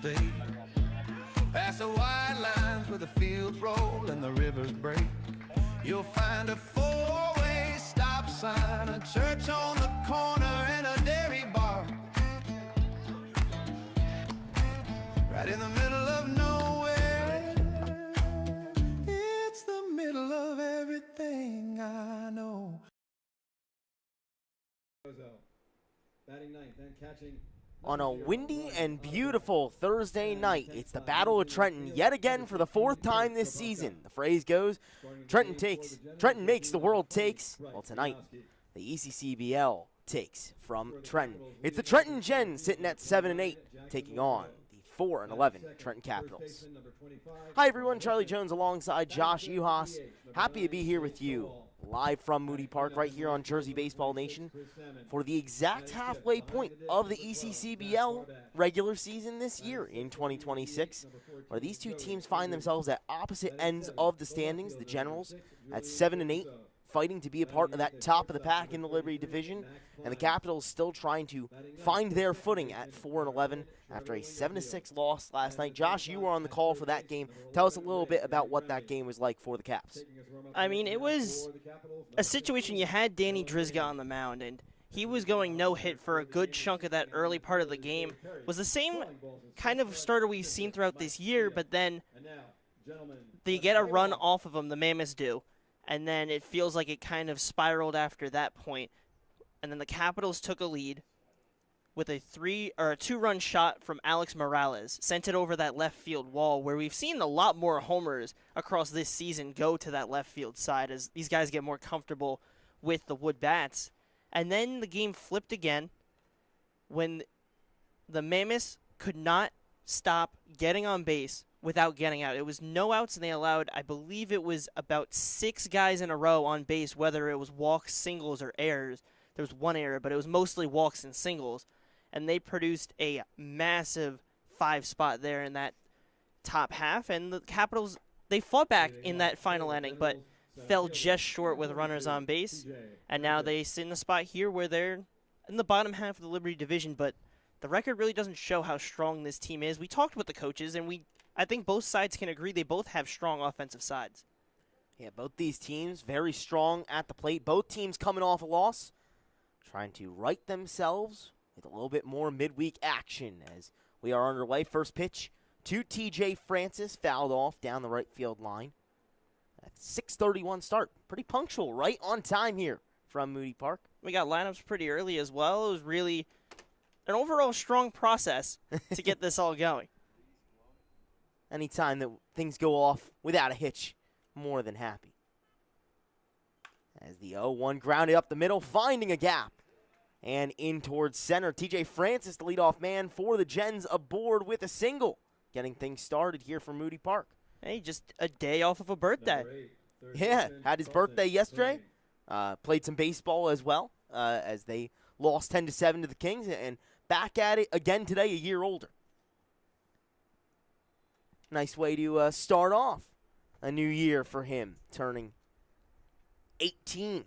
state. Past the white lines where the fields roll and the rivers break. You'll find a four-way stop sign, a church on the corner, and a dairy bar. Right in the middle of nowhere. It's the middle of everything I know. Batting ninth and catching. On a windy and beautiful Thursday night, it's the Battle of Trenton yet again for the fourth time this season. The phrase goes, Trenton makes, the world takes. Well, tonight, the ECCBL takes from Trenton. It's the Trenton Gens sitting at 7-8, taking on the 4-11 Trenton Capitals. Hi everyone, Charlie Jones alongside Josh Yuhas. Happy to be here with you, live from Moody Park, right here on Jersey Baseball Nation, for the exact halfway point of the ECCBL regular season this year in 2026, where these two teams find themselves at opposite ends of the standings. The Generals at 7-8, fighting to be a part of that top of the pack in the Liberty Division, and the Capitals still trying to find their footing at 4-11 after a 7-6 loss last night. Josh, you were on the call for that game. Tell us a little bit about what that game was like for the Caps. I mean, it was a situation. You had Danny Drizga on the mound, and he was going no-hit for a good chunk of that early part of the game. It was the same kind of starter we've seen throughout this year, but then they get a run off of him, the Mammoths do, and then it feels like it kind of spiraled after that point. And then the Capitals took a lead with a two-run shot from Alex Morales, sent it over that left field wall, where we've seen a lot more homers across this season go to that left field side as these guys get more comfortable with the wood bats. And then the game flipped again when the Mammoths could not stop getting on base without getting out. It was no outs, and they allowed, I believe it was about 6 guys in a row on base, whether it was walks, singles, or errors. There was one error, but it was mostly walks and singles. And they produced a massive 5 spot there in that top half. And the Capitals, they fought back in that final inning, but fell just short with runners on base. And now they sit in a spot here where they're in the bottom half of the Liberty Division, but the record really doesn't show how strong this team is. We talked with the coaches, and I think both sides can agree they both have strong offensive sides. Yeah, both these teams very strong at the plate. Both teams coming off a loss, trying to right themselves with a little bit more midweek action as we are underway. First pitch to TJ Francis, fouled off down the right field line. A 6:31 start. Pretty punctual, right on time here from Moody Park. We got lineups pretty early as well. It was really an overall strong process to get this all going. Anytime that things go off without a hitch, more than happy. As the 0-1 grounded up the middle, finding a gap. And in towards center, TJ Francis, the leadoff man for the Gens, aboard with a single. Getting things started here for Moody Park. Hey, just a day off of a birthday. Yeah, had his birthday yesterday. Played some baseball as well as they lost 10-7 to the Kings. And back at it again today, a year older. Nice way to start off a new year for him, turning 18.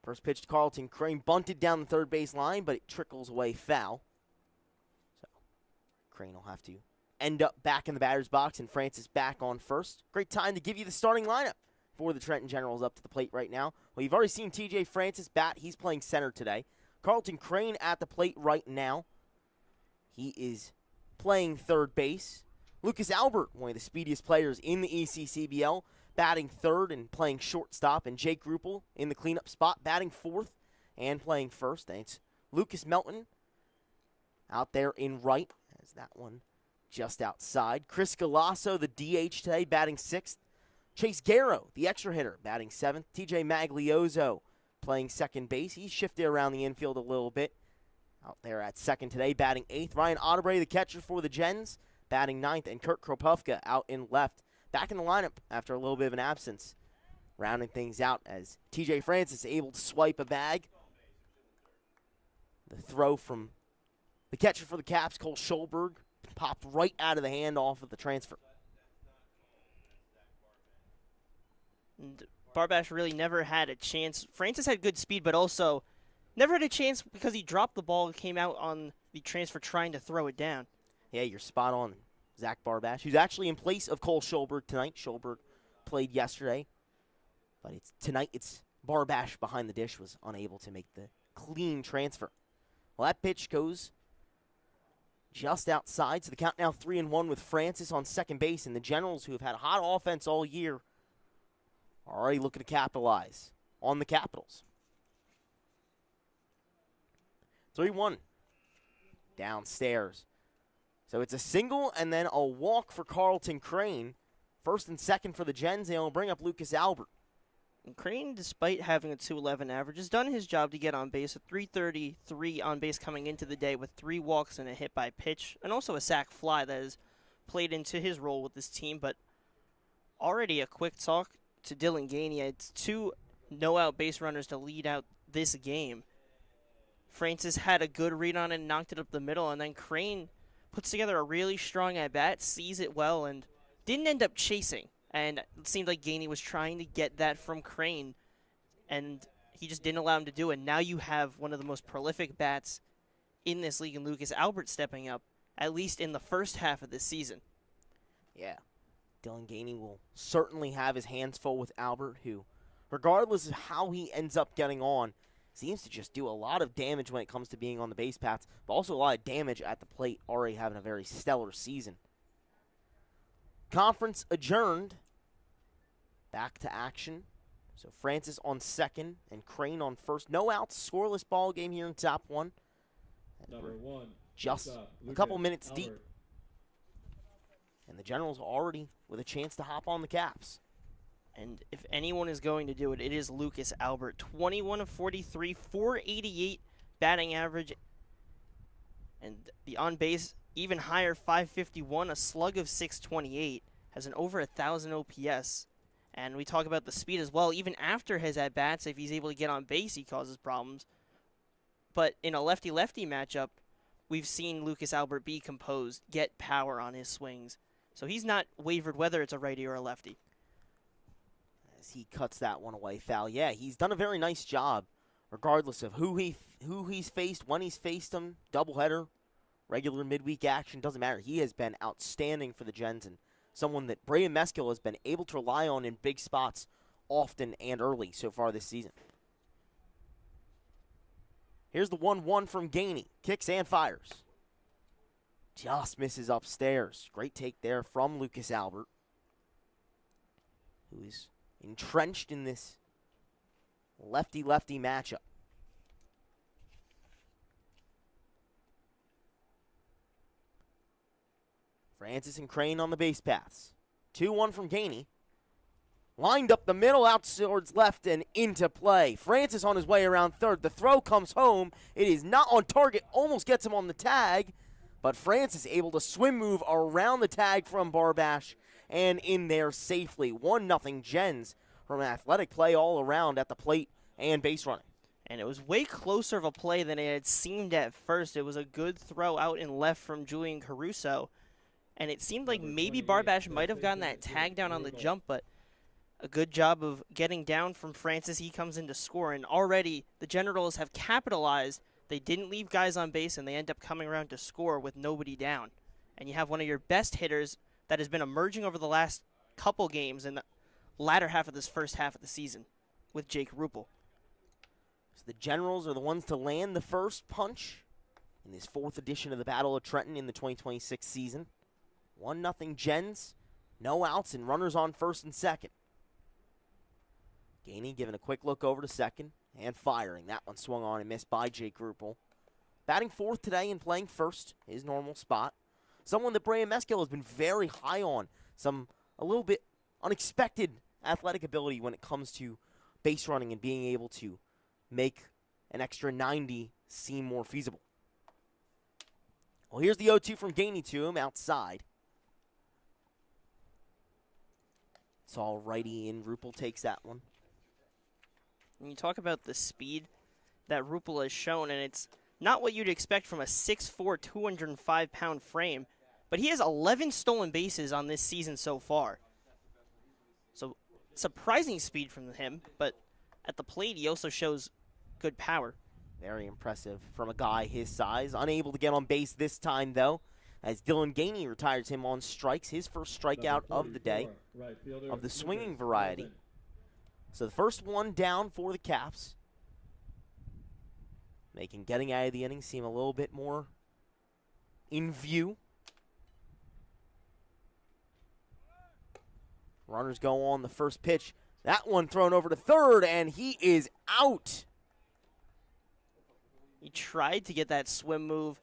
First pitch to Carlton Crane, bunted down the third base line, but it trickles away foul. So Crane will have to end up back in the batter's box, and Francis back on first. Great time to give you the starting lineup for the Trenton Generals up to the plate right now. Well, you've already seen TJ Francis bat. He's playing center today. Carlton Crane at the plate right now. He is playing third base. Lucas Albert, one of the speediest players in the ECCBL, batting third and playing shortstop, and Jake Ruppel in the cleanup spot, batting fourth and playing first. And it's Lucas Melton out there in right, as that one just outside. Chris Galasso, the DH today, batting sixth. Chase Garrow, the extra hitter, batting seventh. TJ Magliozzo playing second base. He shifted around the infield a little bit. Out there at second today, batting eighth. Ryan Otterbury, the catcher for the Gens, batting ninth. And Kurt Kropufka out in left. Back in the lineup after a little bit of an absence. Rounding things out as TJ Francis able to swipe a bag. The throw from the catcher for the Caps, Cole Schulberg, popped right out of the hand off of the transfer. Barbash really never had a chance. Francis had good speed, but also never had a chance because he dropped the ball, came out on the transfer trying to throw it down. Yeah, you're spot on. Zach Barbash, who's actually in place of Cole Schulberg tonight. Schulberg played yesterday, but tonight it's Barbash behind the dish, was unable to make the clean transfer. Well, that pitch goes just outside, so the count now 3-1 with Francis on second base, and the Generals, who have had a hot offense all year, are already looking to capitalize on the Capitals. 3-1 downstairs. So it's a single and then a walk for Carlton Crane. First and second for the Gens. They'll bring up Lucas Albert. And Crane, despite having a 211 average, has done his job to get on base. A 333 on base coming into the day with 3 walks and a hit by pitch, and also a sac fly that has played into his role with this team. But already a quick talk to Dylan Gainey. It's 2 no-out base runners to lead out this game. Francis had a good read on it and knocked it up the middle, and then Crane puts together a really strong at-bat, sees it well, and didn't end up chasing. And it seemed like Gainey was trying to get that from Crane, and he just didn't allow him to do it. Now you have one of the most prolific bats in this league, and Lucas Albert stepping up, at least in the first half of this season. Yeah, Dylan Gainey will certainly have his hands full with Albert, who, regardless of how he ends up getting on, seems to just do a lot of damage when it comes to being on the base paths, but also a lot of damage at the plate, already having a very stellar season. Conference adjourned. Back to action. So Francis on second and Crane on first. No outs, scoreless ball game here in top 1. Number 1. Just a couple minutes deep. And the Generals are already with a chance to hop on the Caps. And if anyone is going to do it, it is Lucas Albert. 21 of 43, 488 batting average. And the on-base, even higher, 551, a slug of 628. Has an over 1,000 OPS. And we talk about the speed as well. Even after his at-bats, if he's able to get on base, he causes problems. But in a lefty-lefty matchup, we've seen Lucas Albert be composed, get power on his swings. So he's not wavered whether it's a righty or a lefty. As he cuts that one away, foul. Yeah, he's done a very nice job, regardless of who he's faced, when he's faced him, doubleheader, regular midweek action, doesn't matter. He has been outstanding for the Gens, and someone that Braden Meskill has been able to rely on in big spots often and early so far this season. Here's the 1-1 from Gainey. Kicks and fires. Just misses upstairs. Great take there from Lucas Albert, who is entrenched in this lefty-lefty matchup. Francis and Crane on the base paths. 2-1 from Gainey. Lined up the middle, out towards left and into play. Francis on his way around third. The throw comes home. It is not on target. Almost gets him on the tag. But Francis able to swim move around the tag from Barbash and in there safely. 1-0 Gens from athletic play all around at the plate and base running. And it was way closer of a play than it had seemed at first. It was a good throw out and left from Julian Caruso. And it seemed like maybe Barbash might have gotten that tag down on the jump, but a good job of getting down from Francis. He comes in to score, and already the Generals have capitalized. They didn't leave guys on base, and they end up coming around to score with nobody down. And you have one of your best hitters that has been emerging over the last couple games in the latter half of this first half of the season with Jake Ruppel. So the Generals are the ones to land the first punch in this 4th edition of the Battle of Trenton in the 2026 season. 1-0 Gens, no outs and runners on first and second. Gainey giving a quick look over to second and firing. That one swung on and missed by Jake Ruppel. Batting 4th today and playing first, his normal spot. Someone that Braden Meskill has been very high on. A little bit unexpected athletic ability when it comes to base running and being able to make an extra 90 seem more feasible. Well, here's the 0-2 from Gainey to him outside. It's all righty, and Ruppel takes that one. When you talk about the speed that Ruppel has shown, and it's not what you'd expect from a 6'4", 205-pound frame, but he has 11 stolen bases on this season so far. So surprising speed from him, but at the plate he also shows good power. Very impressive from a guy his size. Unable to get on base this time, though, as Dylan Gainey retires him on strikes. His first strikeout of the day, of the swinging variety. So the first one down for the Caps, making getting out of the inning seem a little bit more in view. Runners go on the first pitch. That one thrown over to third, and he is out. He tried to get that swim move,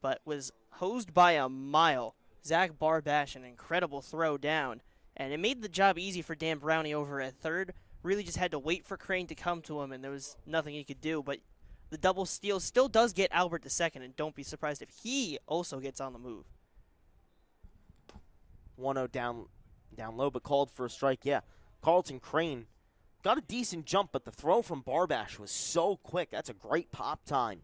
but was hosed by a mile. Zach Barbash, an incredible throw down, and it made the job easy for Dan Brownie over at third. Really just had to wait for Crane to come to him, and there was nothing he could do. But the double steal still does get Albert to second, and don't be surprised if he also gets on the move. 1-0 down low, but called for a strike. Yeah, Carlton Crane got a decent jump, but the throw from Barbash was so quick. That's a great pop time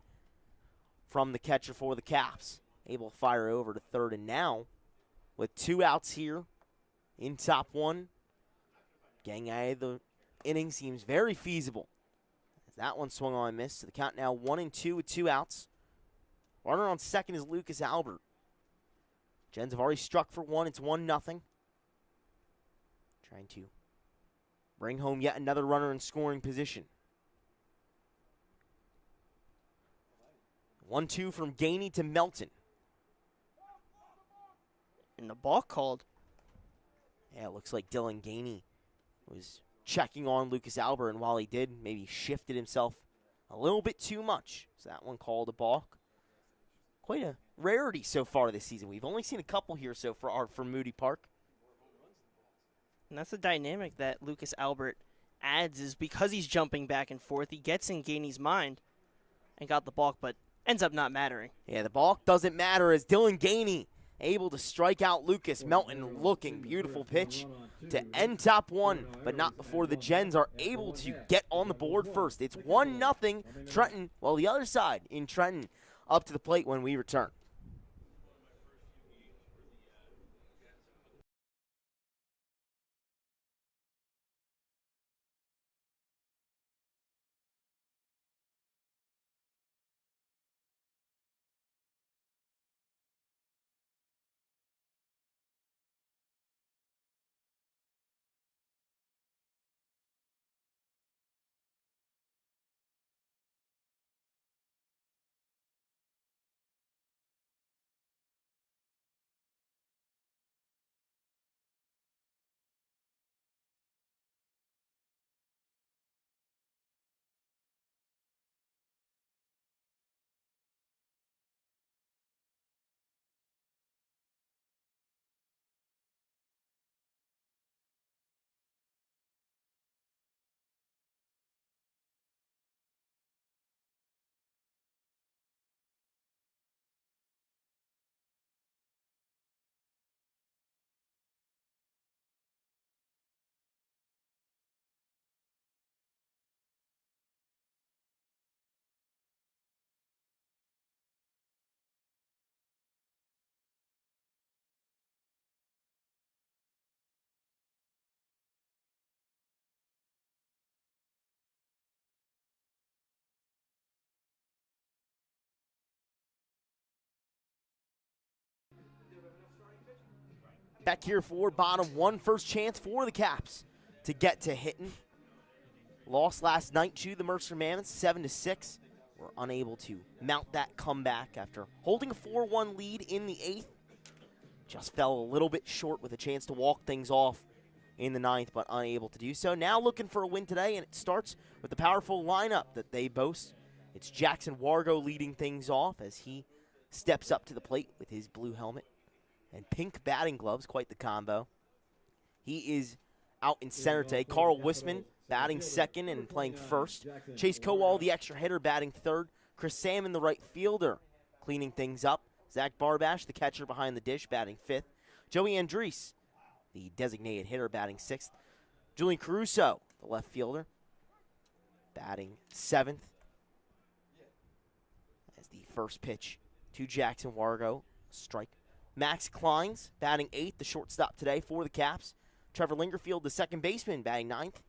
from the catcher for the Caps. Able to fire over to third, and now with 2 outs here in top 1, getting out of the inning seems very feasible. As that one swung on and missed. So the count now 1-2 with 2 outs. Runner on second is Lucas Albert. Gens have already struck for 1. It's 1-0. Trying to bring home yet another runner in scoring position. 1-2 from Gainey to Melton. And the ball called. Yeah, it looks like Dylan Gainey was checking on Lucas Albert, and while he did, maybe shifted himself a little bit too much. So that one called a balk. Quite a rarity so far this season. We've only seen a couple here so far from Moody Park. And that's the dynamic that Lucas Albert adds, is because he's jumping back and forth, he gets in Gainey's mind and got the balk, but ends up not mattering. Yeah, the balk doesn't matter as Dylan Gainey able to strike out Lucas Melton. Looking beautiful pitch to end top 1, but not before the Gens are able to get on the board first. It's 1-0 Trenton, well, the other side in Trenton up to the plate when we return. Back here for bottom 1, first chance for the Caps to get to hitting. Lost last night to the Mercer Mammoths, 7-6. Were unable to mount that comeback after holding a 4-1 lead in the 8th. Just fell a little bit short with a chance to walk things off in the 9th, but unable to do so. Now looking for a win today, and it starts with the powerful lineup that they boast. It's Jackson Wargo leading things off as he steps up to the plate with his blue helmet and pink batting gloves, quite the combo. He is out in center today. Carl Wisman batting second and playing first. Chase Kowal, the extra hitter, batting third. Chris Salmon, the right fielder, cleaning things up. Zach Barbash, the catcher behind the dish, batting fifth. Joey Andres, the designated hitter, batting sixth. Julian Caruso, the left fielder, batting seventh. As the first pitch to Jackson Wargo, strike. Max Kleins batting eighth, the shortstop today for the Caps. Trevor Lingerfield, the second baseman, batting ninth.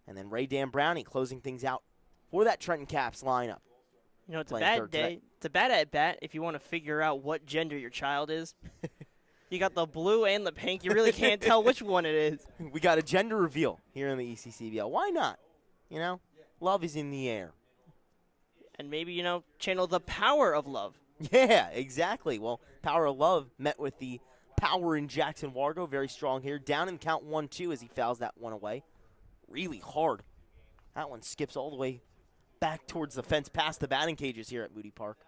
And then Ray Dan Brownie closing things out for that Trenton Caps lineup. You know, it's a playing bad third day. today. It's a bad at bat if you want to figure out what gender your child is. You got the blue and the pink. You really can't tell which one it is. We got a gender reveal here in the ECCBL. Why not? You know, love is in the air. And maybe, you know, channel the power of love. Yeah, exactly. Well, Power of Love met with the power in Jackson Wargo. Very strong here. Down in count 1-2 as he fouls that one away. Really hard. That one skips all the way back towards the fence past the batting cages here at Moody Park.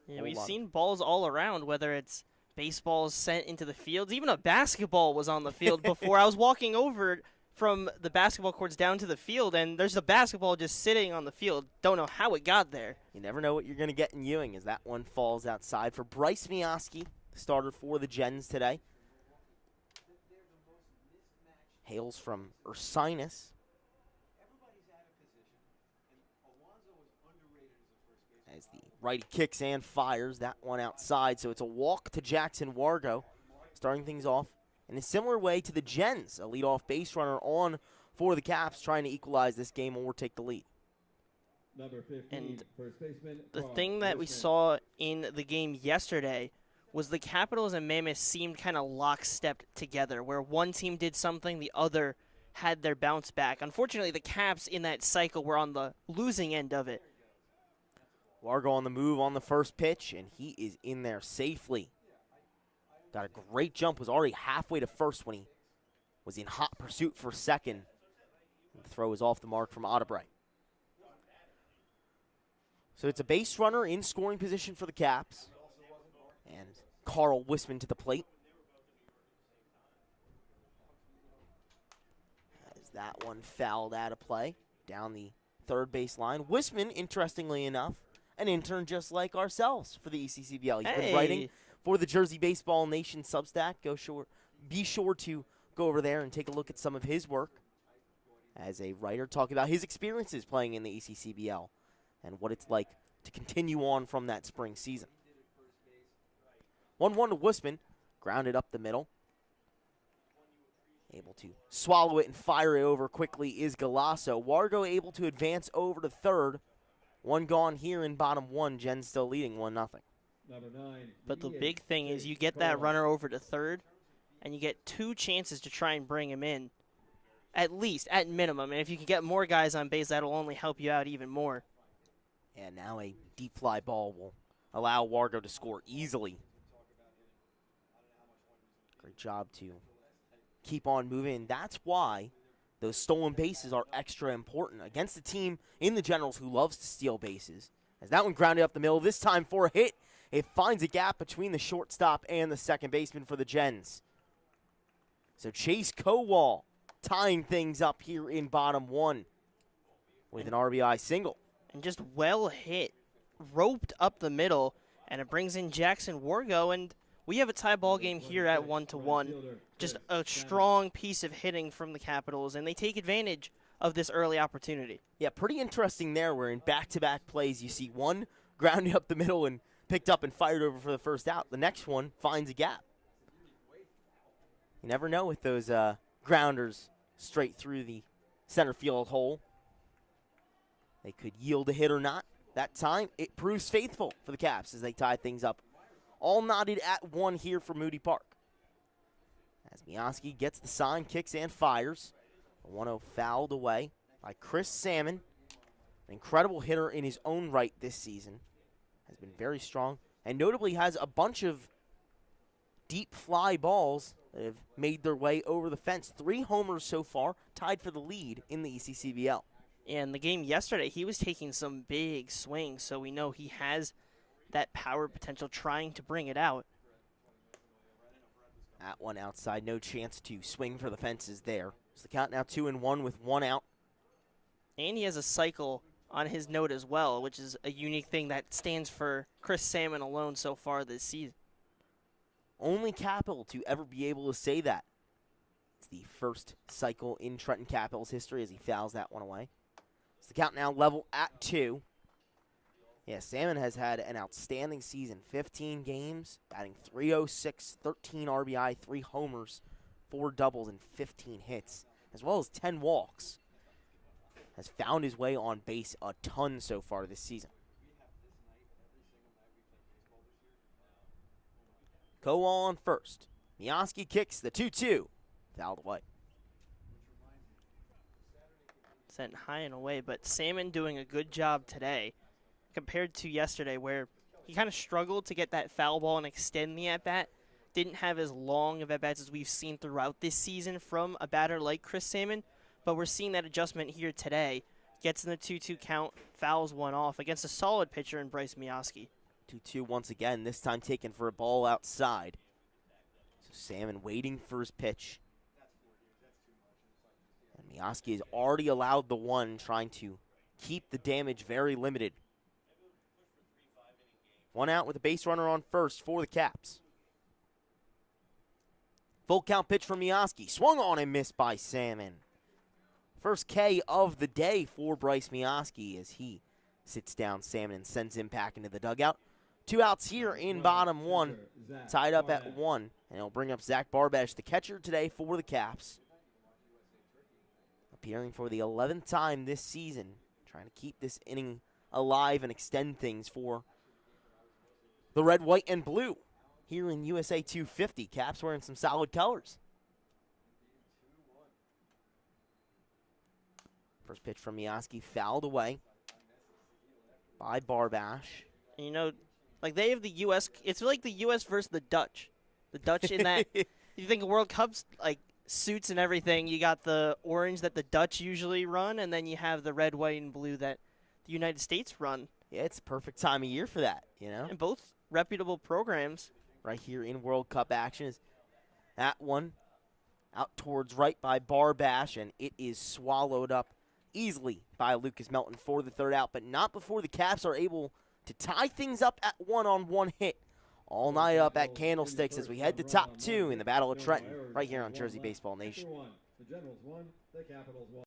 Yeah, we've seen balls all around, whether it's baseballs sent into the fields. Even a basketball was on the field before. I was walking over from the basketball courts down to the field, and there's a basketball just sitting on the field. Don't know how it got there. You never know what you're going to get in Ewing as that one falls outside for Bryce Mioski, the starter for the Gens today. Hails from Ursinus. As the righty kicks and fires that one outside, so it's a walk to Jackson Wargo, starting things off in a similar way to the Gens. A leadoff base runner on for the Caps, trying to equalize this game or take the lead. Number 15, And first baseman, the Carl thing that we Richmond. saw in the game yesterday was the Capitals and Mammoth seemed kind of lockstep together, where one team did something, the other had their bounce back. Unfortunately, the Caps in that cycle were on the losing end of it. Wargo on the move on the first pitch, and he is in there safely. Got a great jump, was already halfway to first when he was in hot pursuit for second. And the throw is off the mark from Otterbray. So it's a base runner in scoring position for the Caps. And Carl Wisman to the plate. As that one fouled out of play down the third base line. Wisman, interestingly enough, an intern just like ourselves for the ECCBL. He's been writing for the Jersey Baseball Nation Substack. Be sure to go over there and take a look at some of his work as a writer, talking about his experiences playing in the ECCBL and what it's like to continue on from that spring season. 1-1 to Wisman, grounded up the middle. Able to swallow it and fire it over quickly is Galasso. Wargo able to advance over to third. One gone here in bottom one. Jen still leading 1-0. Number 9, But the big thing is you get that runner over to third, and you get 2 chances to try and bring him in, at least, at minimum. And if you can get more guys on base, that'll only help you out even more. And now a deep fly ball will allow Wargo to score easily. Great job to keep on moving. That's why those stolen bases are extra important against a team in the Generals who loves to steal bases. As that one grounded up the middle, this time for a hit. It finds a gap between the shortstop and the second baseman for the Gens. So Chase Kowal tying things up here in bottom one with an RBI single. And just well hit, roped up the middle, and it brings in Jackson Wargo, and we have a tie ball game here at 1-1. Just a strong piece of hitting from the Capitals, and they take advantage of this early opportunity. Yeah, pretty interesting there, where in back-to-back plays you see one grounded up the middle and picked up and fired over for the first out. The next one finds a gap. You never know with those grounders straight through the center field hole. They could yield a hit or not. That time, it proves faithful for the Caps as they tie things up. All knotted at 1 here for Moody Park. As Mioski gets the sign, kicks and fires. A 1-0 fouled away by Chris Salmon. An incredible hitter in his own right this season. Has been very strong. And notably has a bunch of deep fly balls that have made their way over the fence. 3 homers so far, tied for the lead in the ECCBL. And the game yesterday, he was taking some big swings, so we know he has that power potential trying to bring it out. That one outside, no chance to swing for the fences there. So the count now 2-1 with 1 out. And he has a cycle on his note as well, which is a unique thing that stands for Chris Salmon alone so far this season. Only Capital to ever be able to say that. It's the first cycle in Trenton Capital's history as he fouls that one away. So the count now level at 2. Yeah, Salmon has had an outstanding season. 15 games, batting .306, 13 RBI, 3 homers, 4 doubles, and 15 hits, as well as 10 walks. Has found his way on base a ton so far this season. go on first. Miaski kicks the 2-2. Fouled away. Sent high and away, but Salmon doing a good job today compared to yesterday where he kind of struggled to get that foul ball and extend the at-bat. Didn't have as long of at-bats as we've seen throughout this season from a batter like Chris Salmon, but we're seeing that adjustment here today. Gets in the 2-2 count, fouls one off against a solid pitcher in Bryce Miaski. 2-2 once again, this time taken for a ball outside. So Salmon waiting for his pitch. And Miaski has already allowed the one, trying to keep the damage very limited. One out with a base runner on first for the Caps. Full count pitch from Miaski. Swung on and missed by Salmon. First K of the day for Bryce Miaski as he sits down Salmon and sends him back into the dugout. 2 outs here in bottom one. Tied up at 1. And it'll bring up Zach Barbash, the catcher today for the Caps. Appearing for the 11th time this season. Trying to keep this inning alive and extend things for the red, white, and blue here in USA 250. Caps wearing some solid colors. First pitch from Miaski, fouled away by Barbash. And you know, like they have the U.S., it's like the U.S. versus the Dutch. The Dutch in that, you think of World Cups, like suits and everything, you got the orange that the Dutch usually run, and then you have the red, white, and blue that the United States run. Yeah, it's a perfect time of year for that, you know? And both reputable programs. Right here in World Cup action is that one out towards right by Barbash, and it is swallowed up easily by Lucas Melton for the third out, but not before the Caps are able to tie things up at 1-on-1 hit. All night up at Candlesticks as we head to top 2 in the Battle of Trenton, right here on Jersey Baseball Nation. The Generals won, the Capitals won.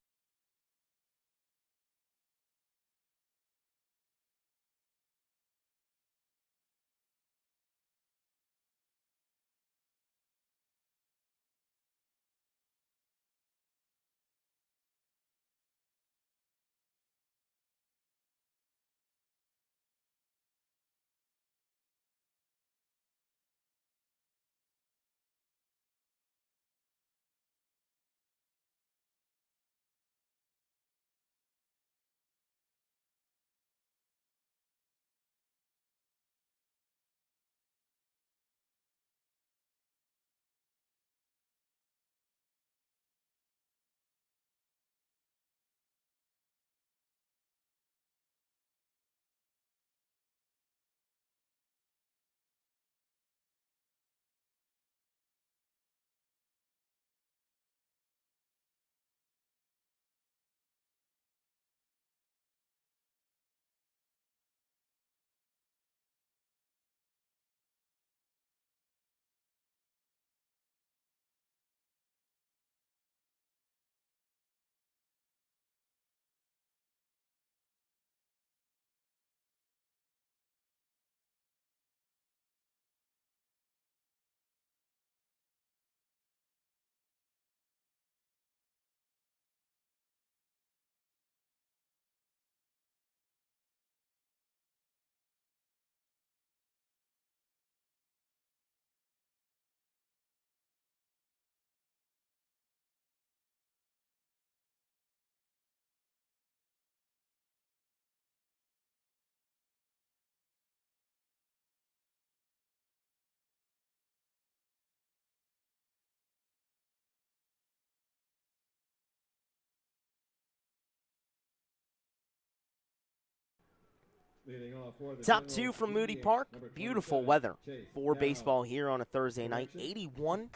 Top 2 from Moody Park. Beautiful weather for baseball here on a Thursday night. 81,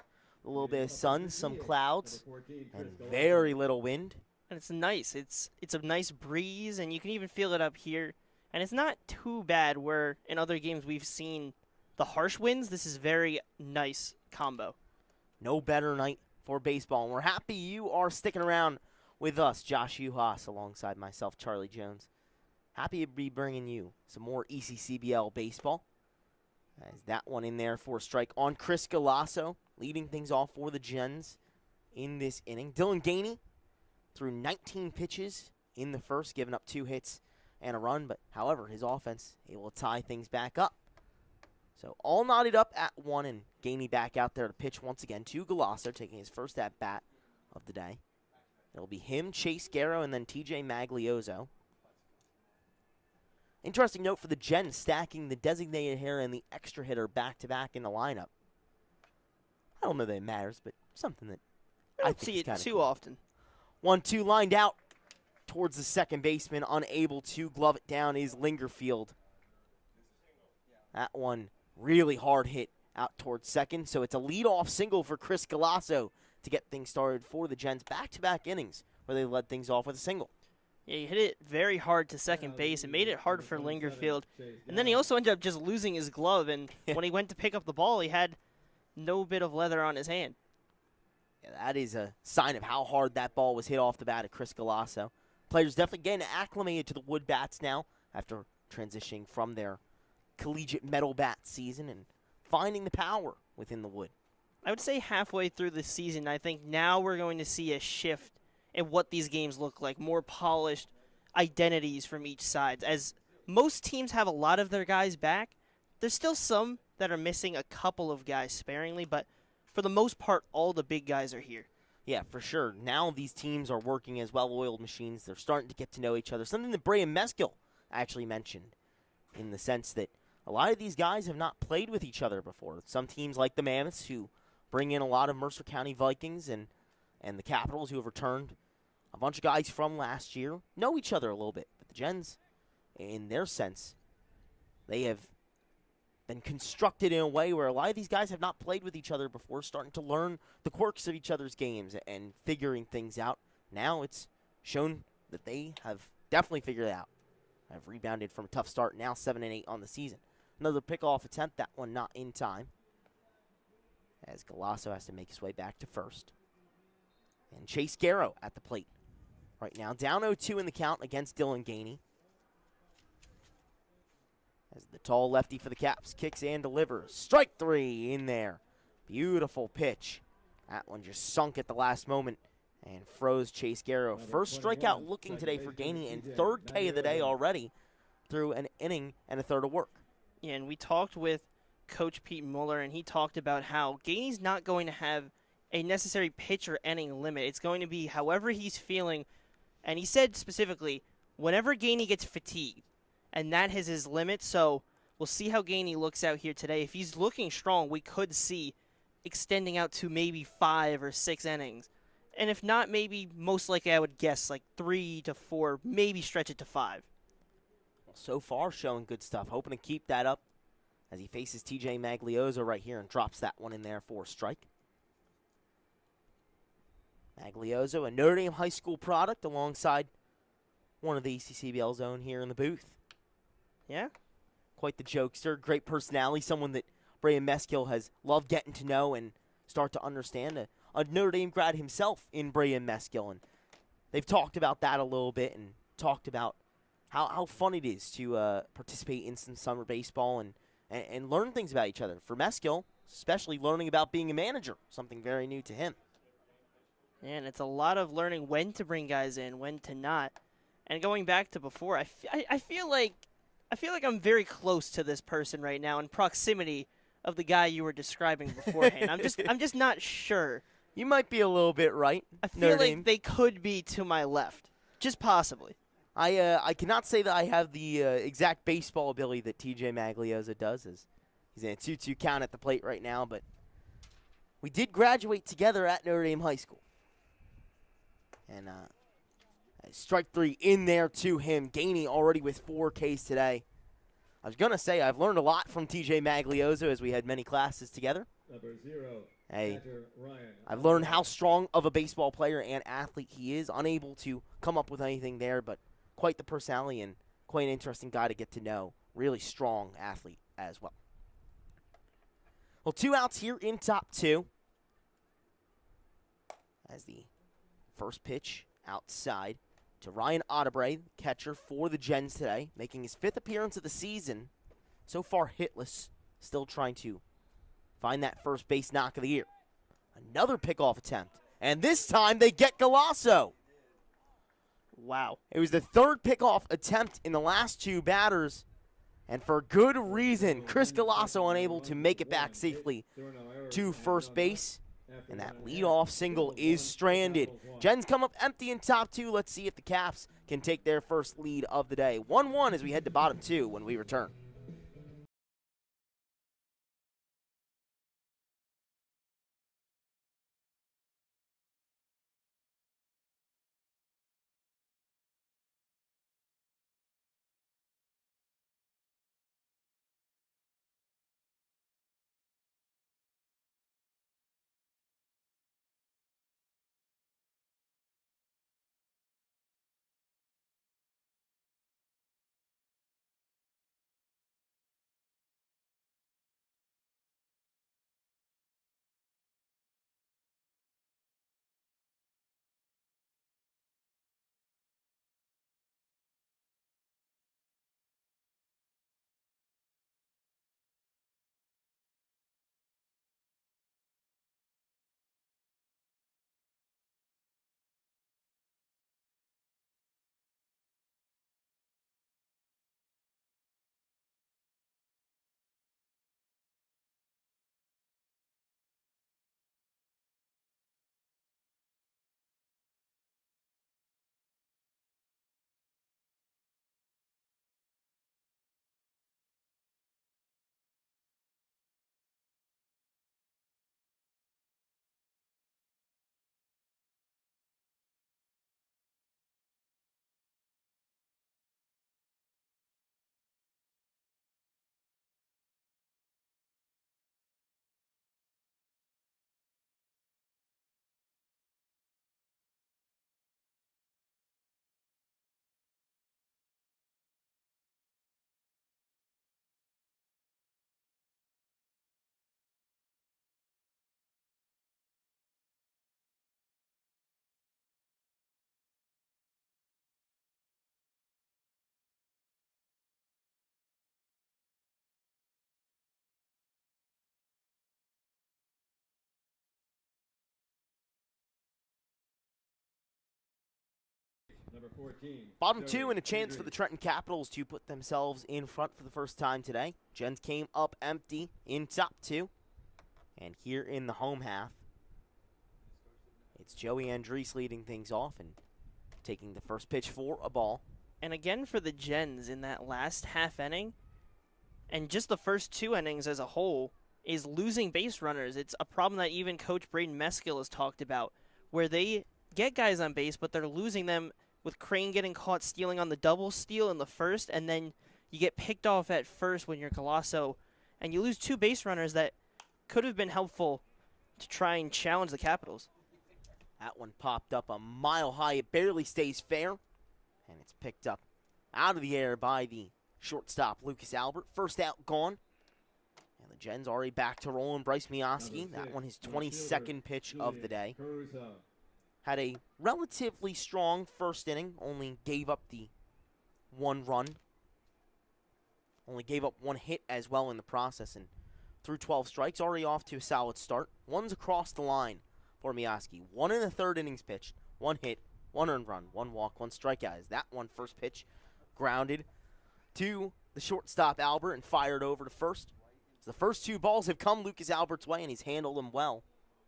a little bit of sun, some clouds, and very little wind. And it's nice. It's a nice breeze, and you can even feel it up here. And it's not too bad where in other games we've seen the harsh winds. This is very nice combo. No better night for baseball. And we're happy you are sticking around with us, Josh Yuhas, alongside myself, Charlie Jones. Happy to be bringing you some more ECCBL baseball. As that one in there for a strike on Chris Galasso, leading things off for the Gens in this inning. Dylan Gainey threw 19 pitches in the first, giving up 2 hits and a run. But, however, his offense able to tie things back up. So all knotted up at 1, and Gainey back out there to pitch once again to Galasso, taking his first at-bat of the day. It'll be him, Chase Garrow, and then TJ Magliozzo. Interesting note for the Gens, stacking the designated hitter and the extra hitter back-to-back in the lineup. I don't know that it matters, but something that I I don't think see is it kinda too cool. often. 1-2 lined out towards the second baseman, unable to glove it down is Lingerfield. That one really hard hit out towards second, so it's a leadoff single for Chris Galasso to get things started for the Gens. Back-to-back innings where they led things off with a single. Yeah, he hit it very hard to second base. It made it hard for Lingerfield. And then he also ended up just losing his glove, and when he went to pick up the ball, he had no bit of leather on his hand. Yeah, that is a sign of how hard that ball was hit off the bat of Chris Galasso. Players definitely getting acclimated to the wood bats now after transitioning from their collegiate metal bat season and finding the power within the wood. I would say halfway through the season, I think now we're going to see a shift in what these games look like, more polished identities from each side. As most teams have a lot of their guys back, there's still some that are missing a couple of guys sparingly, but for the most part, all the big guys are here. Yeah, for sure. Now these teams are working as well-oiled machines. They're starting to get to know each other. Something that Bray and Meskill actually mentioned, in the sense that a lot of these guys have not played with each other before. Some teams like the Mammoths, who bring in a lot of Mercer County Vikings, and the Capitals, who have returned a bunch of guys from last year, know each other a little bit. But the Gens, in their sense, they have been constructed in a way where a lot of these guys have not played with each other before, starting to learn the quirks of each other's games and figuring things out. Now it's shown that they have definitely figured it out. Have rebounded from a tough start, now 7-8 on the season. Another pickoff attempt, that one not in time, as Galasso has to make his way back to first. And Chase Garrow at the plate right now, down 0-2 in the count against Dylan Gainey. As the tall lefty for the Caps kicks and delivers. Strike 3 in there. Beautiful pitch. That one just sunk at the last moment and froze Chase Garrow. First strikeout looking today for Gainey, and third K of the day already through an inning and a third of work. Yeah, and we talked with Coach Pete Mueller, and he talked about how Gainey's not going to have a necessary pitch or inning limit. It's going to be however he's feeling. And he said specifically, whenever Gainey gets fatigued, and that is his limit. So we'll see how Gainey looks out here today. If he's looking strong, we could see extending out to maybe 5 or 6 innings. And if not, maybe most likely I would guess like 3 to 4, maybe stretch it to 5. Well, so far showing good stuff. Hoping to keep that up as he faces TJ Magliozzo right here and drops that one in there for a strike. Magliozzo, a Notre Dame high school product, alongside one of the ECCBL's own here in the booth. Yeah? Quite the jokester, great personality, someone that Brian Meskill has loved getting to know and start to understand. A Notre Dame grad himself in Brian Meskill, and they've talked about that a little bit and talked about how fun it is to participate in some summer baseball and learn things about each other. For Meskill, especially learning about being a manager, something very new to him. And it's a lot of learning when to bring guys in, when to not. And going back to before, I feel like I'm very close to this person right now in proximity of the guy you were describing beforehand. I'm just not sure. You might be a little bit right. I feel Notre like Dame. they could be to my left, just possibly. I cannot say that I have the exact baseball ability that TJ Magliozzo does, as he's in a 2-2 count at the plate right now, but we did graduate together at Notre Dame High School. And strike 3 in there to him. Gainey already with 4 Ks today. I was going to say I've learned a lot from TJ Magliozzo as we had many classes together. Number 0, Hey, Ryan. I've learned how strong of a baseball player and athlete he is. Unable to come up with anything there, but quite the personality and quite an interesting guy to get to know. Really strong athlete as well. Well, 2 outs here in top 2. As the first pitch outside to Ryan Otterbray, catcher for the Gens today, making his 5th appearance of the season. So far hitless, still trying to find that first base knock of the year. Another pickoff attempt, and this time they get Galasso. Wow. It was the 3rd pickoff attempt in the last 2 batters, And for good reason, Chris Galasso unable to make it back safely to first base. And that leadoff single is stranded. Gens come up empty in top 2. Let's see if the Caps can take their first lead of the day. 1-1 as we head to bottom 2 when we return. Number 14. Bottom 2 and a chance for the Trenton Capitals to put themselves in front for the first time today. Gens came up empty in top 2. And here in the home half, it's Joey Andres leading things off and taking the first pitch for a ball. And again for the Gens in that last half inning, and just the first 2 innings as a whole, is losing base runners. It's a problem that even Coach Braden Meskill has talked about, where they get guys on base, but they're losing them with Crane getting caught stealing on the double steal in the first, and then you get picked off at first when you're Galasso, and you lose 2 base runners that could have been helpful to try and challenge the Capitals. That one popped up a mile high. It barely stays fair, and it's picked up out of the air by the shortstop, Lucas Albert. First out gone, and the Gens already back to rolling. Bryce Mioski, that one his 22nd pitch of the day. Had a relatively strong first inning, only gave up the 1 run. Only gave up 1 hit as well in the process, and through 12 strikes, already off to a solid start. 1's across the line for Mioski. 1 in the 3rd innings pitched, 1 hit, 1 earned run, 1 walk, 1 strikeout. As that one first pitch grounded to the shortstop Albert and fired over to first. As the first 2 balls have come Lucas Albert's way, and he's handled them well.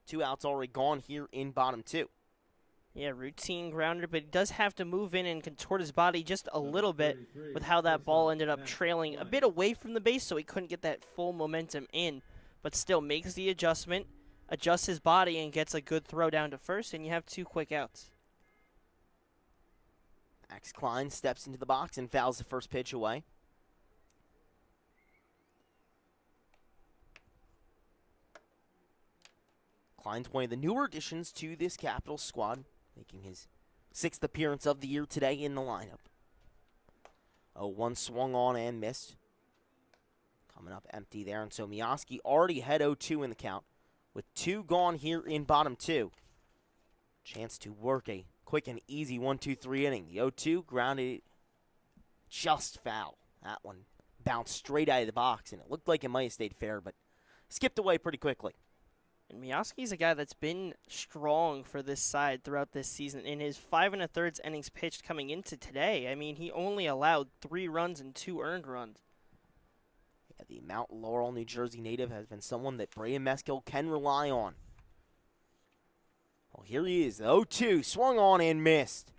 2 outs already gone here in bottom 2. Yeah, routine grounder, but he does have to move in and contort his body just a little bit with how that ball ended up trailing a bit away from the base, so he couldn't get that full momentum in, but still makes the adjustment, adjusts his body, and gets a good throw down to first, and you have 2 quick outs. Max Klein steps into the box and fouls the first pitch away. Klein's one of the newer additions to this Capitals squad, making his 6th appearance of the year today in the lineup. 0-1 swung on and missed. Coming up empty there, and so Mioski already had 0-2 in the count, with 2 gone here in bottom 2. Chance to work a quick and easy 1-2-3 inning. The 0-2 grounded just foul. That one bounced straight out of the box, and it looked like it might have stayed fair, but skipped away pretty quickly. And Mioski's a guy that's been strong for this side throughout this season. In his 5 1/3 innings pitched coming into today, I mean, he only allowed 3 runs and 2 earned runs. The Mount Laurel, New Jersey native has been someone that Brea Meskel can rely on. Well, here he is, the 0-2, swung on and missed.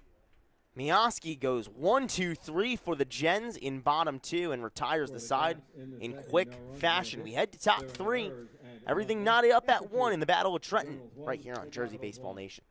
Mioski goes 1-2-3 for the Gens in bottom two and retires the side in quick fashion. We head to top three. Everything knotted up at 1 in the Battle of Trenton right here on Jersey Baseball Nation.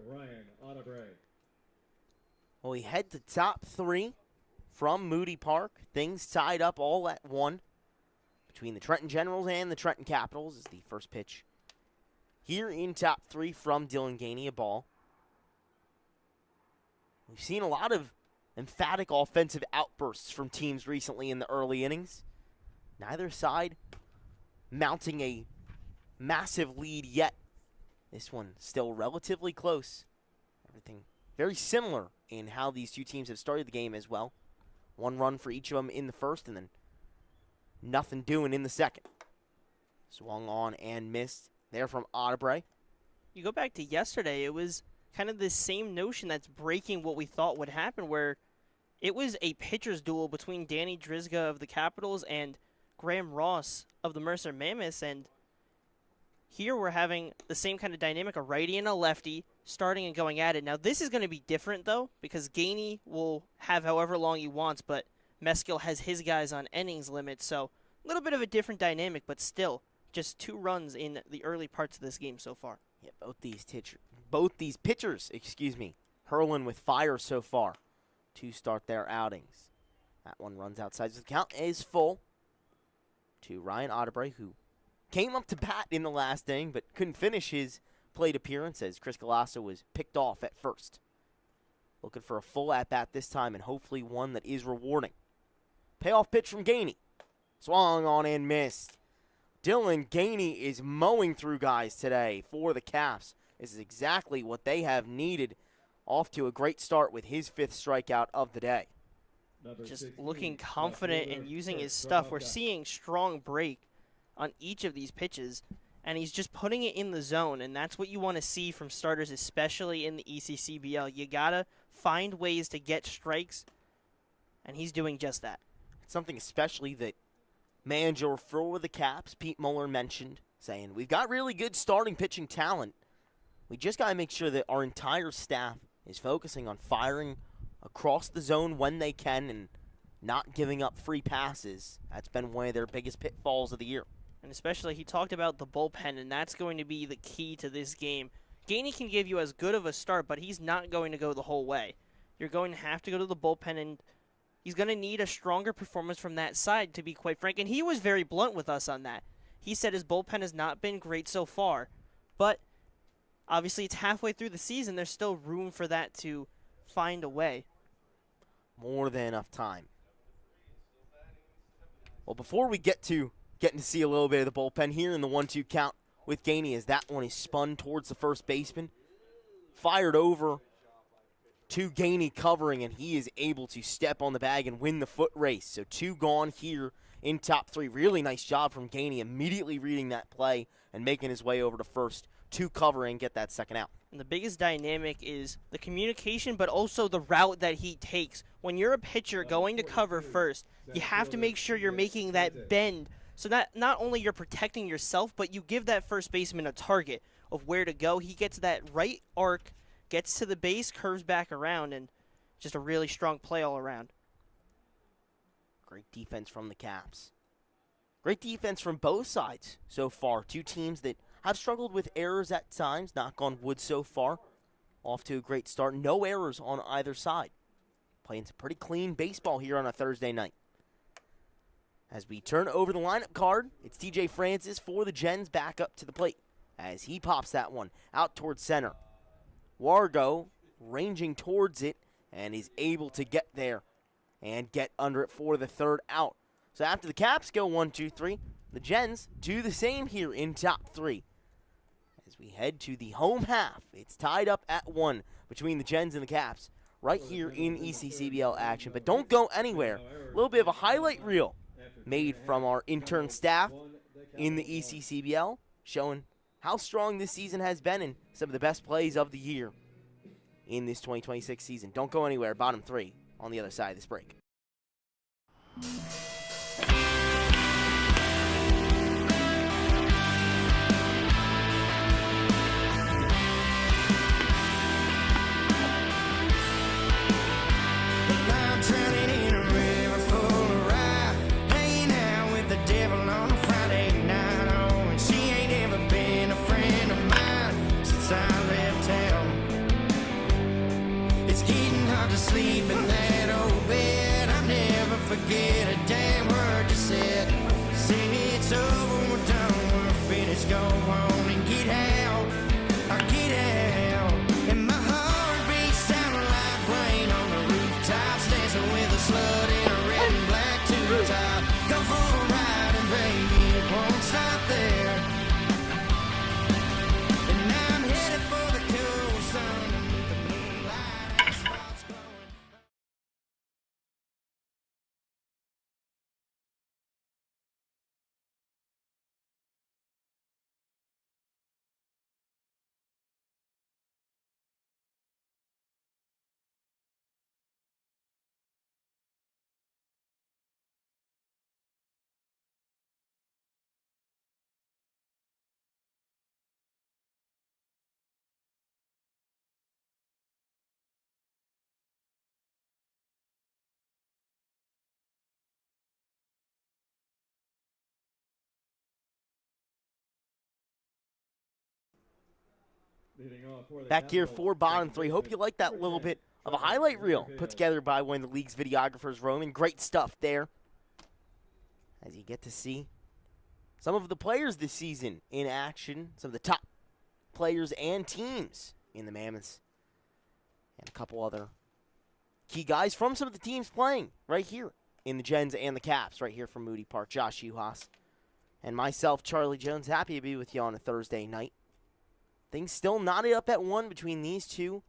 Ryan Otterbray. Well, we head to top three from Moody Park. Things tied up all at 1 between the Trenton Generals and the Trenton Capitals is the first pitch. Here in top three from Dylan Gainey, a ball. We've seen a lot of emphatic offensive outbursts from teams recently in the early innings. Neither side mounting a massive lead yet. This one still relatively close. Everything very similar in how these two teams have started the game as well. 1 run for each of them in the first and then nothing doing in the second. Swung on and missed there from Otterbray. You go back to yesterday, it was kind of the same notion that's breaking what we thought would happen, where it was a pitcher's duel between Danny Drizga of the Capitals and Graham Ross of the Mercer Mammoths, and here we're having the same kind of dynamic, a righty and a lefty starting and going at it. Now this is going to be different though, because Gainey will have however long he wants, but Meskel has his guys on innings limit, so a little bit of a different dynamic, but still just 2 runs in the early parts of this game so far. Yeah, both these pitchers, hurling with fire so far to start their outings. That one runs outside. So the count is full to Ryan Otterbray, who came up to bat in the last inning, but couldn't finish his plate appearance as Chris Galasso was picked off at first. Looking for a full at-bat this time, and hopefully one that is rewarding. Payoff pitch from Gainey. Swung on and missed. Dylan Gainey is mowing through guys today for the Caps. This is exactly what they have needed. Off to a great start with his 5th strikeout of the day. Just looking confident and using his stuff. We're seeing strong break on each of these pitches, and he's just putting it in the zone, and that's what you want to see from starters, especially in the ECCBL. You got to find ways to get strikes, and he's doing just that. It's something especially that manager for the Caps, Pete Muller, mentioned, saying, we've got really good starting pitching talent. We just got to make sure that our entire staff is focusing on firing across the zone when they can and not giving up free passes. That's been one of their biggest pitfalls of the year. And especially, he talked about the bullpen, and that's going to be the key to this game. Gainey can give you as good of a start, but he's not going to go the whole way. You're going to have to go to the bullpen, and he's going to need a stronger performance from that side, to be quite frank. And he was very blunt with us on that. He said his bullpen has not been great so far, but obviously it's halfway through the season. There's still room for that to find a way. More than enough time. Well, before we get to getting to see a little bit of the bullpen here in the 1-2 count with Gainey, as that one is spun towards the first baseman, fired over to Gainey covering, and he is able to step on the bag and win the foot race. So 2 gone here in top 3. Really nice job from Gainey, immediately reading that play and making his way over to first to cover and get that second out. And the biggest dynamic is the communication, but also the route that he takes. When you're a pitcher going to cover first, you have to make sure you're making that bend so that not only you're protecting yourself, but you give that first baseman a target of where to go. He gets that right arc, gets to the base, curves back around, and just a really strong play all around. Great defense from the Caps. Great defense from both sides so far. 2 teams that have struggled with errors at times. Knock on wood so far. Off to a great start. No errors on either side. Playing some pretty clean baseball here on a Thursday night. As we turn over the lineup card, it's TJ Francis for the Gens back up to the plate as he pops that one out towards center. Wargo ranging towards it and is able to get there and get under it for the third out. So after the Caps go 1, 2, 3, the Gens do the same here in top 3. As we head to the home half, it's tied up at 1 between the Gens and the Caps right here in ECCBL action. But don't go anywhere. A little bit of a highlight reel made from our intern staff in the ECCBL, showing how strong this season has been and some of the best plays of the year in this 2026 season. Don't go anywhere. Bottom 3 on the other side of this break. Sleep in that old bed. I never forget a damn word you said. Say it's over, we're done, we're finished. Go on and get out. I get out. And my heart beats sounding like rain on the rooftops, dancing with a slut in a red and black tube top. Go for a ride and baby, it won't stop there. And I'm headed for the cool sun with the moonlight and spots glowing. Back here for bottom 3. Hope you like that little bit of a highlight reel put together by one of the league's videographers, Roman. Great stuff there. As you get to see some of the players this season in action, some of the top players and teams in the Mammoths, and a couple other key guys from some of the teams playing right here in the Gens and the Caps, right here from Moody Park. Josh Yuhas and myself, Charlie Jones, happy to be with you on a Thursday night. Things still knotted up at 1 between these 2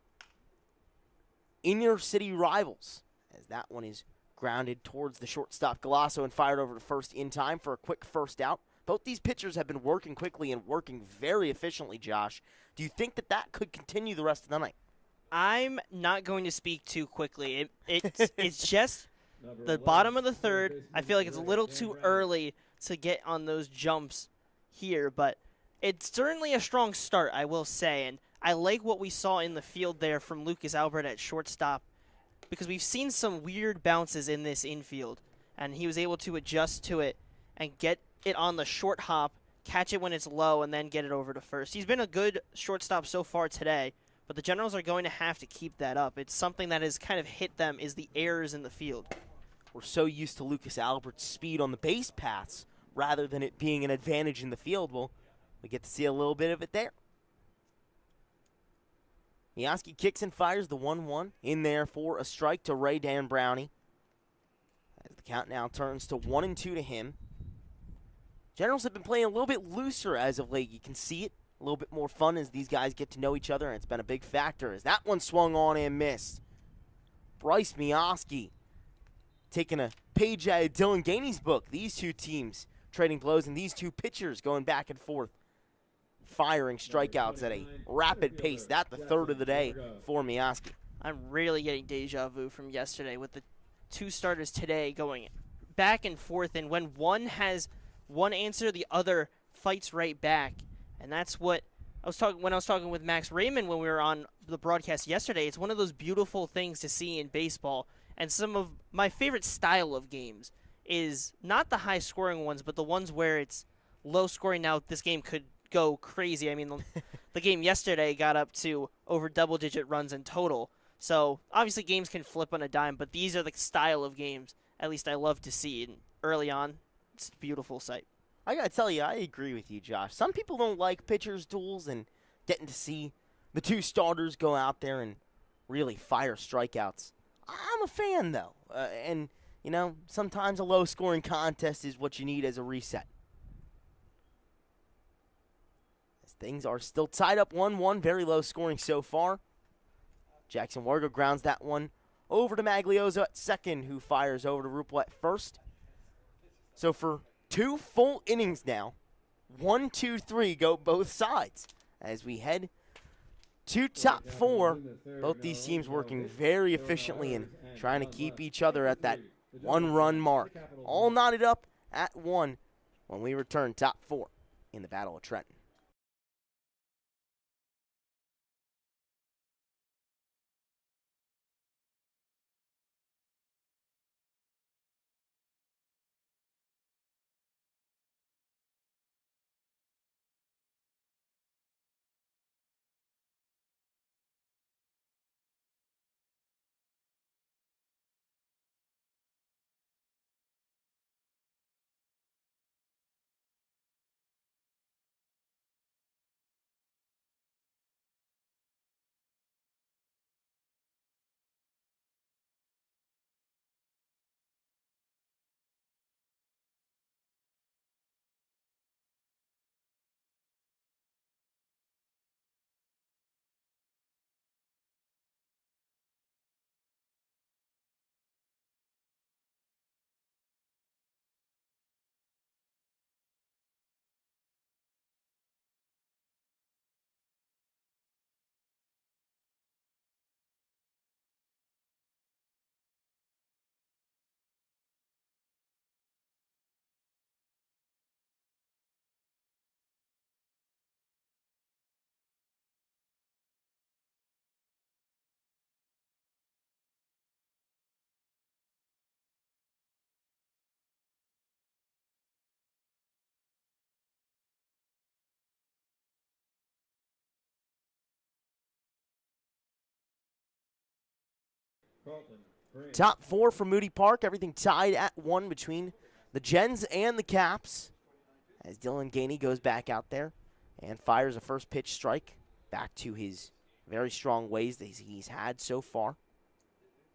inner city rivals, as that one is grounded towards the shortstop Galasso and fired over to first in time for a quick first out. Both these pitchers have been working quickly and working very efficiently, Josh. Do you think that that could continue the rest of the night? I'm not going to speak too quickly. It's just the bottom of the third. I feel like it's a little too early to get on those jumps here, but it's certainly a strong start, I will say, and I like what we saw in the field there from Lucas Albert at shortstop, because we've seen some weird bounces in this infield, and he was able to adjust to it and get it on the short hop, catch it when it's low, and then get it over to first. He's been a good shortstop so far today, but the Generals are going to have to keep that up. It's something that has kind of hit them is the errors in the field. We're so used to Lucas Albert's speed on the base paths rather than it being an advantage in the field. Well, we get to see a little bit of it there. Mioski kicks and fires the 1-1 in there for a strike to Ray Dan Brownie. As the count now turns to 1-2 to him. Generals have been playing a little bit looser as of late. You can see it. A little bit more fun as these guys get to know each other, and it's been a big factor as that one swung on and missed. Bryce Mioski taking a page out of Dylan Gainey's book. These two teams trading blows, and these two pitchers going back and forth, firing strikeouts at a rapid pace. That's the third of the day for Mioski. I'm really getting deja vu from yesterday with the two starters today going back and forth, and when one has one answer, the other fights right back. And that's what I was talking with Max Raymond when we were on the broadcast yesterday. It's one of those beautiful things to see in baseball. And some of my favorite style of games is not the high-scoring ones, but the ones where it's low-scoring. Now, this game could go crazy. I mean, the game yesterday got up to over double-digit runs in total. So, obviously, games can flip on a dime, but these are the style of games, at least I love to see. And early on, it's a beautiful sight. I got to tell you, I agree with you, Josh. Some people don't like pitchers' duels and getting to see the two starters go out there and really fire strikeouts. I'm a fan, though. And, you know, sometimes a low-scoring contest is what you need as a reset. As things are still tied up 1-1, very low scoring so far. Jackson Wargo grounds that one over to Maglioso at second, who fires over to Rupel at first. So for 2 full innings now, 1, 2, 3 go both sides as we head to top 4. Both these teams working very efficiently and trying to keep each other at that 1-run mark. All knotted up at 1 when we return top 4 in the Battle of Trenton. Top 4 for Moody Park. Everything tied at 1 between the Gens and the Caps. As Dylan Gainey goes back out there and fires a first pitch strike back to his very strong ways that he's had so far.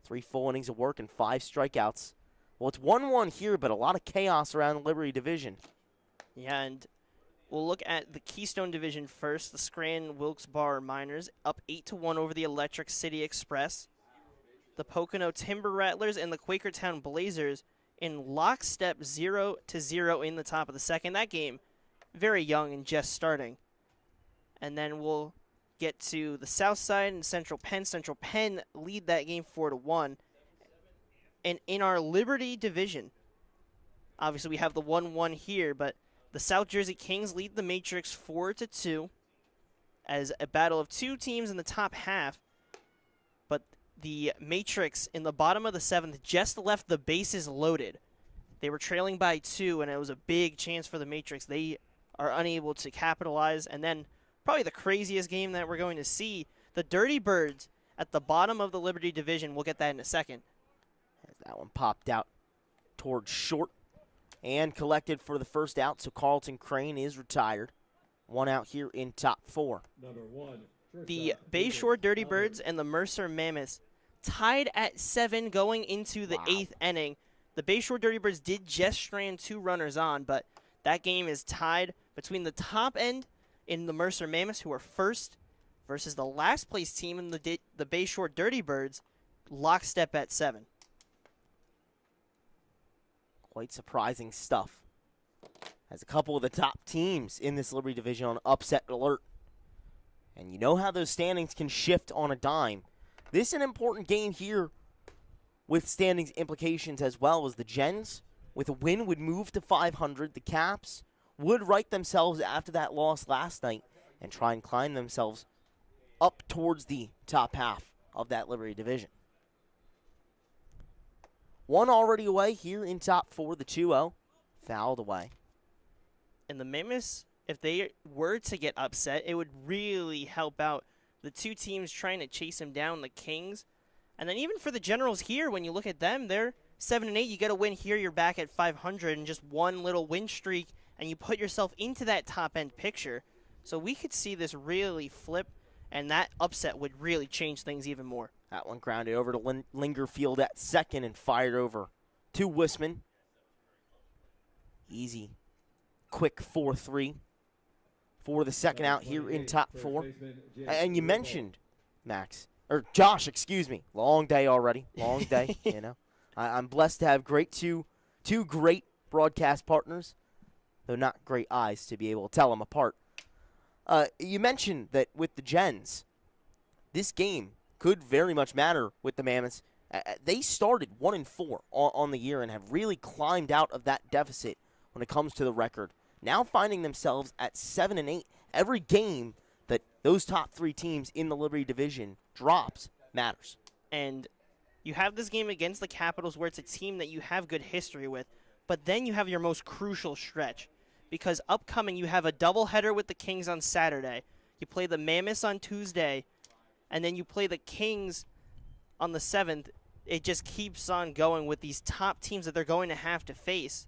3 full innings of work and 5 strikeouts. Well, it's 1-1 here, but a lot of chaos around the Liberty Division. Yeah, and we'll look at the Keystone Division first. The Scranton Wilkes-Barre Miners up 8-1 over the Electric City Express. The Pocono Timber Rattlers and the Quakertown Blazers in lockstep 0-0 in the top of the second. That game very young and just starting. And then we'll get to the South Side and Central Penn. Central Penn lead that game 4-1. And in our Liberty Division, obviously we have the 1-1 here, but the South Jersey Kings lead the Matrix 4-2 as a battle of 2 teams in the top half. But the Matrix in the bottom of the 7th just left the bases loaded. They were trailing by 2, and it was a big chance for the Matrix. They are unable to capitalize. And then probably the craziest game that we're going to see, the Dirty Birds at the bottom of the Liberty Division. We'll get that in a second. As that one popped out towards short and collected for the first out, so Carlton Crane is retired. 1 out here in top 4. Number 1, the Bayshore Dirty Birds and the Mercer Mammoths tied at 7 going into the 8th inning. The Bayshore Dirty Birds did just strand 2 runners on, but that game is tied between the top end in the Mercer Mammoths, who are first, versus the last place team in the Bayshore Dirty Birds, lockstep at 7. Quite surprising stuff, as a couple of the top teams in this Liberty division on upset alert. And you know how those standings can shift on a dime. This is an important game here with standings implications as well, as the Gens, with a win, would move to 500. The Caps would right themselves after that loss last night and try and climb themselves up towards the top half of that Liberty division. One already away here in top 4, the 2-0, fouled away. And the Mammoths, if they were to get upset, it would really help out the 2 teams trying to chase them down, the Kings. And then even for the Generals here, when you look at them, they're 7-8. You get a win here, you're back at 500, and just one little win streak, and you put yourself into that top-end picture. So we could see this really flip, and that upset would really change things even more. That one grounded over to Lingerfield at second and fired over to Wisman. Easy, quick 4-3 for the second out here in top 4. And you mentioned, Max, or Josh, excuse me. Long day already, long day, you know. I'm blessed to have two great broadcast partners, though not great eyes to be able to tell them apart. You mentioned that with the Gens, this game could very much matter with the Mammoths. They started 1-4 on the year and have really climbed out of that deficit when it comes to the record. Now finding themselves at 7-8. Every game that those top 3 teams in the Liberty division drops matters. And you have this game against the Capitals where it's a team that you have good history with, but then you have your most crucial stretch, because upcoming you have a doubleheader with the Kings on Saturday. You play the Mammoths on Tuesday, and then you play the Kings on the 7th. It just keeps on going with these top teams that they're going to have to face.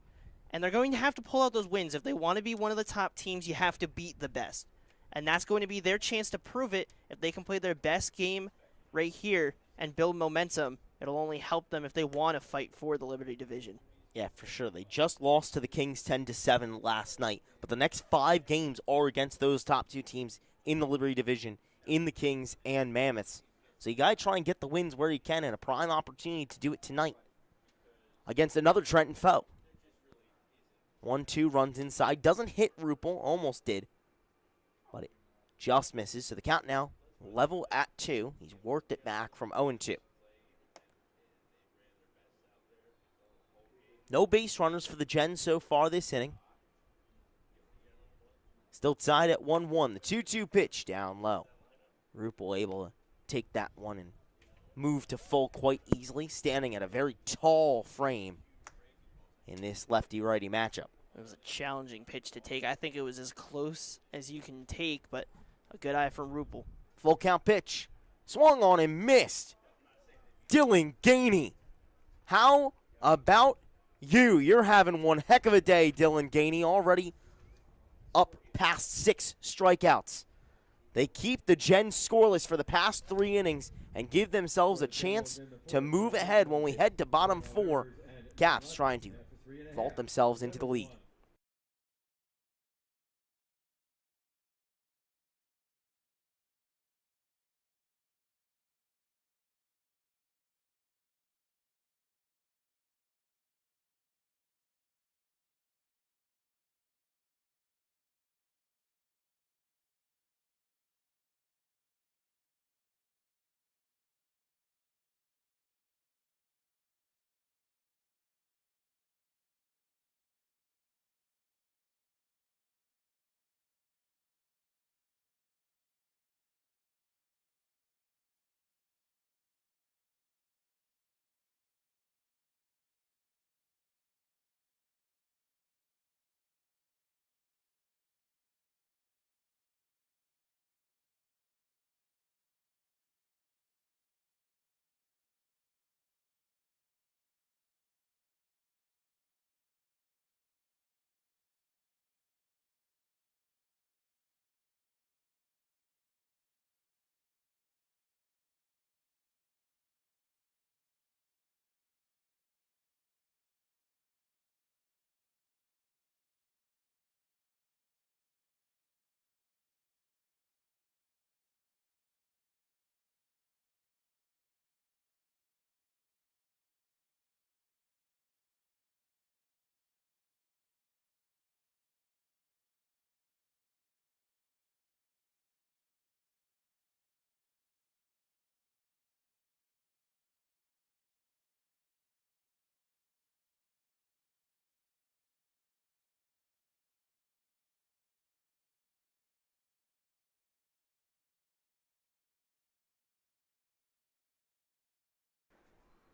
And they're going to have to pull out those wins. If they want to be one of the top teams, you have to beat the best. And that's going to be their chance to prove it. If they can play their best game right here and build momentum, it'll only help them if they want to fight for the Liberty division. Yeah, for sure. They just lost to the Kings 10-7 last night. But the next 5 games are against those top 2 teams in the Liberty division, in the Kings and Mammoths. So you got to try and get the wins where you can, and a prime opportunity to do it tonight against another Trenton foe. 1-2 runs inside. Doesn't hit Rupel. Almost did. But it just misses. So the count now level at 2. He's worked it back from 0-2. No base runners for the Gens so far this inning. Still tied at 1-1. The 2-2 pitch down low. Rupel able to take that one and move to full quite easily, standing at a very tall frame in this lefty-righty matchup. It was a challenging pitch to take. I think it was as close as you can take, but a good eye from Rupel. Full count pitch. Swung on and missed. Dylan Gainey. How about you? You're having one heck of a day, Dylan Gainey. Already up past 6 strikeouts. They keep the Gens scoreless for the past 3 innings and give themselves a chance to move ahead when we head to bottom 4. Caps trying to vault themselves into the lead.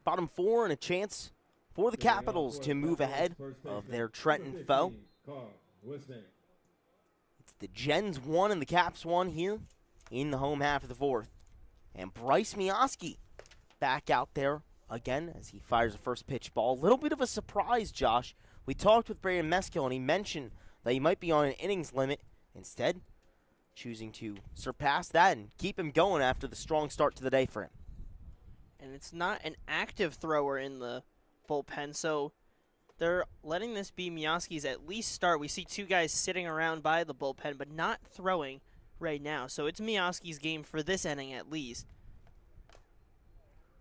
bottom 4 and a chance for the Capitals to move ahead of their Trenton foe. It's the Gens 1 and the Caps 1 here in the home half of the 4th. And Bryce Mioski back out there again as he fires a first pitch ball. A little bit of a surprise, Josh. We talked with Brandon Meskill, and he mentioned that he might be on an innings limit. Instead, choosing to surpass that and keep him going after the strong start to the day for him. And it's not an active thrower in the bullpen, so they're letting this be Mioski's at least start. We see 2 guys sitting around by the bullpen, but not throwing right now. So it's Mioski's game for this inning at least.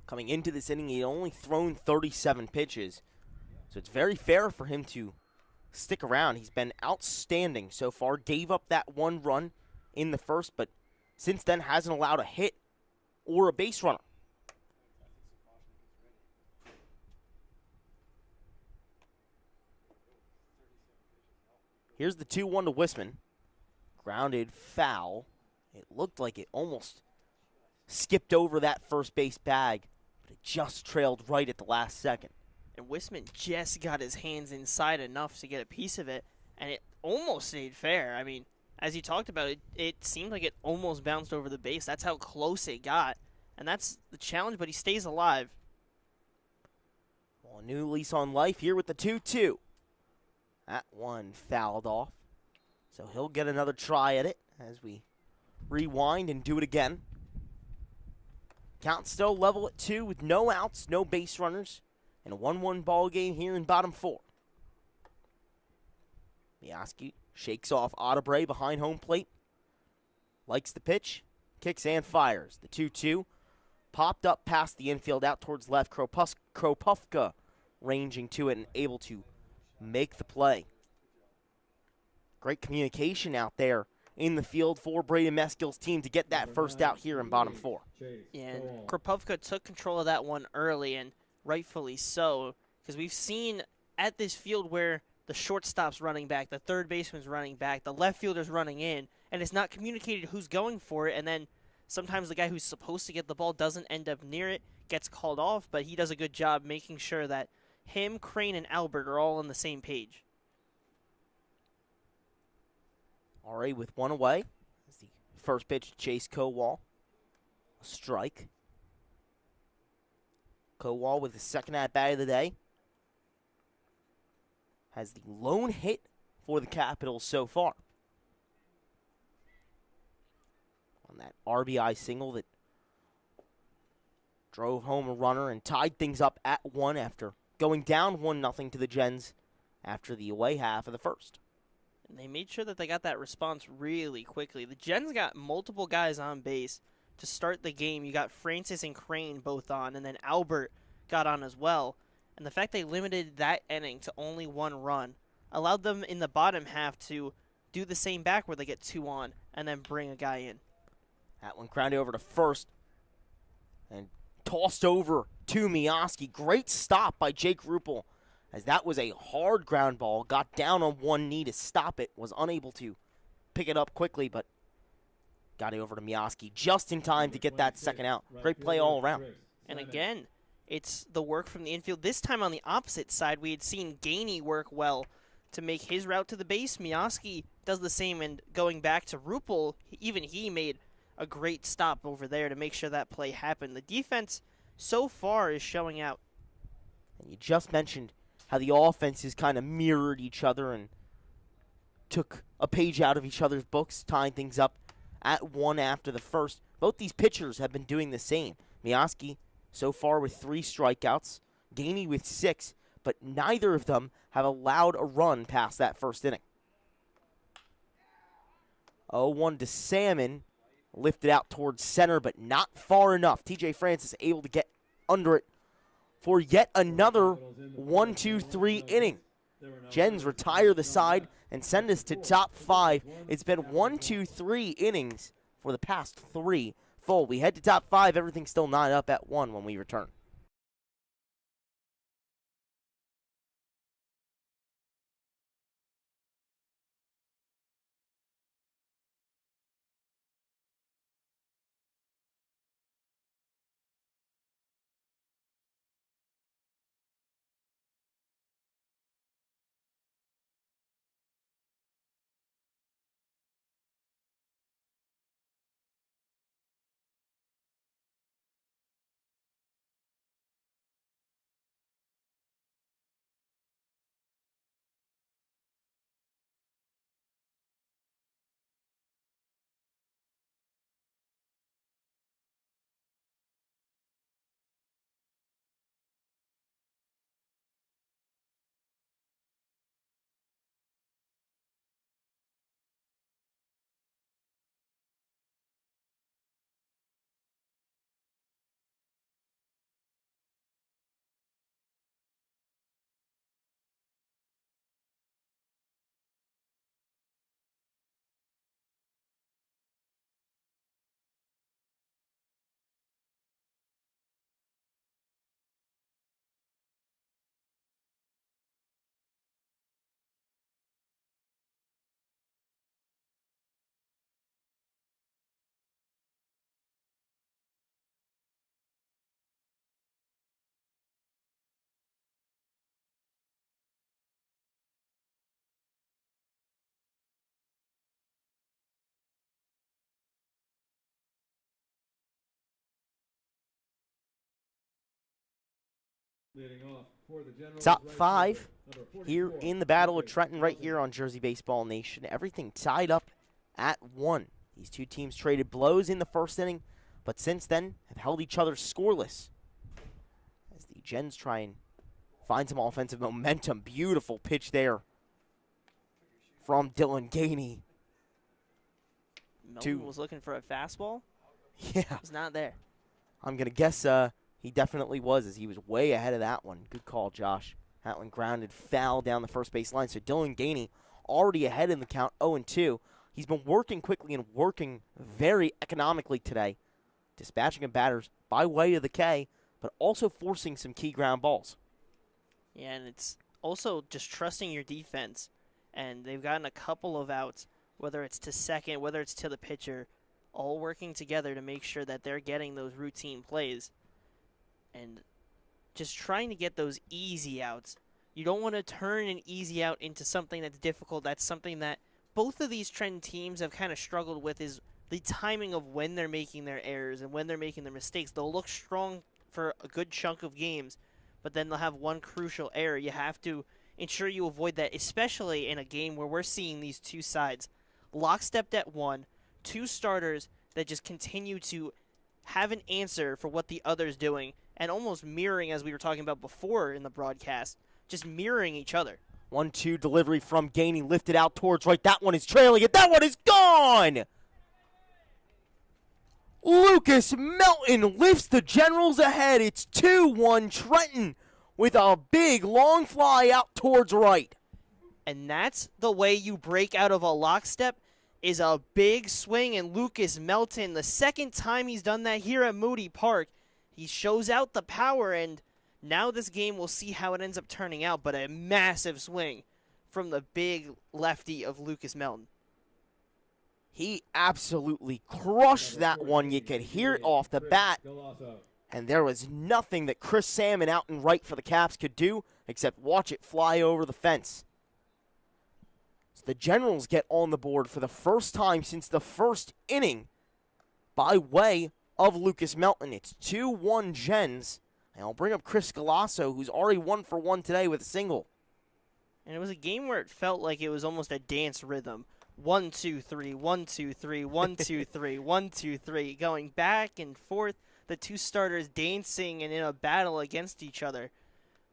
Coming into this inning, he had only thrown 37 pitches. So it's very fair for him to stick around. He's been outstanding so far. Gave up that 1 run in the first, but since then hasn't allowed a hit or a base runner. Here's the 2-1 to Wisman. Grounded foul. It looked like it almost skipped over that first base bag, but it just trailed right at the last second. And Wisman just got his hands inside enough to get a piece of it, and it almost stayed fair. I mean, as you talked about, it seemed like it almost bounced over the base. That's how close it got, and that's the challenge, but he stays alive. Well, a new lease on life here with the 2-2. That one fouled off, so he'll get another try at it as we rewind and do it again. Count still level at 2 with no outs, no base runners, and a 1-1 ball game here in bottom 4. Mioski shakes off Audebray behind home plate. Likes the pitch, kicks and fires. The 2-2 popped up past the infield out towards left. Kropufka ranging to it and able to make the play. Great communication out there in the field for Braden Meskill's team to get that first out here in bottom 4. Yeah, and Kropufka took control of that one early, and rightfully so, because we've seen at this field where the shortstop's running back, the third baseman's running back, the left fielder's running in, and it's not communicated who's going for it, and then sometimes the guy who's supposed to get the ball doesn't end up near it, gets called off, but he does a good job making sure that him, Crane, and Albert are all on the same page. Already with 1 away. That's the first pitch to Chase Kowal. A strike. Kowal with the second at-bat of the day. Has the lone hit for the Capitals so far. On that RBI single that drove home a runner and tied things up at 1 after going down 1-0 to the Gens after the away half of the first. And they made sure that they got that response really quickly. The Gens got multiple guys on base to start the game. You got Francis and Crane both on, and then Albert got on as well. And the fact they limited that inning to only 1 run allowed them in the bottom half to do the same back where they get 2 on and then bring a guy in. That one grounded over to first and tossed over to Mioski. Great stop by Jake Ruppel, as that was a hard ground ball. Got down on 1 knee to stop it. Was unable to pick it up quickly, but got it over to Mioski just in time to get that second out. Great play all around. And again, it's the work from the infield. This time on the opposite side, we had seen Gainey work well to make his route to the base. Mioski does the same, and going back to Ruppel, even he made a great stop over there to make sure that play happened. The defense so far is showing out. And you just mentioned how the offenses kind of mirrored each other and took a page out of each other's books, tying things up at 1 after the first. Both these pitchers have been doing the same. Mioski so far with 3 strikeouts, Gainey with 6, but neither of them have allowed a run past that first inning. 0-1 to Salmon. Lifted out towards center, but not far enough. TJ Francis able to get under it for yet another 1-2-3 inning. Gens retire the side and send us to top 5. It's been 1-2-3 innings for the past 3 full. We head to top 5. Everything's still not up at 1 when we return. Leading off for the Generals, Top right five fielder, number here 44, in the Battle of Lucas Trenton right Melton. here on Jersey Baseball Nation. Everything tied up at 1. These two teams traded blows in the first inning, but since then have held each other scoreless. As the Gens try and find some offensive momentum. Beautiful pitch there from Dylan Gainey. Melton was looking for a fastball. Yeah, It's not there. I'm going to guess he definitely was, as he was way ahead of that one. Good call, Josh. That one grounded foul down the first base line. So Dylan Gainey already ahead in the count, 0-2. He's been working quickly and working very economically today, dispatching of batters by way of the K, but also forcing some key ground balls. Yeah, and it's also just trusting your defense. And they've gotten a couple of outs, whether it's to second, whether it's to the pitcher, all working together to make sure that they're getting those routine plays. And just trying to get those easy outs. You don't want to turn an easy out into something that's difficult. That's something that both of these Trenton teams have kind of struggled with, is the timing of when they're making their errors and when they're making their mistakes. They'll look strong for a good chunk of games, but then they'll have one crucial error. You have to ensure you avoid that, especially in a game where we're seeing these two sides lockstepped at 1, 2 starters that just continue to have an answer for what the other's doing, and almost mirroring, as we were talking about before in the broadcast, just mirroring each other. 1-2 delivery from Gainey, lifted out towards right. That one is trailing it. That one is gone! Lucas Melton lifts the Generals ahead. It's 2-1 Trenton with a big long fly out towards right. And that's the way you break out of a lockstep, is a big swing. And Lucas Melton, the second time he's done that here at Moody Park, he shows out the power, and now this game, we'll see how it ends up turning out, but a massive swing from the big lefty of Lucas Melton. He absolutely crushed that one. You could hear it off the bat. And there was nothing that Chris Salmon out and right for the Caps could do except watch it fly over the fence. So the Generals get on the board for the first time since the first inning by way of Lucas Melton. It's 2-1 Gens. And I'll bring up Chris Galasso, who's already 1 for 1 today with a single. And it was a game where it felt like it was almost a dance rhythm. 1, 2, 3, 1, 2, 3, 1, 2, 3, 1, 2, 3, going back and forth. The two starters dancing and in a battle against each other.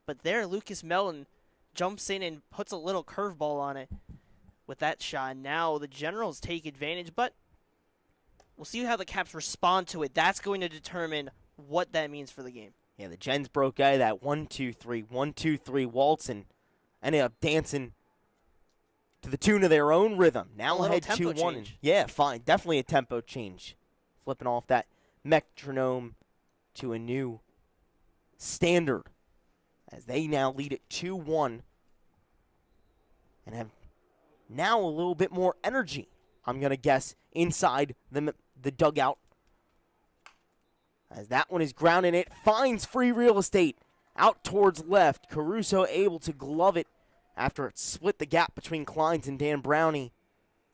But there, Lucas Melton jumps in and puts a little curveball on it with that shot. Now the Generals take advantage, but we'll see how the Caps respond to it. That's going to determine what that means for the game. Yeah, the Gens broke out of that 1-2-3, 1-2-3 waltz and ended up dancing to the tune of their own rhythm. Now ahead 2-1. Yeah, fine. Definitely a tempo change. Flipping off that metronome to a new standard as they now lead it 2-1 and have now a little bit more energy, I'm going to guess, inside the dugout. As that one is grounded, it finds free real estate out towards left. Caruso able to glove it after it split the gap between Kleins and Dan Brownie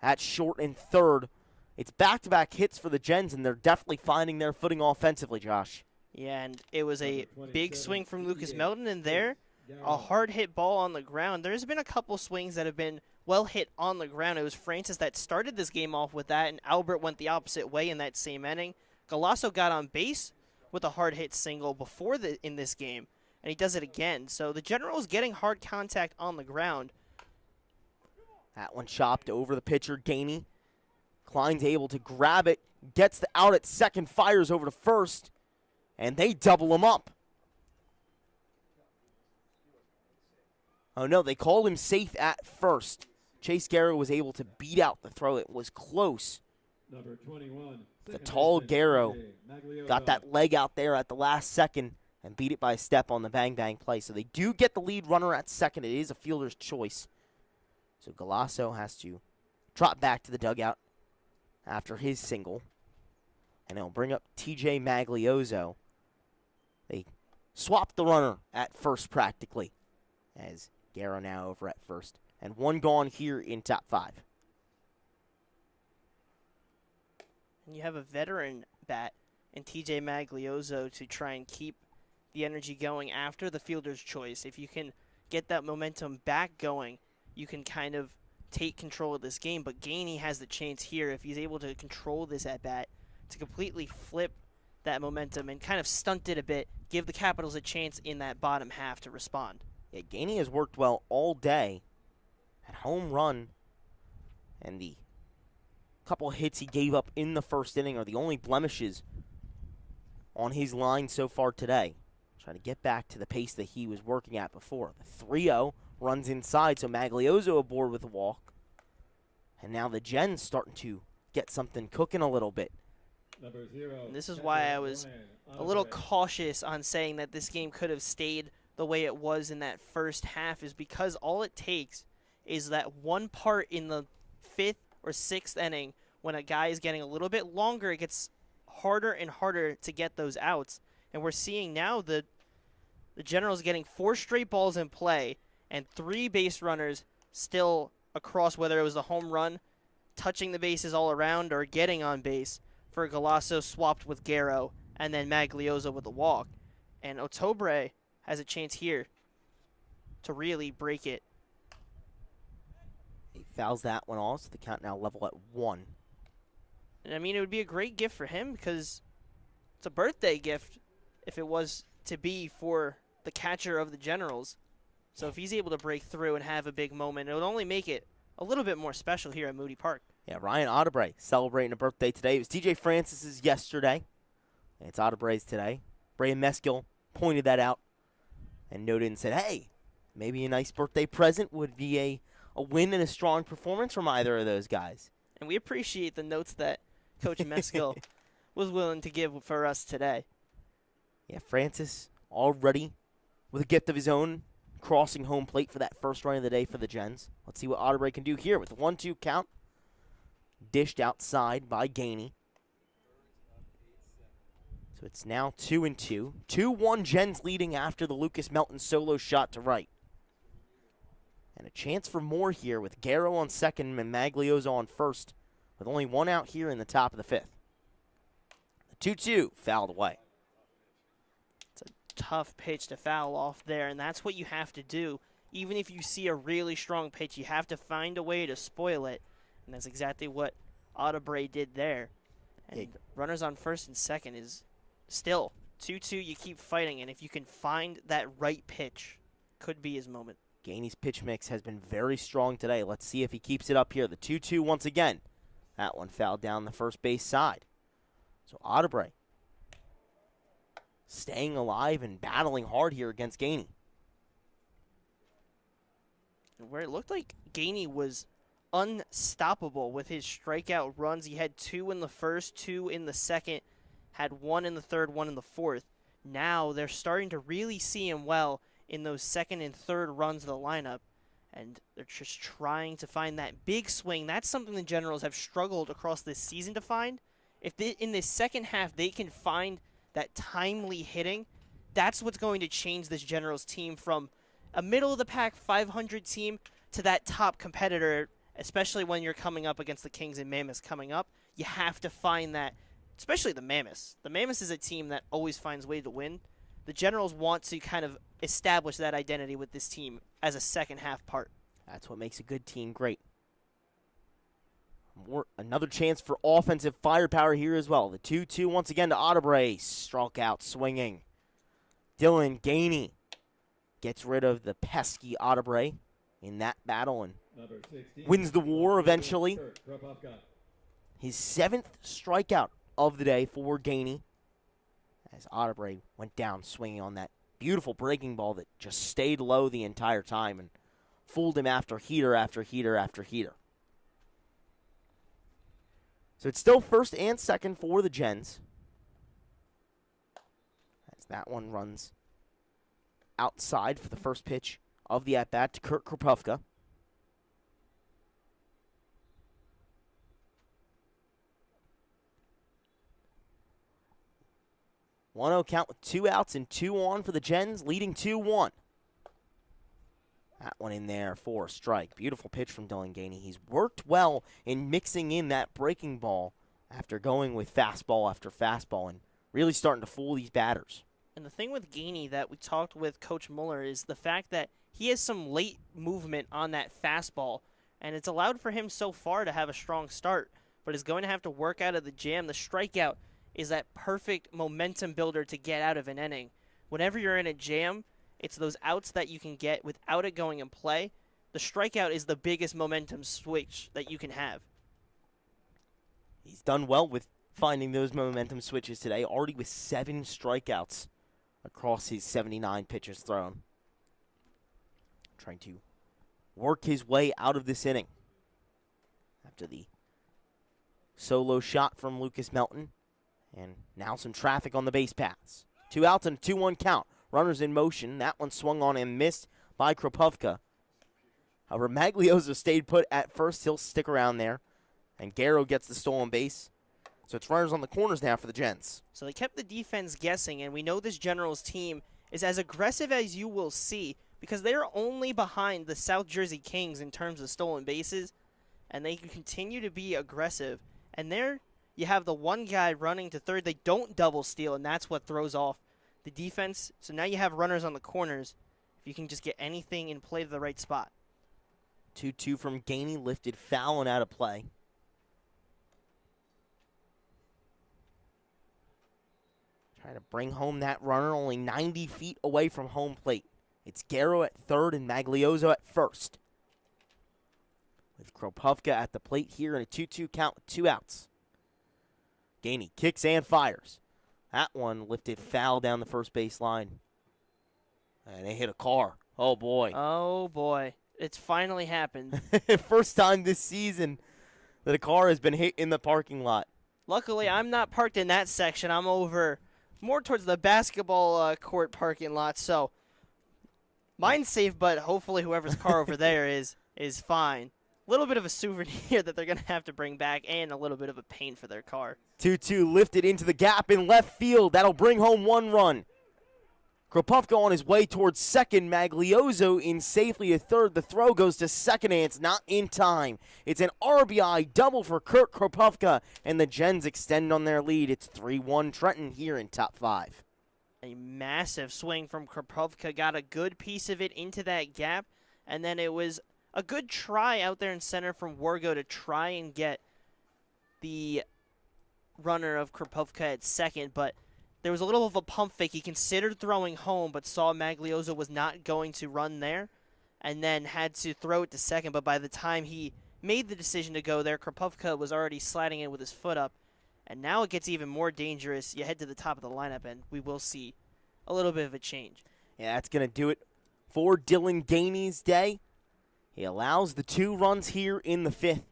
at short and third. It's back-to-back hits for the Gens, and they're definitely finding their footing offensively, Josh. Yeah, and it was a big swing from Lucas Melton, and there, a hard-hit ball on the ground. There's been a couple swings that have been well hit on the ground. It was Francis that started this game off with that, and Albert went the opposite way in that same inning. Galasso got on base with a hard-hit single before in this game, and he does it again. So the Generals getting hard contact on the ground. That one chopped over the pitcher, Gainey. Klein's able to grab it, gets the out at second, fires over to first, and they double him up. Oh, no, they called him safe at first. Chase Garrow was able to beat out the throw. It was close. Number 21, The tall Garrow got that leg out there at the last second and beat it by a step on the bang-bang play. So they do get the lead runner at second. It is a fielder's choice. So Galasso has to trot back to the dugout after his single. And he'll bring up TJ Magliozzo. They swapped the runner at first practically, as Garrow now over at first. And one gone here in top 5. And you have a veteran bat in TJ Magliozzo to try and keep the energy going after the fielder's choice. If you can get that momentum back going, you can kind of take control of this game. But Gainey has the chance here, if he's able to control this at bat, to completely flip that momentum and kind of stunt it a bit, give the Capitals a chance in that bottom half to respond. Yeah, Gainey has worked well all day. At home run, and the couple hits he gave up in the first inning are the only blemishes on his line so far today. Trying to get back to the pace that he was working at before. The 3-0 runs inside, so Maglioso aboard with a walk. And now the Gens starting to get something cooking a little bit. Number 0. And this is why I was a little cautious on saying that this game could have stayed the way it was in that first half, is because all it takes is that one part in the 5th or 6th inning when a guy is getting a little bit longer, it gets harder and harder to get those outs. And we're seeing now the Generals getting 4 straight balls in play and 3 base runners still across, whether it was the home run, touching the bases all around, or getting on base for Galasso swapped with Guerrero, and then Maglioso with a walk. And Otobre has a chance here to really break it. He fouls that one off, so the count now level at 1. And I mean, it would be a great gift for him because it's a birthday gift if it was to be for the catcher of the Generals. So if he's able to break through and have a big moment, it would only make it a little bit more special here at Moody Park. Yeah, Ryan Otobre celebrating a birthday today. It was TJ Francis's yesterday, and it's Otobre's today. Brian Meskill pointed that out and noted and said, hey, maybe a nice birthday present would be a win and a strong performance from either of those guys. And we appreciate the notes that Coach Meskill was willing to give for us today. Yeah, Francis already with a gift of his own, crossing home plate for that first run of the day for the Gens. Let's see what Otobre can do here with the 1-2 count. Dished outside by Gainey. So it's now 2-2. 2-1 Gens leading after the Lucas Melton solo shot to right. And a chance for more here with Guerrero on second and Maglioso on first, with only 1 out here in the top of the 5th. The 2-2 fouled away. It's a tough pitch to foul off there, and that's what you have to do. Even if you see a really strong pitch, you have to find a way to spoil it, and that's exactly what Otobre did there. And runners on first and second is still 2-2. You keep fighting, and if you can find that right pitch, could be his moment. Gainey's pitch mix has been very strong today. Let's see if he keeps it up here. The 2-2 once again. That one fouled down the first base side. So Otobre staying alive and battling hard here against Gainey. Where it looked like Gainey was unstoppable with his strikeout runs. He had 2 in the first, 2 in the second, had 1 in the third, 1 in the fourth. Now they're starting to really see him well in those second and third runs of the lineup, and they're just trying to find that big swing. That's something the Generals have struggled across this season to find. If they, in this second half they can find that timely hitting, that's what's going to change this Generals team from a middle-of-the-pack 500 team to that top competitor, especially when you're coming up against the Kings and Mammoths coming up. You have to find that, especially the Mammoths. The Mammoths is a team that always finds ways to win. The Generals want to kind of establish that identity with this team as a second half part. That's what makes a good team great. Another chance for offensive firepower here as well. The 2-2 once again to Otobre. Struck out swinging. Dylan Gainey gets rid of the pesky Otobre in that battle and wins the war eventually. His 7th strikeout of the day for Gainey, as Otobre went down swinging on that beautiful breaking ball that just stayed low the entire time and fooled him after heater after heater after heater. So it's still first and second for the Gens, as that one runs outside for the first pitch of the at-bat to Kurt Kropufka. One-zero count with 2 outs and 2 on for the Gens, leading 2-1. That one in there for a strike. Beautiful pitch from Dylan Gainey. He's worked well in mixing in that breaking ball after going with fastball after fastball and really starting to fool these batters. And the thing with Gainey that we talked with Coach Muller is the fact that he has some late movement on that fastball, and it's allowed for him so far to have a strong start, but is going to have to work out of the jam. The strikeout is that perfect momentum builder to get out of an inning. Whenever you're in a jam, it's those outs that you can get without it going in play. The strikeout is the biggest momentum switch that you can have. He's done well with finding those momentum switches today, already with 7 strikeouts across his 79 pitches thrown. Trying to work his way out of this inning after the solo shot from Lucas Melton. And now some traffic on the base paths. 2 outs and a 2-1 count. Runners in motion. That one swung on and missed by Kropofka. However, Maglioso stayed put at first. He'll stick around there. And Garrow gets the stolen base. So it's runners on the corners now for the Gens. So they kept the defense guessing, and we know this Generals team is as aggressive as you will see because they're only behind the South Jersey Kings in terms of stolen bases, and they can continue to be aggressive. And there you have the one guy running to third. They don't double steal, and that's what throws off the defense. So now you have runners on the corners if you can just get anything in play to the right spot. 2-2 from Gainey, lifted foul and out of play. Trying to bring home that runner, only 90 feet away from home plate. It's Garrow at third and Maglioso at first. With Kropofka at the plate here in a 2-2 count with 2 outs. Gainey kicks and fires. That one lifted foul down the first base line. And they hit a car. Oh, boy. Oh, boy. It's finally happened. First time this season that a car has been hit in the parking lot. Luckily, I'm not parked in that section. I'm over more towards the basketball court parking lot, so mine's safe, but hopefully whoever's car over there is fine. A little bit of a souvenir that they're going to have to bring back and a little bit of a pain for their car. 2-2 lifted into the gap in left field. That'll bring home 1 run. Kropofka on his way towards second. Maglioso in safely at third. The throw goes to second, and it's not in time. It's an RBI double for Kurt Kropofka, and the Gens extend on their lead. It's 3-1 Trenton here in top 5. A massive swing from Kropofka. Got a good piece of it into that gap, and then it was a good try out there in center from Wargo to try and get the runner of Kropofka at second, but there was a little of a pump fake. He considered throwing home, but saw Maglioso was not going to run there, and then had to throw it to second. But by the time he made the decision to go there, Kropofka was already sliding in with his foot up, and now it gets even more dangerous. You head to the top of the lineup, and we will see a little bit of a change. Yeah, that's going to do it for Dylan Gainey's day. He allows the 2 runs here in the 5th,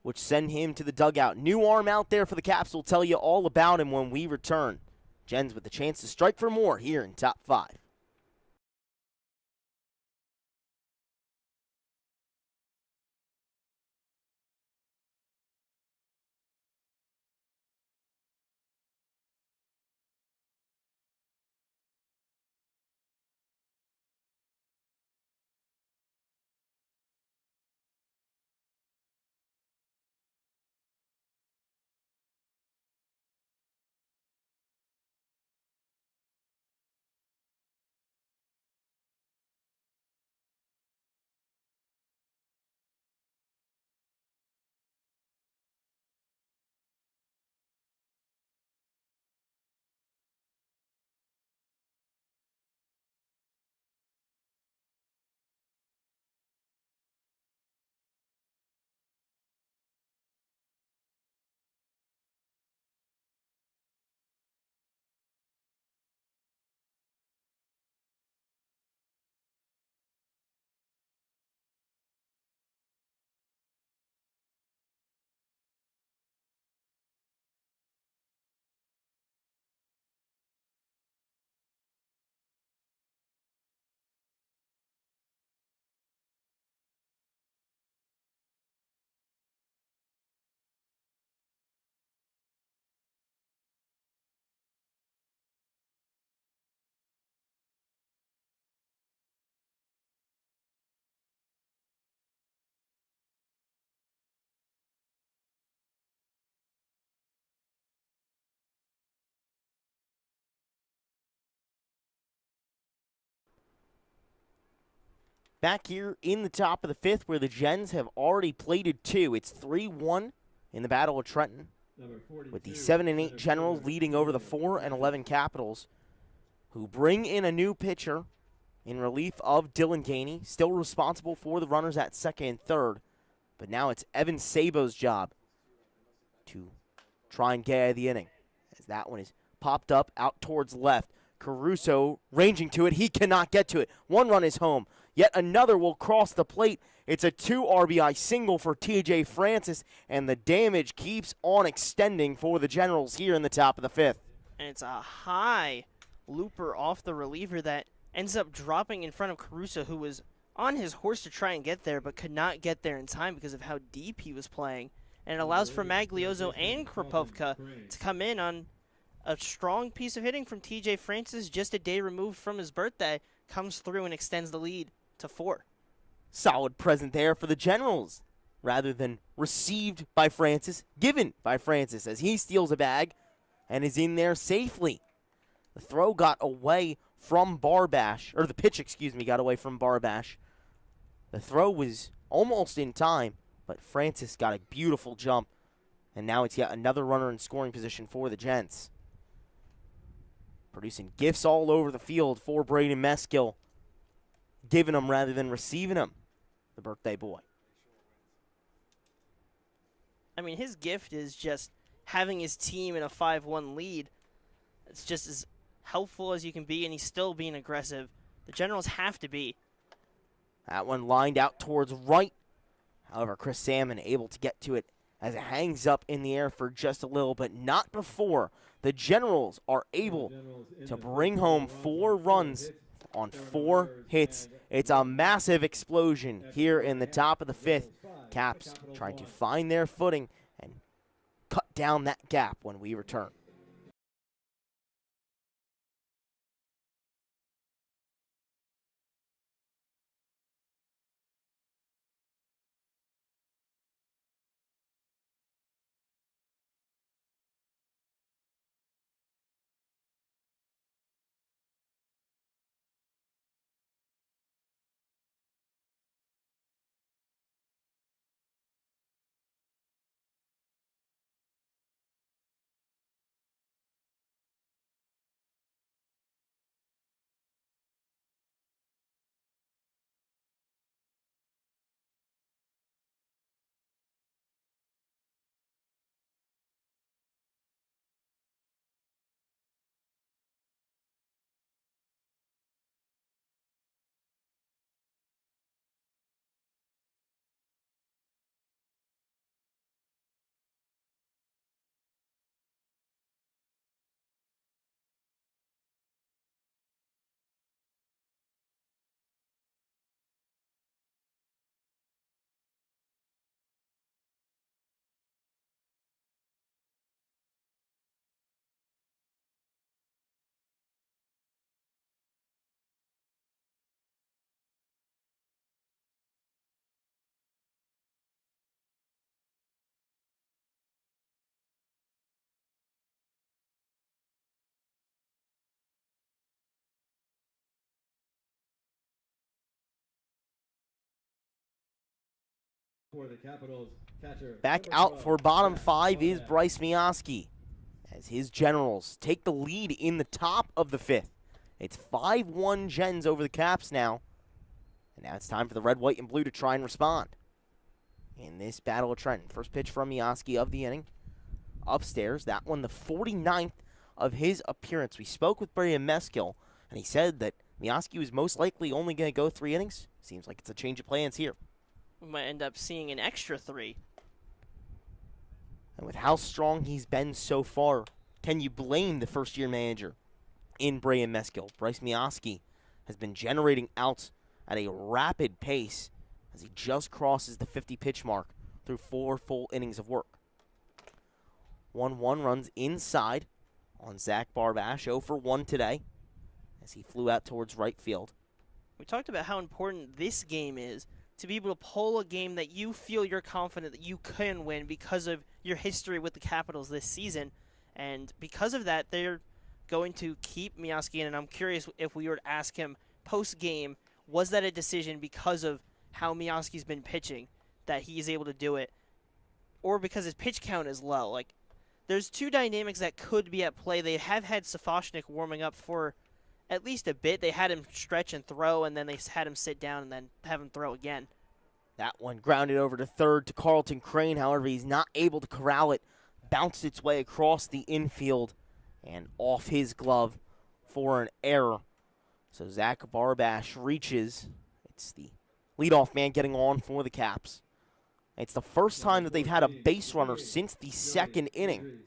which send him to the dugout. New arm out there for the Caps. We'll tell you all about him when we return. Gens with the chance to strike for more here in top 5. Back here in the top of the fifth where the Gens have already plated 2. It's 3-1 in the Battle of Trenton, Number 42, with the 7 and 8 Generals leading over the 4 and 11 Capitals, who bring in a new pitcher in relief of Dylan Ganey, still responsible for the runners at second and third. But now it's Evan Sabo's job to try and get out of the inning, as that one is popped up out towards left. Caruso ranging to it. He cannot get to it. 1 run is home. Yet another will cross the plate. It's a 2 RBI single for TJ Francis, and the damage keeps on extending for the Generals here in the top of the fifth. And it's a high looper off the reliever that ends up dropping in front of Caruso, who was on his horse to try and get there, but could not get there in time because of how deep he was playing. And it allows for Magliozzo and Krapovka to come in on a strong piece of hitting from TJ Francis, just a day removed from his birthday, comes through and extends the lead to 4. Solid present there for the Generals, rather than received by Francis, given by Francis, as he steals a bag and is in there safely. The throw got away from Barbash, or the pitch, got away from Barbash. The throw was almost in time, but Francis got a beautiful jump, and now it's yet another runner in scoring position for the Gents. Producing gifts all over the field for Braden Meskill, giving them rather than receiving them, the birthday boy. I mean, his gift is just having his team in a 5-1 lead. It's just as helpful as you can be, and he's still being aggressive. The Generals have to be. That one lined out towards right. However, Chris Salmon able to get to it as it hangs up in the air for just a little, but not before the Generals are able to bring home 4 runs on 4 hits. It's a massive explosion here in the top of the fifth. Caps trying to find their footing and cut down that gap when we return. For the Capitals, catcher. Back number out 12, for bottom Jack 5 is Barnett. Bryce Mioski, as his Generals take the lead in the top of the fifth. It's 5-1 Gens over the Caps now. And now it's time for the red, white, and blue to try and respond in this Battle of Trenton. First pitch from Mioski of the inning. Upstairs, that one the 49th of his appearance. We spoke with Brian Meskill, and he said that Mioski was most likely only going to go 3 innings. Seems like it's a change of plans here. We might end up seeing an extra 3. And with how strong he's been so far, can you blame the first-year manager in Brian Meskill? Bryce Mioski has been generating outs at a rapid pace as he just crosses the 50-pitch mark through 4 full innings of work. 1-1 runs inside on Zach Barbash, 0 for 1 today as he flew out towards right field. We talked about how important this game is to be able to pull a game that you feel you're confident that you can win because of your history with the Capitals this season. And because of that, they're going to keep Mioski in. And I'm curious if we were to ask him post-game Was that a decision because of how Miyaski's been pitching that he's able to do it, or because his pitch count is low? Like, there's two dynamics that could be at play. They have had Safashnik warming up for at least a bit. They had him stretch and throw, and then they had him sit down and then have him throw again. That one grounded over to third to Carlton Crane. However, he's not able to corral it. Bounced its way across the infield and off his glove for an error. So Zach Barbash reaches. It's the leadoff man getting on for the Caps. It's the first time that they've had a base runner since the second inning.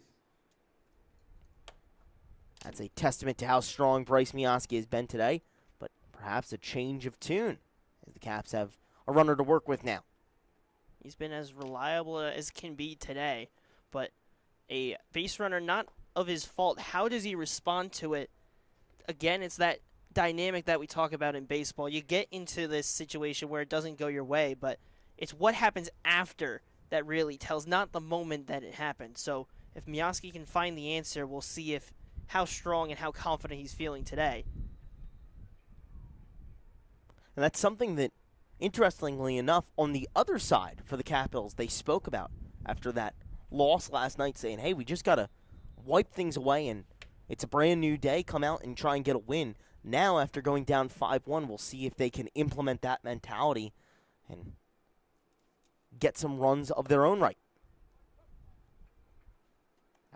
That's a testament to how strong Bryce Miyaski has been today, but perhaps a change of tune as the Caps have a runner to work with now. He's been as reliable as can be today, but a base runner not of his fault. How does he respond to it? Again, it's that dynamic that we talk about in baseball. You get into this situation where it doesn't go your way, but it's what happens after that really tells, not the moment that it happened. So if Miyaski can find the answer, we'll see how strong and how confident he's feeling today. And that's something that, interestingly enough, on the other side for the Capitals, they spoke about after that loss last night, saying, hey, we just got to wipe things away, and it's a brand new day, come out and try and get a win. Now, after going down 5-1, we'll see if they can implement that mentality and get some runs of their own right.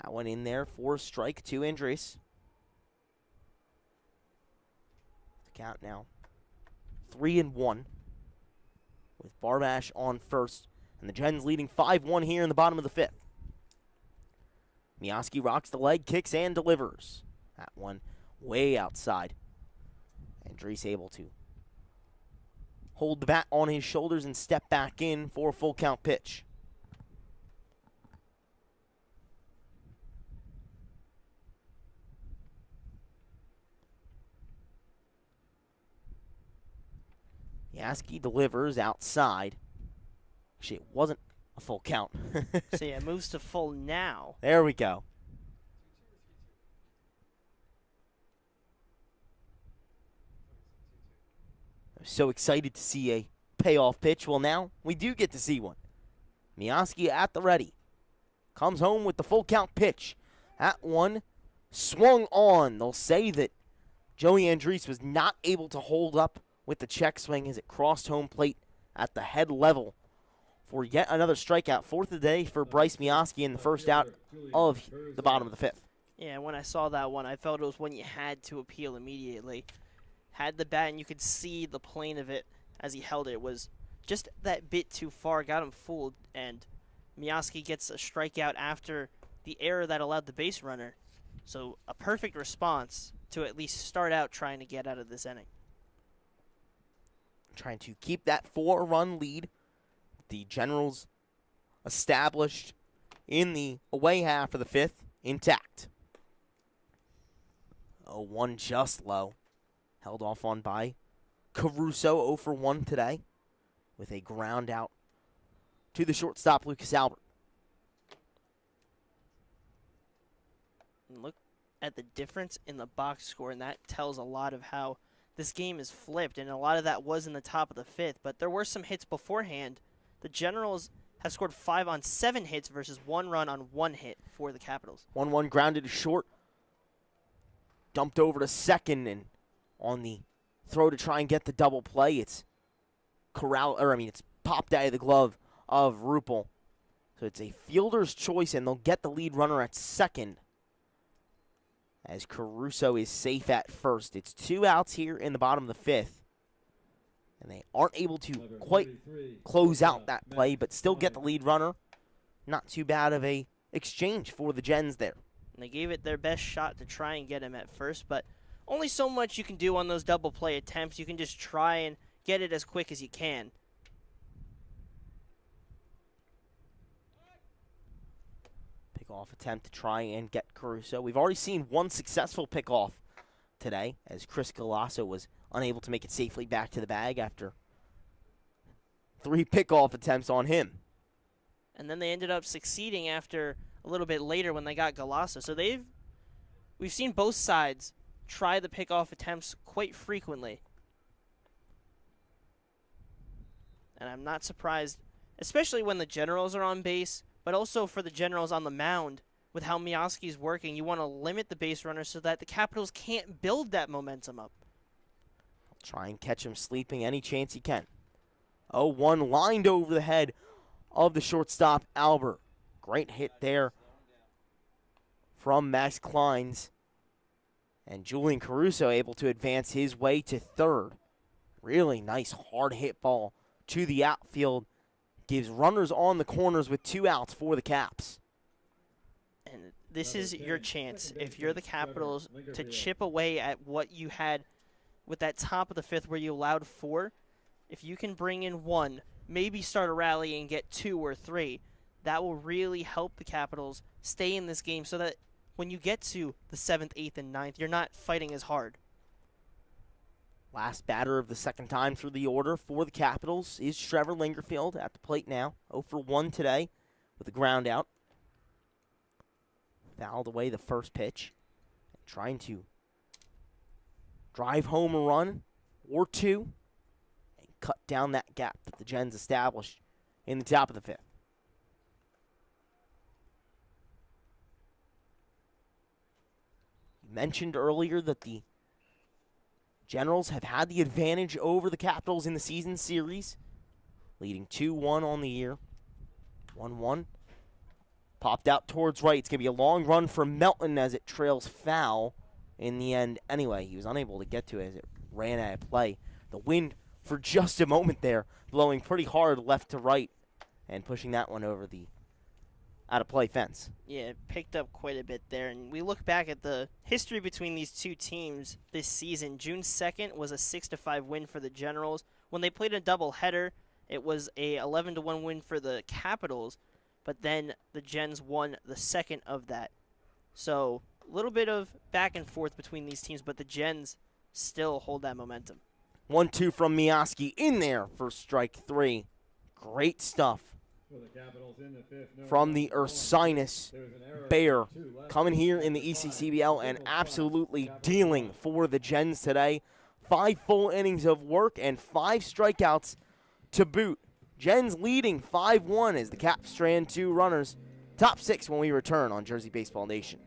That one in there for strike to Andres. The count now 3-1 with Barbash on first, and the Gens leading 5-1 here in the bottom of the fifth. Miyaski rocks the leg, kicks, and delivers. That one way outside. Andres able to hold the bat on his shoulders and step back in for a full count pitch. Miyaski delivers outside. Actually, it wasn't a full count. So yeah, it moves to full now. There we go. I'm so excited to see a payoff pitch. Well, now we do get to see one. Miyaski at the ready. Comes home with the full count pitch. That one swung on. They'll say that Joey Andres was not able to hold up with the check swing as it crossed home plate at the head level for yet another strikeout. Fourth of the day for Bryce Miyaski in the first out of the bottom of the fifth. Yeah, when I saw that one, I felt it was one you had to appeal immediately. Had the bat, and you could see the plane of it as he held it. It was just that bit too far, got him fooled, and Miyaski gets a strikeout after the error that allowed the base runner. So a perfect response to at least start out trying to get out of this inning. Trying to keep that 4-run lead. The Generals established in the away half of the fifth intact. 0-1 just low. Held off on by Caruso, 0 for 1 today with a ground out to the shortstop, Lucas Albert. And look at the difference in the box score, and that tells a lot of how this game is flipped, and a lot of that was in the top of the fifth, but there were some hits beforehand. The Generals have scored 5 on 7 hits versus 1 run on 1 hit for the Capitals. 1-1 grounded to short. Dumped over to second, and on the throw to try and get the double play, it's it's popped out of the glove of Rupel. So it's a fielder's choice, and they'll get the lead runner at second as Caruso is safe at first. It's 2 outs here in the bottom of the fifth, and they aren't able to quite close out that play, but still get the lead runner. Not too bad of a exchange for the Gens there. And they gave it their best shot to try and get him at first, but only so much you can do on those double play attempts. You can just try and get it as quick as you can. Pick-off attempt to try and get Caruso. We've already seen one successful pick-off today as Chris Galasso was unable to make it safely back to the bag after 3 pick-off attempts on him. And then they ended up succeeding after a little bit later when they got Galasso. So we've seen both sides try the pick-off attempts quite frequently. And I'm not surprised, especially when the Generals are on base, but also for the Generals on the mound. With how Miyaski's working, you want to limit the base runners so that the Capitals can't build that momentum up. Try and catch him sleeping any chance he can. 0-1 lined over the head of the shortstop, Albert. Great hit there from Max Kleins. And Julian Caruso able to advance his way to third. Really nice hard hit ball to the outfield. Gives runners on the corners with 2 outs for the Caps. And this is your chance, if you're the Capitals, to chip away at what you had with that top of the 5th where you allowed 4. If you can bring in 1, maybe start a rally and get 2 or 3, that will really help the Capitals stay in this game so that when you get to the 7th, 8th, and 9th, you're not fighting as hard. Last batter of the second time through the order for the Capitals is Trevor Lingerfield at the plate now. 0 for 1 today with a ground out. Fouled away the first pitch. Trying to drive home a run or 2 and cut down that gap that the Gens established in the top of the 5th. You mentioned earlier that the Generals have had the advantage over the Capitals in the season series, leading 2-1 on the year. 1-1. Popped out towards right. It's going to be a long run for Melton as it trails foul in the end. Anyway, he was unable to get to it as it ran out of play. The wind for just a moment there, blowing pretty hard left to right and pushing that one over the out-of-play fence. Yeah, it picked up quite a bit there. And we look back at the history between these two teams this season. June 2nd was a 6-5 win for the Generals. When they played a doubleheader, it was a 11-1 win for the Capitals. But then the Gens won the second of that. So a little bit of back and forth between these teams, but the Gens still hold that momentum. 1-2 from Miyaski in there for strike 3. Great stuff from the Ursinus Bear, coming here in the ECCBL and absolutely dealing for the Gens today. 5 full innings of work and 5 strikeouts to boot. Gens leading 5-1 as the Caps strand 2 runners. Top 6 when we return on Jersey Baseball Nation.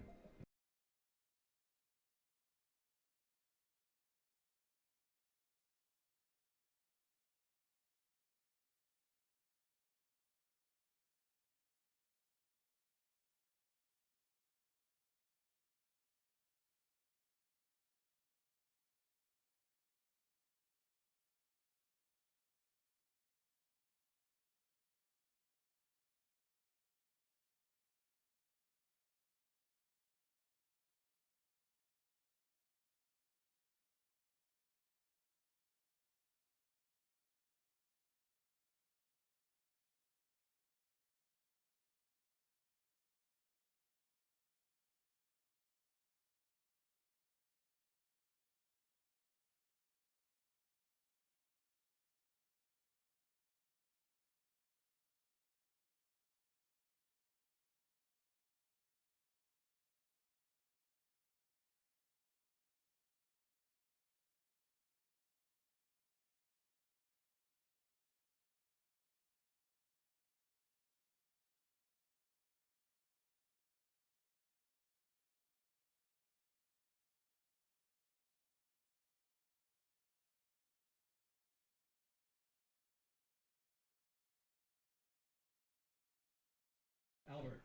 Albert.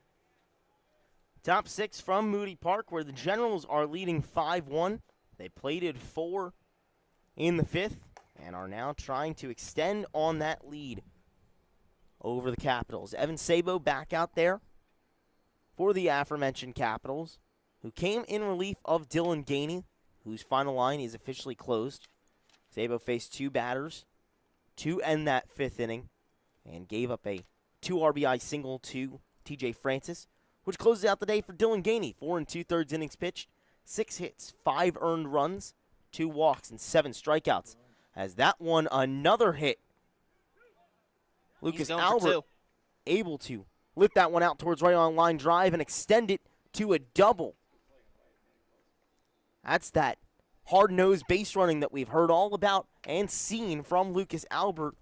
Top 6 from Moody Park, where the Generals are leading 5-1. They plated 4 in the 5th and are now trying to extend on that lead over the Capitals. Evan Sabo back out there for the aforementioned Capitals, who came in relief of Dylan Gainey, whose final line is officially closed. Sabo faced 2 batters to end that 5th inning and gave up a 2 RBI single to TJ Francis, which closes out the day for Dylan Gainey. 4 2/3 innings pitched, 6 hits, 5 earned runs, 2 walks, and 7 strikeouts. As that one, another hit. Lucas Albert able to lift that one out towards right on line drive and extend it to a double. That's that hard-nosed base running that we've heard all about and seen from Lucas Albert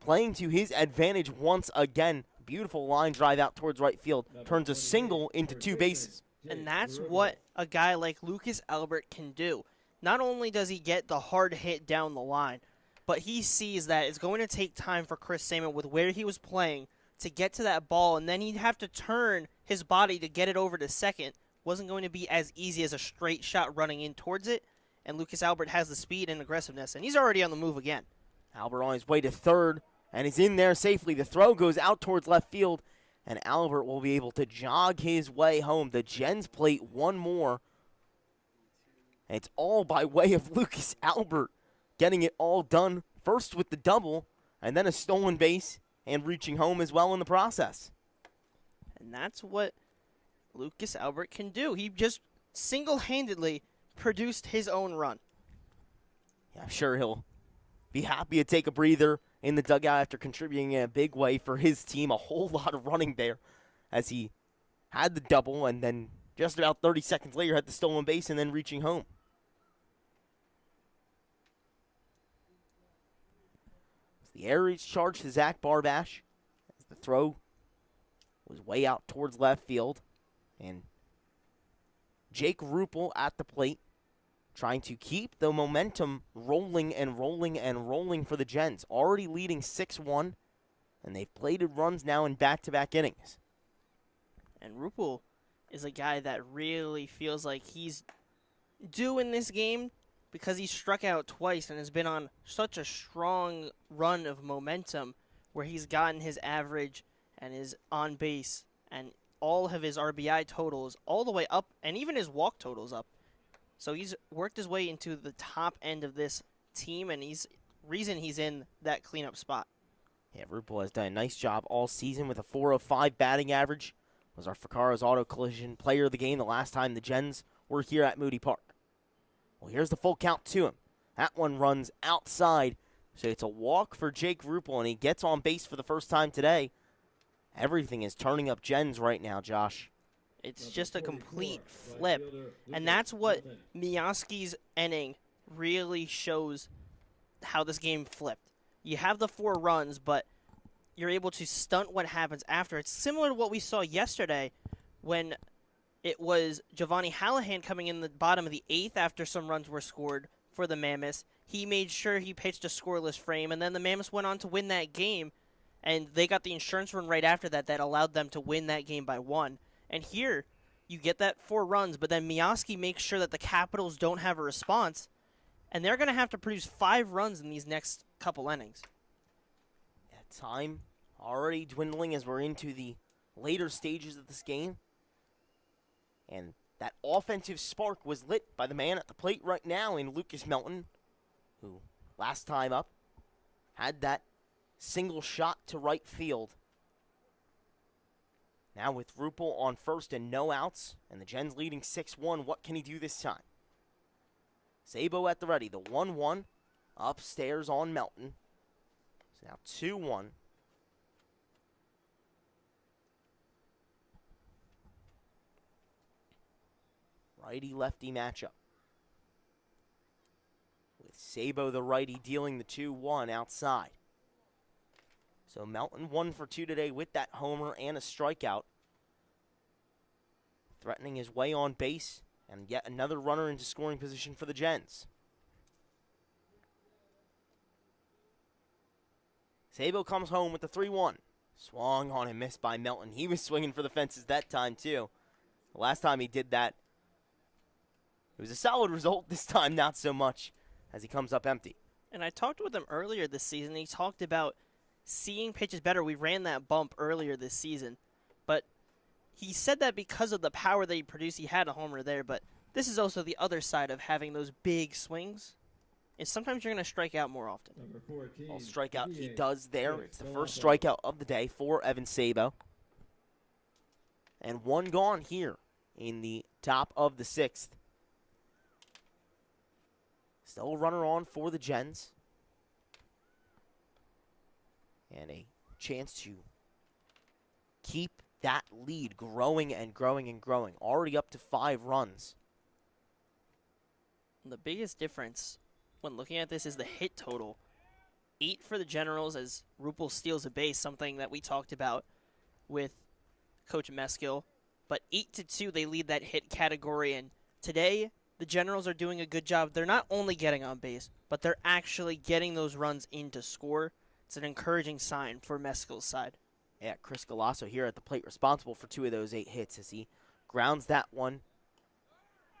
playing to his advantage once again. Beautiful line drive out towards right field. Turns a single into 2 bases. And that's what a guy like Lucas Albert can do. Not only does he get the hard hit down the line, but he sees that it's going to take time for Chris Saman with where he was playing to get to that ball, and then he'd have to turn his body to get it over to second. Wasn't going to be as easy as a straight shot running in towards it, and Lucas Albert has the speed and aggressiveness, and he's already on the move again. Albert on his way to third, and he's in there safely. The throw goes out towards left field, and Albert will be able to jog his way home. The Gens plate one more. And it's all by way of Lucas Albert getting it all done, first with the double, and then a stolen base, and reaching home as well in the process. And that's what Lucas Albert can do. He just single-handedly produced his own run. Yeah, I'm sure he'll be happy to take a breather in the dugout after contributing in a big way for his team. A whole lot of running there as he had the double and then just about 30 seconds later had the stolen base and then reaching home. The air reach charge to Zach Barbash as the throw was way out towards left field. And Jake Ruppel at the plate trying to keep the momentum rolling and rolling and rolling for the Gens. Already leading 6-1, and they've plated runs now in back-to-back innings. And Ruppel is a guy that really feels like he's due in this game because he struck out twice and has been on such a strong run of momentum where he's gotten his average and his on base and all of his RBI totals all the way up, and even his walk totals up. So he's worked his way into the top end of this team, and he's in that cleanup spot. Yeah, Ruppel has done a nice job all season with a .405 batting average. Was our Ficarra's Auto Collision player of the game the last time the Gens were here at Moody Park. Well, here's the full count to him. That one runs outside, so it's a walk for Jake Ruppel, and he gets on base for the first time today. Everything is turning up Gens right now, Josh. It's just a complete flip, and that's what Miyaski's inning really shows how this game flipped. You have the 4 runs, but you're able to stunt what happens after. It's similar to what we saw yesterday when it was Giovanni Hallahan coming in the bottom of the 8th after some runs were scored for the Mammoths. He made sure he pitched a scoreless frame, and then the Mammoths went on to win that game, and they got the insurance run right after that allowed them to win that game by 1. And here, you get that 4 runs, but then Miyaski makes sure that the Capitals don't have a response, and they're going to have to produce 5 runs in these next couple innings. Yeah, time already dwindling as we're into the later stages of this game. And that offensive spark was lit by the man at the plate right now in Lucas Melton, who last time up had that single shot to right field. Now with Ruppel on first and no outs, and the Gens leading 6-1, what can he do this time? Sabo at the ready, the 1-1 upstairs on Melton. So now 2-1. Righty-lefty matchup. With Sabo the righty dealing the 2-1 outside. So Melton 1 for 2 today with that homer and a strikeout. Threatening his way on base, and yet another runner into scoring position for the Gens. Sabo comes home with the 3-1. Swung on and missed by Melton. He was swinging for the fences that time too. The last time he did that, it was a solid result. This time, not so much, as he comes up empty. And I talked with him earlier this season. He talked about seeing pitches better. We ran that bump earlier this season. But he said that because of the power that he produced, he had a homer there. But this is also the other side of having those big swings. And sometimes you're going to strike out more often. Well, strikeout he does there. It's the first strikeout of the day for Evan Sabo. And 1 gone here in the top of the 6th. Still a runner on for the Gens. And a chance to keep that lead growing and growing and growing. Already up to 5 runs. The biggest difference when looking at this is the hit total. 8 for the Generals as Rupel steals a base, something that we talked about with Coach Meskill. But 8-2, they lead that hit category, and today the Generals are doing a good job. They're not only getting on base, but they're actually getting those runs in to score. It's an encouraging sign for Meskill's side. Yeah, Chris Galasso here at the plate, responsible for 2 of those 8 hits as he grounds that one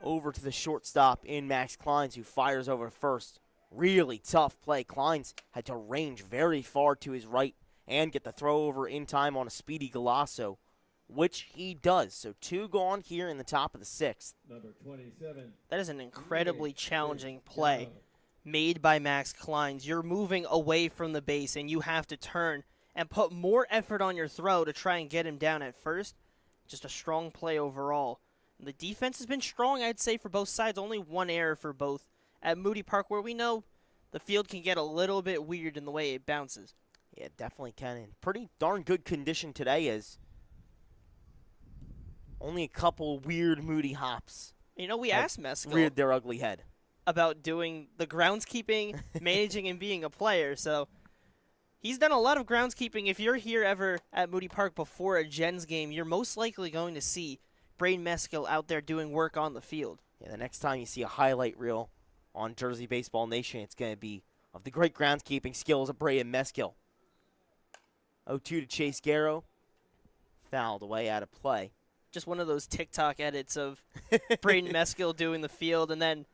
over to the shortstop in Max Kleins, who fires over first. Really tough play. Kleins had to range very far to his right and get the throw over in time on a speedy Galasso, which he does. So 2 gone here in the top of the 6th. Number 27. That is an incredibly challenging play made by Max Kleins. You're moving away from the base, and you have to turn and put more effort on your throw to try and get him down at first. Just a strong play overall. And the defense has been strong, I'd say, for both sides. Only 1 error for both at Moody Park, where we know the field can get a little bit weird in the way it bounces. Yeah, it definitely can. In pretty darn good condition today, as only a couple weird Moody hops You know, we asked Meskill reared their ugly head about doing the groundskeeping, managing, and being a player. So he's done a lot of groundskeeping. If you're here ever at Moody Park before a Gens game, you're most likely going to see Braden Meskill out there doing work on the field. Yeah, the next time you see a highlight reel on Jersey Baseball Nation, it's going to be of the great groundskeeping skills of Braden Meskill. 0-2 to Chase Garrow. Fouled away out of play. Just one of those TikTok edits of Braden Meskill doing the field, and then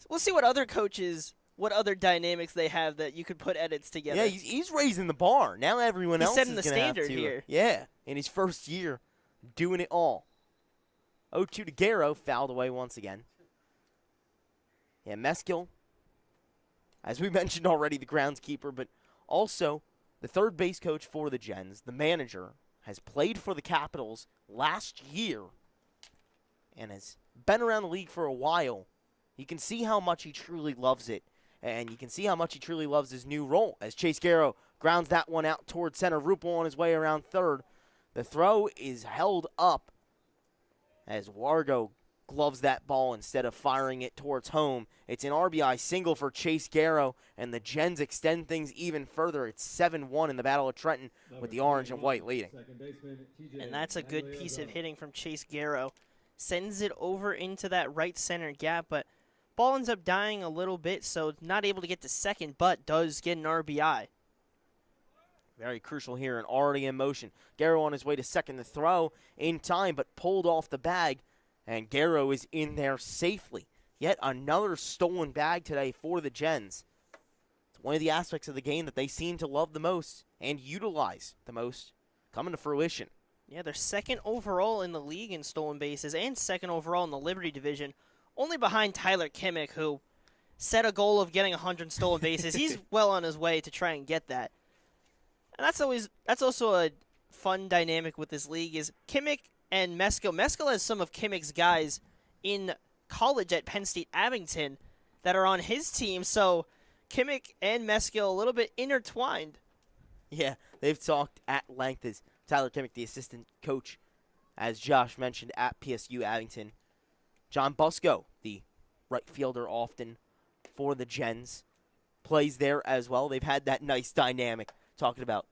we'll see what other coaches, what other dynamics they have that you could put edits together. Yeah, he's raising the bar. Now everyone He's else setting is the going to have standard to. here. Yeah, in his first year, doing it all. 0-2 to Garrow, fouled away once again. Yeah, Meskill, as we mentioned already, the groundskeeper, but also the third base coach for the Gens, the manager, has played for the Capitals last year and has been around the league for a while. You can see how much he truly loves it, and you can see how much he truly loves his new role as Chase Garrow grounds that one out towards center. Rupel on his way around third. The throw is held up as Wargo gloves that ball instead of firing it towards home. It's an RBI single for Chase Garrow, and the Gens extend things even further. It's 7-1 in the Battle of Trenton with the orange and white leading. And that's a good piece of hitting from Chase Garrow. Sends it over into that right center gap, but ball ends up dying a little bit, so not able to get to second, but does get an RBI. Very crucial here and already in motion. Garrow on his way to second, the throw in time, but pulled off the bag, and Garrow is in there safely. Yet another stolen bag today for the Gens. It's one of the aspects of the game that they seem to love the most and utilize the most coming to fruition. Yeah, they're second overall in the league in stolen bases and second overall in the Liberty division, only behind Tyler Kimmick, who set a goal of getting 100 stolen bases. He's well on his way to try and get that. And that's also a fun dynamic with this league is Kimmick and Meskill. Meskill has some of Kimmick's guys in college at Penn State Abington that are on his team, so Kimmick and Meskill a little bit intertwined. Yeah, they've talked at length as Tyler Kimmick, the assistant coach, as Josh mentioned, at PSU Abington. John Busco, the right fielder often for the Gens, plays there as well. They've had that nice dynamic talking about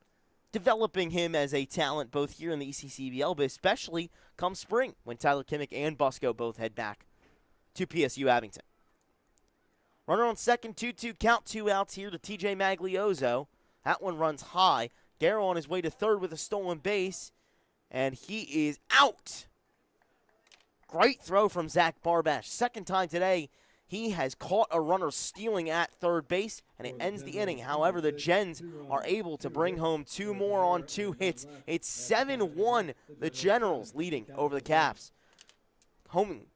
developing him as a talent both here in the ECCBL, but especially come spring when Tyler Kimmick and Busco both head back to PSU Abington. Runner on second, 2-2 count, 2 outs here to TJ Magliozzo. That one runs high. Garrow on his way to third with a stolen base, and he is out. Great throw from Zach Barbash. Second time today he has caught a runner stealing at third base, and it ends the inning. However, the Gens are able to bring home 2 more on 2 hits. It's 7-1, the Generals leading over the Caps.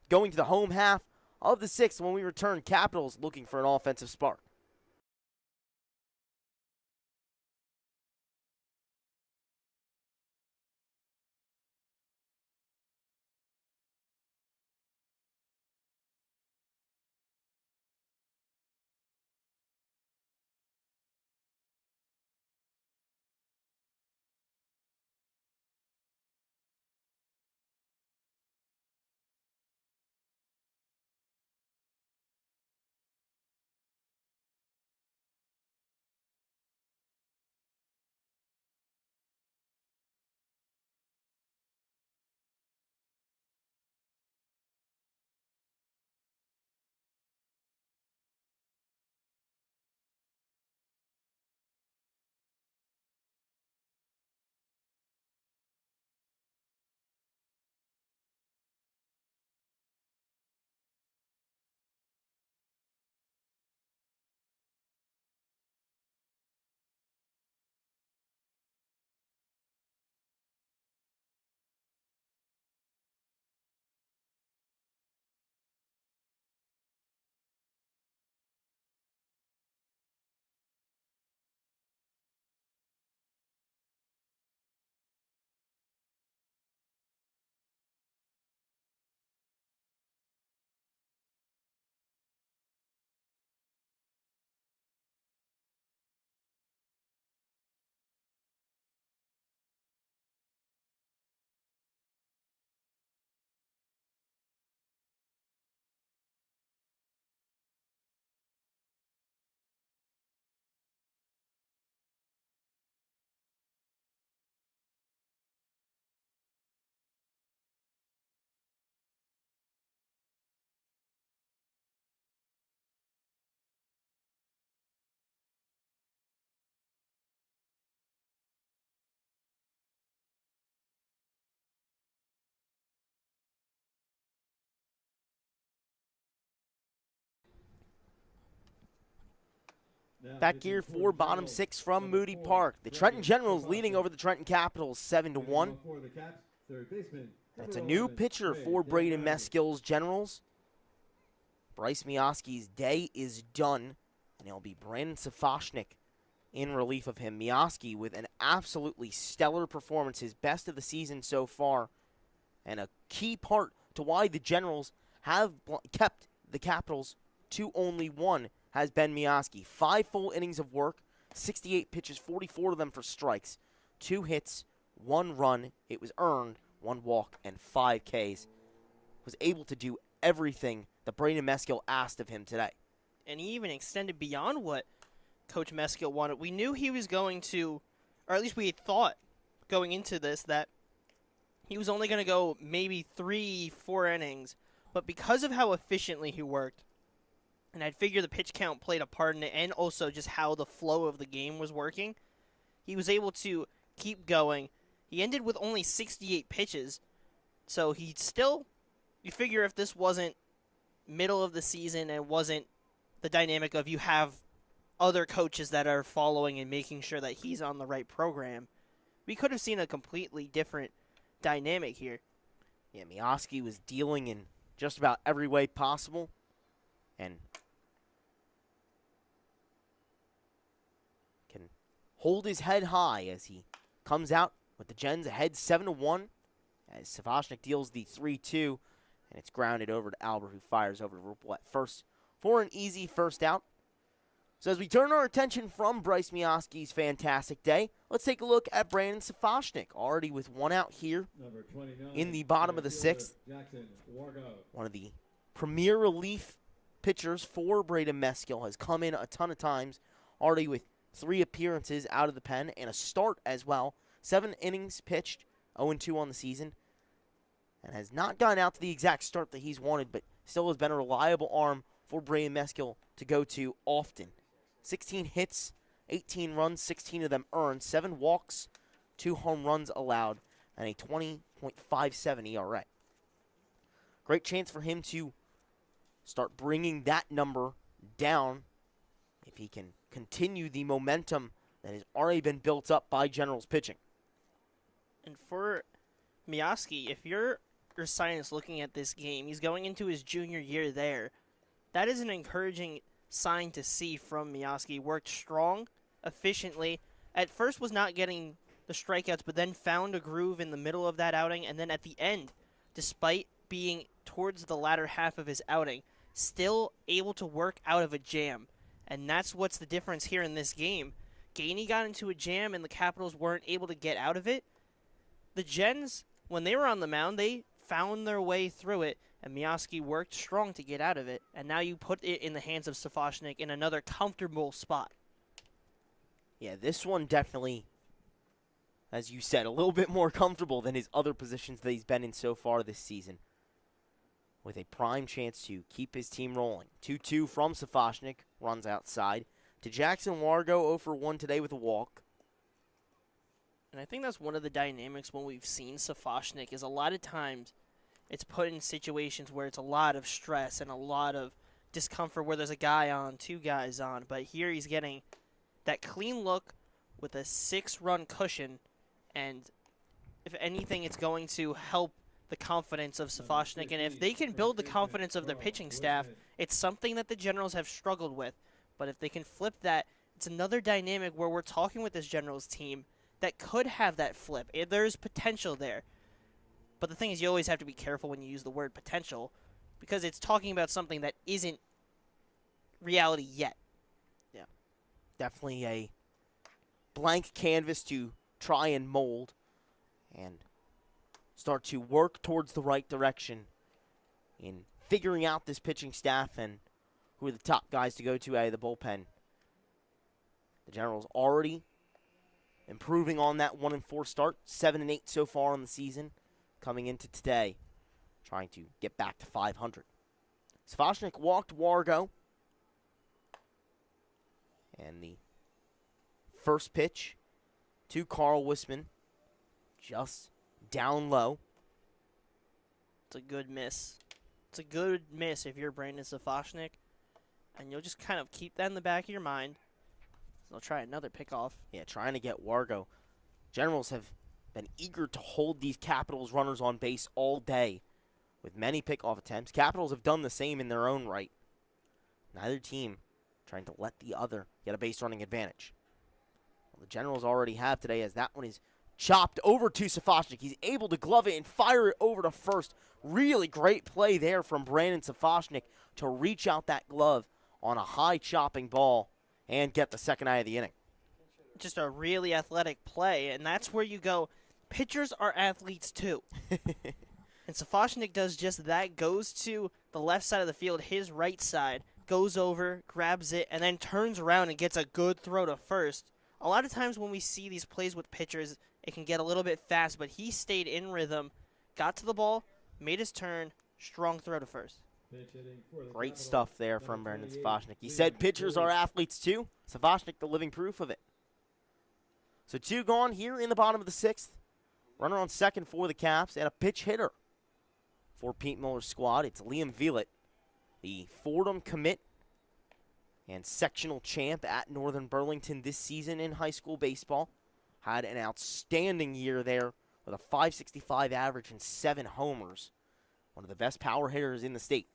Going to the home half of the 6th when we return. Capitals looking for an offensive spark. Back here for bottom 6 from Moody Park. The Trenton Generals leading over the Trenton Capitals 7-1. It's a new pitcher for Braden Meskill's Generals. Bryce Mioski's day is done, and it'll be Brandon Safoshnik in relief of him. Mioski with an absolutely stellar performance, his best of the season so far, and a key part to why the Generals have kept the Capitals to only 1 has been Mioski. 5 full innings of work, 68 pitches, 44 of them for strikes, 2 hits, 1 run, it was earned, 1 walk, and 5 Ks. Was able to do everything that Braden Meskill asked of him today. And he even extended beyond what Coach Meskill wanted. We knew he was going to, or at least we thought going into this, that he was only going to go maybe 3-4 innings. But because of how efficiently he worked, and I'd figure the pitch count played a part in it, and also just how the flow of the game was working, he was able to keep going. He ended with only 68 pitches, so he still, you figure if this wasn't middle of the season and wasn't the dynamic of you have other coaches that are following and making sure that he's on the right program, we could have seen a completely different dynamic here. Yeah, Mioski was dealing in just about every way possible, and can hold his head high as he comes out with the Gens ahead 7-1 as Safoshnik deals the 3-2, and it's grounded over to Albert, who fires over to Rupel at first for an easy first out. So as we turn our attention from Bryce Mioski's fantastic day, let's take a look at Brandon Safoshnik, already with 1 out here in the bottom of the 6th. One of the premier relief pitchers for Braden Meskill, has come in a ton of times, already with 3 appearances out of the pen and a start as well. 7 innings pitched, 0-2 on the season, and has not gotten out to the exact start that he's wanted, but still has been a reliable arm for Braden Meskill to go to often. 16 hits, 18 runs, 16 of them earned, 7 walks, 2 home runs allowed, and a 20.57 ERA. Great chance for him to start bringing that number down if he can continue the momentum that has already been built up by Generals pitching. And for Mioski, if you're your science looking at this game, he's going into his junior year there. That is an encouraging sign to see from Mioski. Worked strong, efficiently. At first was not getting the strikeouts, but then found a groove in the middle of that outing. And then at the end, despite being towards the latter half of his outing, still able to work out of a jam. And that's what's the difference here in this game. Gainey got into a jam and the Capitals weren't able to get out of it. The Gens, when they were on the mound, they found their way through it, and Mioski worked strong to get out of it. And now you put it in the hands of Safoshnik in another comfortable spot. Yeah, this one definitely, as you said, a little bit more comfortable than his other positions that he's been in so far this season, with a prime chance to keep his team rolling. 2-2 from Safoshnik, runs outside, to Jackson Wargo 0 for 1 today with a walk. And I think that's one of the dynamics when we've seen Safoshnik is a lot of times it's put in situations where it's a lot of stress and a lot of discomfort where there's a guy on, 2 guys on. But here he's getting that clean look with a 6-run cushion. And if anything, it's going to help the confidence of Safoshnik. And if they can build the confidence of their pitching staff, it's something that the Generals have struggled with. But if they can flip that, it's another dynamic where we're talking with this Generals team that could have that flip. There's potential there. But the thing is, you always have to be careful when you use the word potential because it's talking about something that isn't reality yet. Yeah, definitely a blank canvas to try and mold and start to work towards the right direction in figuring out this pitching staff and who are the top guys to go to out of the bullpen. The Generals already improving on that 1-4 start, 7-8 so far on the season, coming into today, trying to get back to 500. Safoshnik walked Wargo, and the first pitch to Carl Wisman, just down low. It's a good miss. It's a good miss if you're Brandon Safoshnik, and you'll just kind of keep that in the back of your mind. They'll try another pickoff. Yeah, trying to get Wargo. Generals have been eager to hold these Capitals runners on base all day with many pickoff attempts. Capitals have done the same in their own right. Neither team trying to let the other get a base running advantage. Well, the Generals already have today, as that one is chopped over to Safochnik. He's able to glove it and fire it over to first. Really great play there from Brandon Safochnik to reach out that glove on a high chopping ball and get the second eye of the inning. Just a really athletic play, and that's where you go, pitchers are athletes too. And Safochnik does just that, goes to the left side of the field, his right side, goes over, grabs it, and then turns around and gets a good throw to first. A lot of times when we see these plays with pitchers, it can get a little bit fast, but he stayed in rhythm, got to the ball, made his turn, strong throw to first. Great stuff there from Brandon Safochnik. He said pitchers are athletes too. Safochnik, the living proof of it. So 2 gone here in the bottom of the 6th. Runner on second for the Caps and a pitch hitter for Pete Miller's squad. It's Liam Vielit, the Fordham commit and sectional champ at Northern Burlington this season in high school baseball. Had an outstanding year there with a .565 average and 7 homers. One of the best power hitters in the state.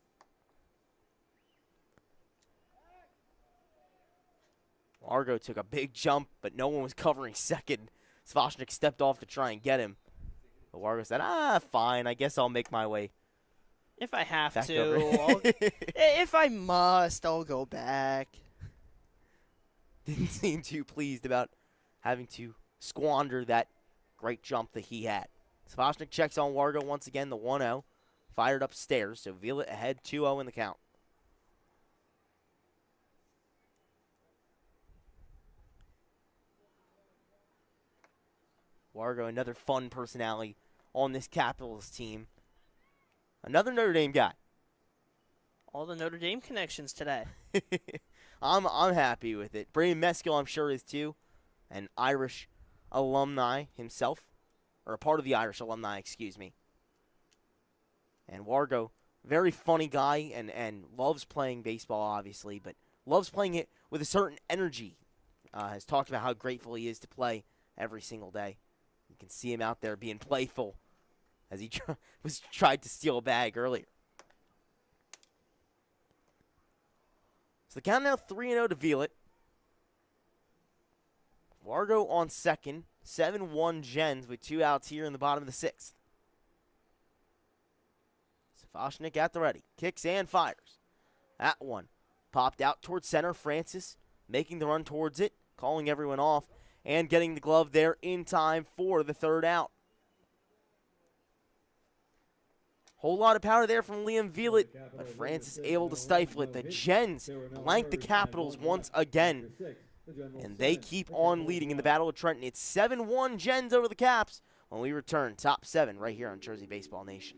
Largo took a big jump, but no one was covering second. Safochnik stepped off to try and get him. But Largo said, fine, I guess I'll make my way. If I have Back to, if I must, I'll go back. Didn't seem too pleased about having to squander that great jump that he had. Safochnik checks on Wargo once again, the 1-0. Fired upstairs, so Vielit ahead 2-0 in the count. Wargo, another fun personality on this Capitals team. Another Notre Dame guy. All the Notre Dame connections today. I'm happy with it. Brandon Meskill, I'm sure, is too. An Irish alumni himself. Or a part of the Irish alumni, excuse me. And Wargo, very funny guy and loves playing baseball, obviously, but loves playing it with a certain energy. Has talked about how grateful he is to play every single day. You can see him out there being playful as he tried to steal a bag earlier. So the count now 3-0 to Vielit. Wargo on second. 7-1 Gens with 2 outs here in the bottom of the 6th. Safochnik at the ready. Kicks and fires. That one popped out towards center. Francis making the run towards it. Calling everyone off. And getting the glove there in time for the 3rd out. Whole lot of power there from Liam Vielit, but Francis able to stifle it. The Gens blank the Capitals once again, and they keep on leading in the Battle of Trenton. It's 7-1 Gens over the Caps when we return. Top 7 right here on Jersey Baseball Nation.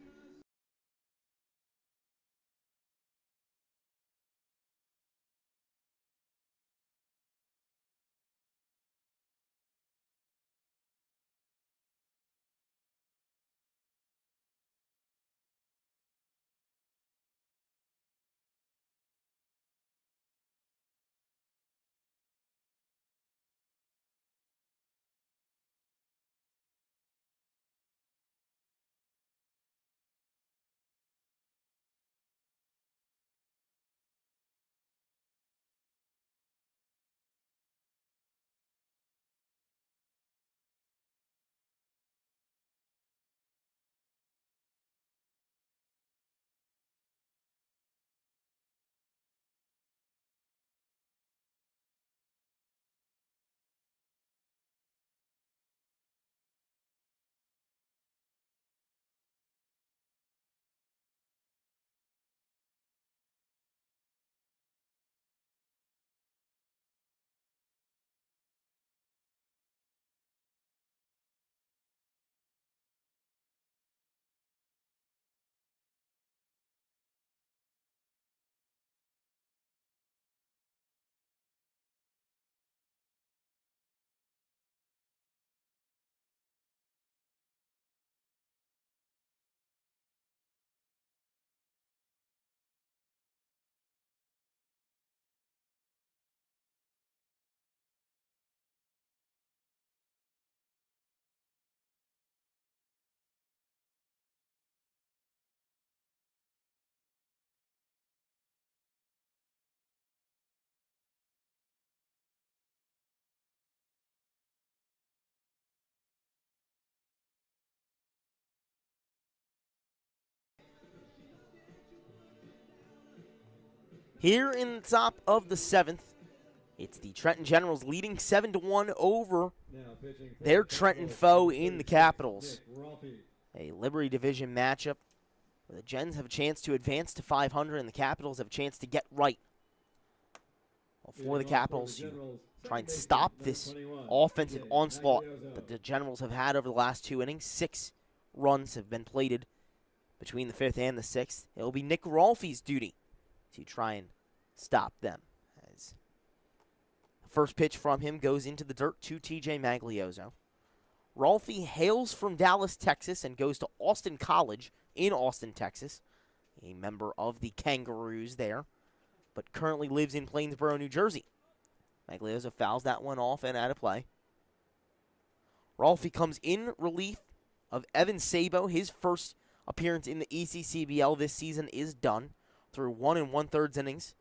Here in the top of the 7th, it's the Trenton Generals leading 7-1 over their Trenton foe in the Capitals. A Liberty Division matchup where the Gens have a chance to advance to 500 and the Capitals have a chance to get right. Well, for the Capitals, you try and stop this offensive onslaught that the Generals have had over the last 2 innings. 6 runs have been plated between the 5th and the 6th. It will be Nick Rolfe's duty to try and stop them. As the first pitch from him goes into the dirt to TJ Maglioso. Rolfe hails from Dallas, Texas, and goes to Austin College in Austin, Texas. A member of the Kangaroos there, but currently lives in Plainsboro, New Jersey. Maglioso fouls that one off and out of play. Rolfe comes in relief of Evan Sabo. His first appearance in the ECCBL this season is done through 1 1/3 innings.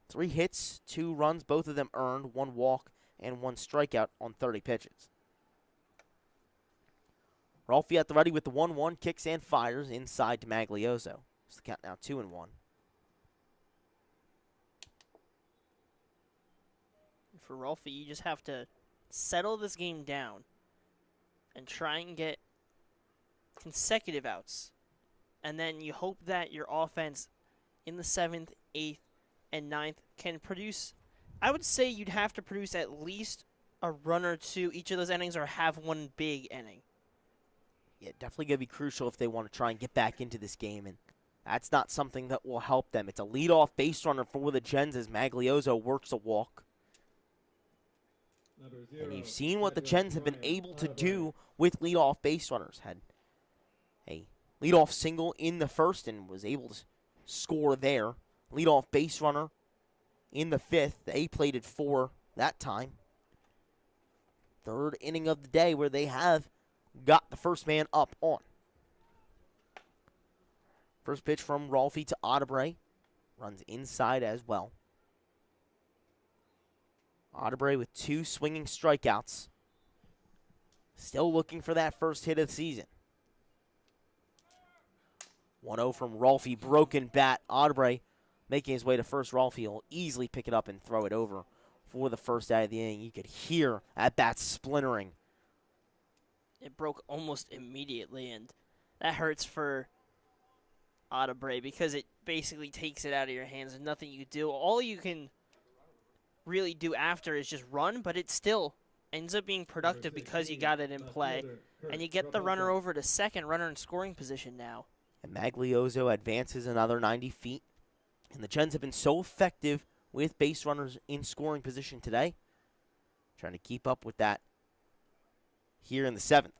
3 hits, 2 runs, both of them earned, 1 walk, and 1 strikeout on 30 pitches. Rolfe at the ready with the 1-1, kicks and fires inside to Maglioso. It's the count now 2-1. For Rolfe, you just have to settle this game down and try and get consecutive outs. And then you hope that your offense in the 7th, 8th, and 9th can produce. I would say you'd have to produce at least a run or two each of those innings or have one big inning. Yeah, definitely going to be crucial if they want to try and get back into this game, and that's not something that will help them. It's a leadoff base runner for the Gens as Maglioso works a walk. And you've seen what the Gens have been able to do with leadoff base runners. Had a leadoff single in the first and was able to score there. Leadoff base runner in the 5th. They plated 4 that time. 3rd inning of the day where they have got the first man up on. First pitch from Rolfe to Audebray. Runs inside as well. Audebray with 2 swinging strikeouts. Still looking for that first hit of the season. 1-0 from Rolfe. Broken bat. Audebray making his way to first. Rolfe will easily pick it up and throw it over for the first out of the inning. You could hear that bat splintering. It broke almost immediately, and that hurts for Audebray because it basically takes it out of your hands. There's nothing you can do. All you can really do after is just run, but it still ends up being productive because you got it in play. And you get the runner over to second, runner in scoring position now. And Maglioso advances another 90 feet. And the Gens have been so effective with base runners in scoring position today. Trying to keep up with that here in the 7th.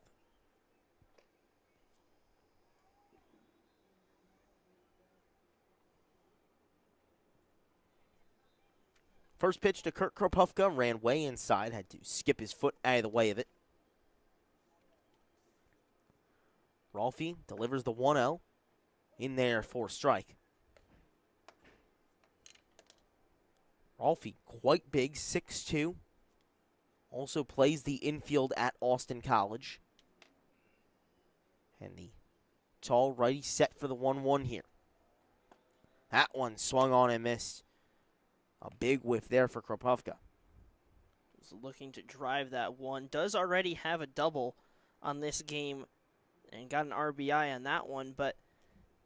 First pitch to Kurt Kropufka, ran way inside, had to skip his foot out of the way of it. Rolfe delivers the 1-0 in there for a strike. Rolfe, quite big, 6'2". Also plays the infield at Austin College. And the tall righty set for the 1-1 here. That one swung on and missed. A big whiff there for Kropufka. He's looking to drive that one. Does already have a double on this game and got an RBI on that one, but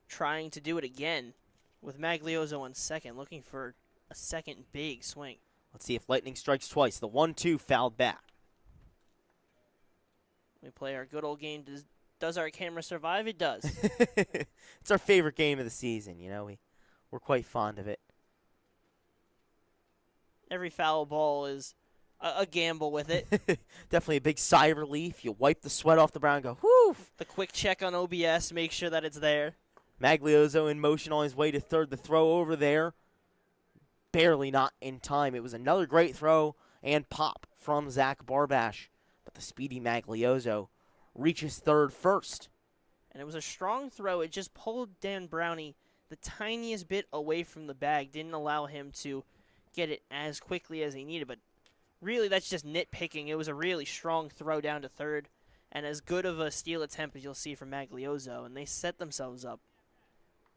trying to do it again with Maglioso on second, looking for a second big swing. Let's see if lightning strikes twice. The 1-2 fouled back. We play our good old game. Does our camera survive? It does. It's our favorite game of the season, you know. We're quite fond of it. Every foul ball is a gamble with it. Definitely a big sigh of relief. You wipe the sweat off the brow and go, whoo! The quick check on OBS, make sure that it's there. Maglioso in motion on his way to third. The throw over there, barely not in time. It was another great throw and pop from Zach Barbash. But the speedy Maglioso reaches third first. And it was a strong throw. It just pulled Dan Brownie the tiniest bit away from the bag. Didn't allow him to get it as quickly as he needed. But really, that's just nitpicking. It was a really strong throw down to third. And as good of a steal attempt as you'll see from Maglioso. And they set themselves up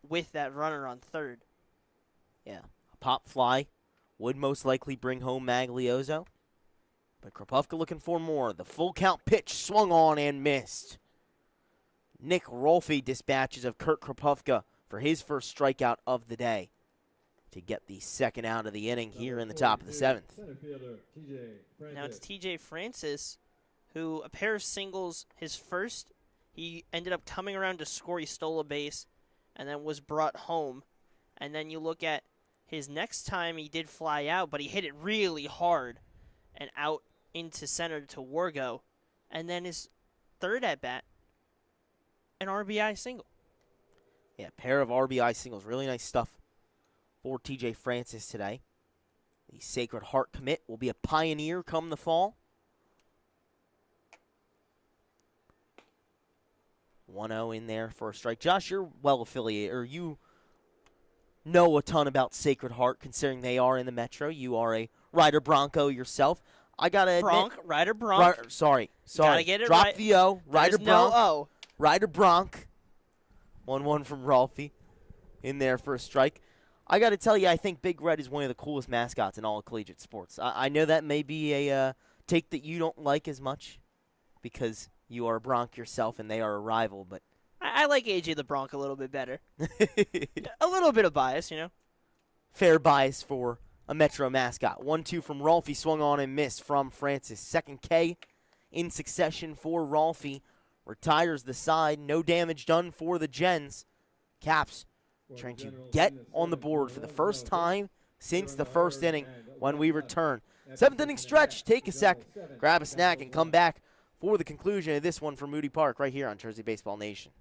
with that runner on third. Yeah, A pop fly would most likely bring home Magliozzo. But Kropofka looking for more. The full count pitch swung on and missed. Nick Rolfe dispatches of Kurt Kropofka for his first strikeout of the day to get the second out of the inning here in the top of the 7th. Now it's TJ Francis, who a pair of singles, his first, he ended up coming around to score. He stole a base and then was brought home. And then you look at his next time, he did fly out, but he hit it really hard and out into center to Wargo. And then his third at-bat, an RBI single. Yeah, pair of RBI singles. Really nice stuff for TJ Francis today. The Sacred Heart commit will be a pioneer come the fall. 1-0 in there for a strike. Josh, you're well affiliated, or you know a ton about Sacred Heart, considering they are in the Metro. You are a Rider Bronco yourself. I gotta admit, Rider Bronc. Sorry. Gotta get it Drop right. the O. Rider There's Bronc. no O. Rider Bronc. 1-1 from Rolfe in there for a strike. I got to tell you, I think Big Red is one of the coolest mascots in all of collegiate sports. I know that may be a take that you don't like as much because you are a Bronc yourself and they are a rival, but I like AJ the Bronc a little bit better. A little bit of bias, you know. Fair bias for a Metro mascot. 1-2 from Rolfe, swung on and missed from Francis. Second K in succession for Rolfe. Retires the side. No damage done for the Gens. Caps trying to get on the board for the first time since the first inning when we return. 7th inning stretch. Take a sec, grab a snack, and come back for the conclusion of this one from Moody Park right here on Jersey Baseball Nation.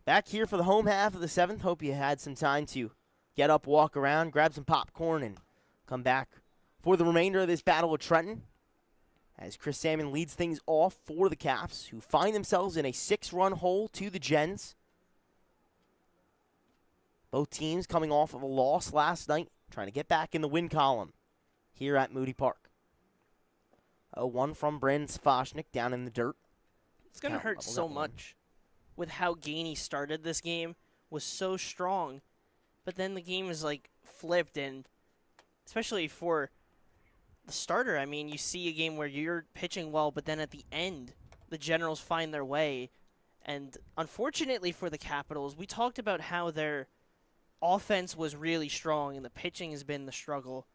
Back here for the home half of the 7th. Hope you had some time to get up, walk around, grab some popcorn, and come back for the remainder of this battle with Trenton. As Chris Salmon leads things off for the Caps, who find themselves in a 6-run hole to the Gens. Both teams coming off of a loss last night, trying to get back in the win column here at Moody Park. 0-1 from Brandon Savoshnik down in the dirt. It's going to hurt so much with how Gainey started this game, was so strong. But then the game is like flipped, and especially for the starter, I mean, you see a game where you're pitching well, but then at the end, the Generals find their way. And unfortunately for the Capitals, we talked about how their offense was really strong and the pitching has been the struggle.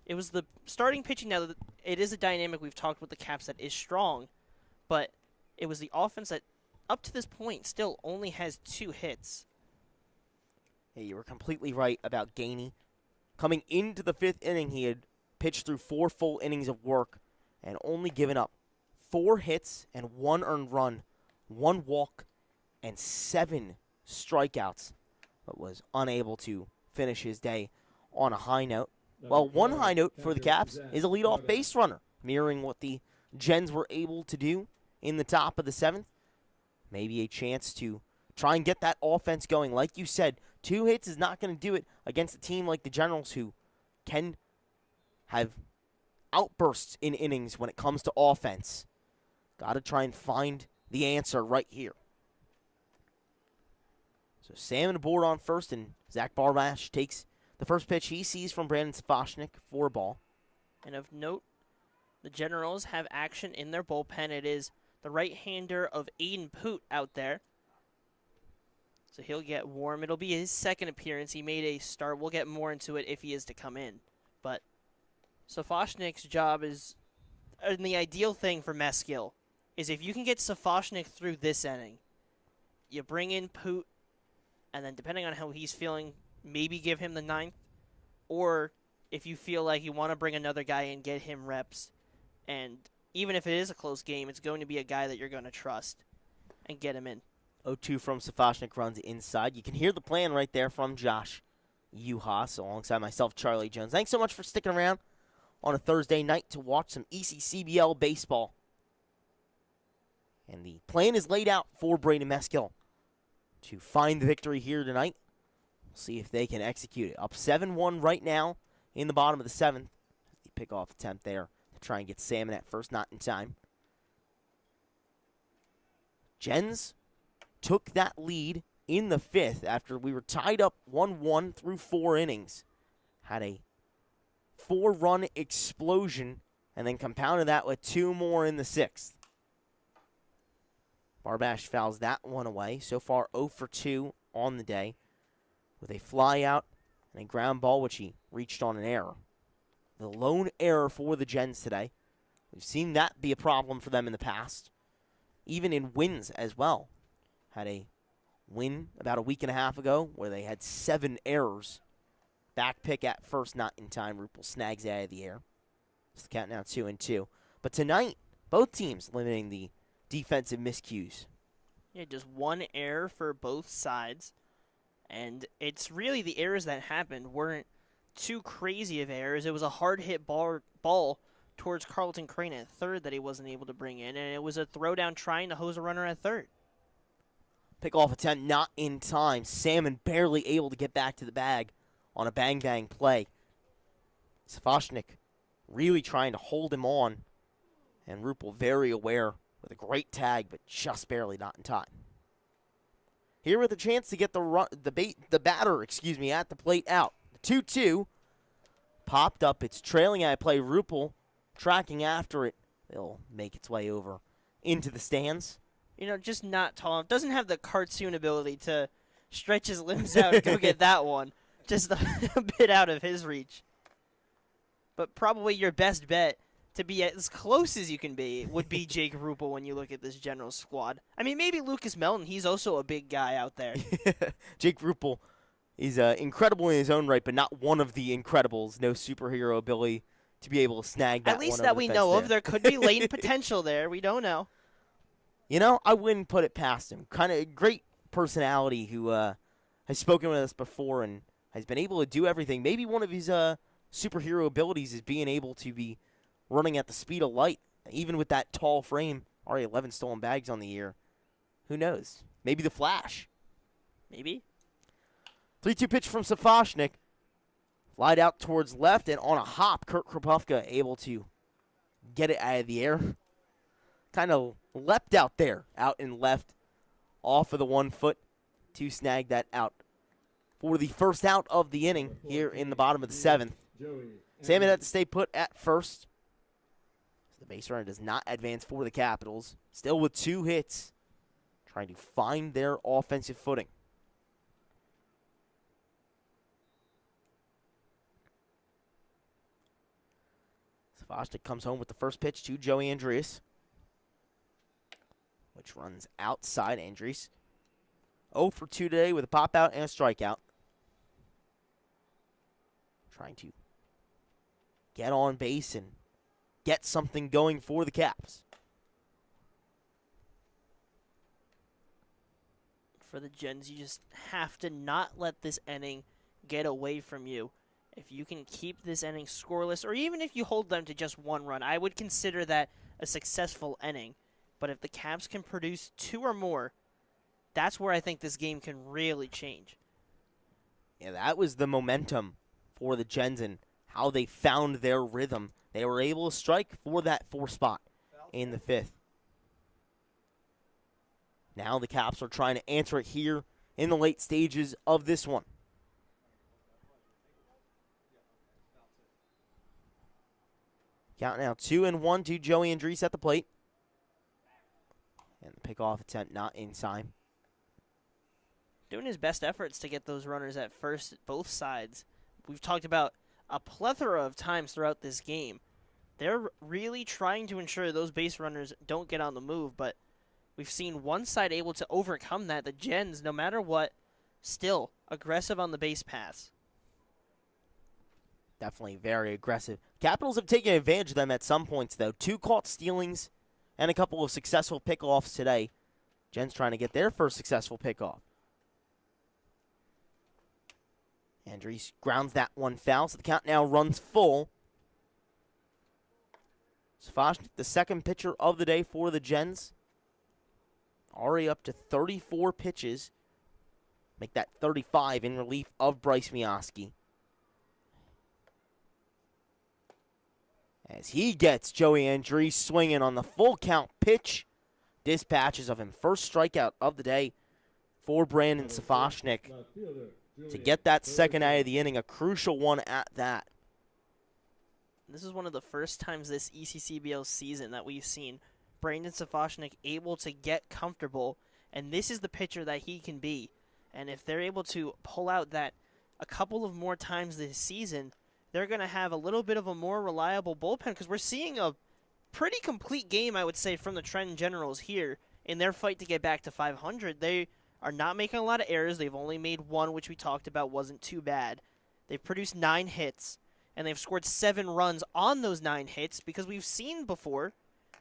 it was the starting pitching. Now, it is a dynamic we've talked with the Caps that is strong, but it was the offense that, up to this point, still only has 2 hits. Yeah, you were completely right about Gainey. Coming into the 5th inning, he had pitched through 4 full innings of work and only given up 4 hits and 1 earned run, 1 walk, and 7 strikeouts, but was unable to finish his day on a high note. Well, one high note for the Caps is a leadoff base runner, mirroring what the Gens were able to do in the top of the 7th. Maybe a chance to try and get that offense going. Like you said, 2 hits is not going to do it against a team like the Generals, who can have outbursts in innings when it comes to offense. Got to try and find the answer right here. So Salmon aboard on first, and Zach Barbash takes the first pitch he sees from Brandon Safochnik for a ball. And of note, the Generals have action in their bullpen. It is the right-hander of Aiden Poot out there. So he'll get warm. It'll be his 2nd appearance. He made a start. We'll get more into it if he is to come in. But Safochnik's job is, and the ideal thing for Mesgill, is if you can get Safochnik through this inning, you bring in Poot, and then depending on how he's feeling, maybe give him the 9th. Or if you feel like you want to bring another guy in, get him reps. And even if it is a close game, it's going to be a guy that you're going to trust and get him in. 0-2 from Safochnik runs inside. You can hear the plan right there from Josh Yuhas alongside myself, Charlie Jones. Thanks so much for sticking around on a Thursday night to watch some ECCBL baseball. And the plan is laid out for Braden Mesgill to find the victory here tonight. We'll see if they can execute it. Up 7-1 right now in the bottom of the 7th. The pickoff attempt there to try and get Salmon at first, not in time. Gens took that lead in the 5th after we were tied up 1-1 through 4 innings. Had a 4-run explosion and then compounded that with 2 more in the 6th. Barbash fouls that one away. So far 0 for 2 on the day with a fly out and a ground ball, which he reached on an error. The lone error for the Gens today. We've seen that be a problem for them in the past, even in wins as well. Had a win about a week and a half ago where they had 7 errors. Back pick at first, not in time. Rupel snags it out of the air. It's the count now 2-2. But tonight, both teams limiting the defensive miscues. Yeah, just 1 error for both sides. And it's really the errors that happened weren't too crazy of errors. It was a hard-hit ball towards Carlton Crane at 3rd that he wasn't able to bring in, and it was a throwdown trying to hose a runner at 3rd. Pickoff attempt not in time. Salmon barely able to get back to the bag on a bang-bang play. Safochnik really trying to hold him on, and Rupel very aware with a great tag, but just barely not in time. Here with a chance to get the batter at the plate out. The 2-2 popped up. It's trailing at play. Rupel tracking after it. It'll make its way over into the stands. You know, just not tall enough. Doesn't have the cartoon ability to stretch his limbs out and go get that one. Just a bit out of his reach. But probably your best bet to be as close as you can be would be Jake Rupel when you look at this general squad. I mean, maybe Lucas Melton. He's also a big guy out there. Jake Rupel is incredible in his own right, but not one of the Incredibles. No superhero ability to be able to snag that one. At least over that the we fence know there. of. There could be latent potential there. We don't know. You know, I wouldn't put it past him. Kind of great personality who has spoken with us before and has been able to do everything. Maybe one of his superhero abilities is being able to be running at the speed of light, even with that tall frame. Already 11 stolen bags on the year. Who knows? Maybe the Flash. Maybe. 3-2 pitch from Safochnik. Flied out towards left, and on a hop, Kurt Kropofka able to get it out of the air. Kind of leapt out there, out and left, off of the 1 foot to snag that out. For the first out of the inning here in the bottom of the 7th. Salmon had to stay put at first. The base runner does not advance for the Capitals. Still with 2 hits, trying to find their offensive footing. Savashnik comes home with the first pitch to Joey Andreas, which runs outside. Andreas 0 for 2 today with a pop out and a strikeout. Trying to get on base and get something going for the Caps. For the Gens, you just have to not let this inning get away from you. If you can keep this inning scoreless, or even if you hold them to just 1 run, I would consider that a successful inning. But if the Caps can produce 2 or more, that's where I think this game can really change. Yeah, that was the momentum for the Gens and how they found their rhythm. They were able to strike for that 4 spot in the 5th. Now the Caps are trying to answer it here in the late stages of this one. Count now 2-1 to Joey Andreas at the plate. And the pickoff attempt not in time. Doing his best efforts to get those runners at first, both sides. We've talked about a plethora of times throughout this game. They're really trying to ensure those base runners don't get on the move, but we've seen one side able to overcome that. The Gens, no matter what, still aggressive on the base paths. Definitely very aggressive. Capitals have taken advantage of them at some points, though. 2 caught stealings and a couple of successful pickoffs today. Gens trying to get their first successful pickoff. Andreas grounds that one foul, so the count now runs full. Savashnik, the second pitcher of the day for the Gens. Already up to 34 pitches. Make that 35 in relief of Bryce Mioski. As he gets Joey Andreas swinging on the full count pitch. Dispatches of him. First strikeout of the day for Brandon Savashnik. To get that second out of the inning, a crucial one at that. This is one of the first times this ECCBL season that we've seen Brandon Savashnik able to get comfortable, and this is the pitcher that he can be. And if they're able to pull out that a couple of more times this season, they're going to have a little bit of a more reliable bullpen, because we're seeing a pretty complete game, I would say, from the Trenton Generals here in their fight to get back to 500. They are not making a lot of errors. They've only made 1, which we talked about wasn't too bad. They've produced 9 hits, and they've scored 7 runs on those 9 hits, because we've seen before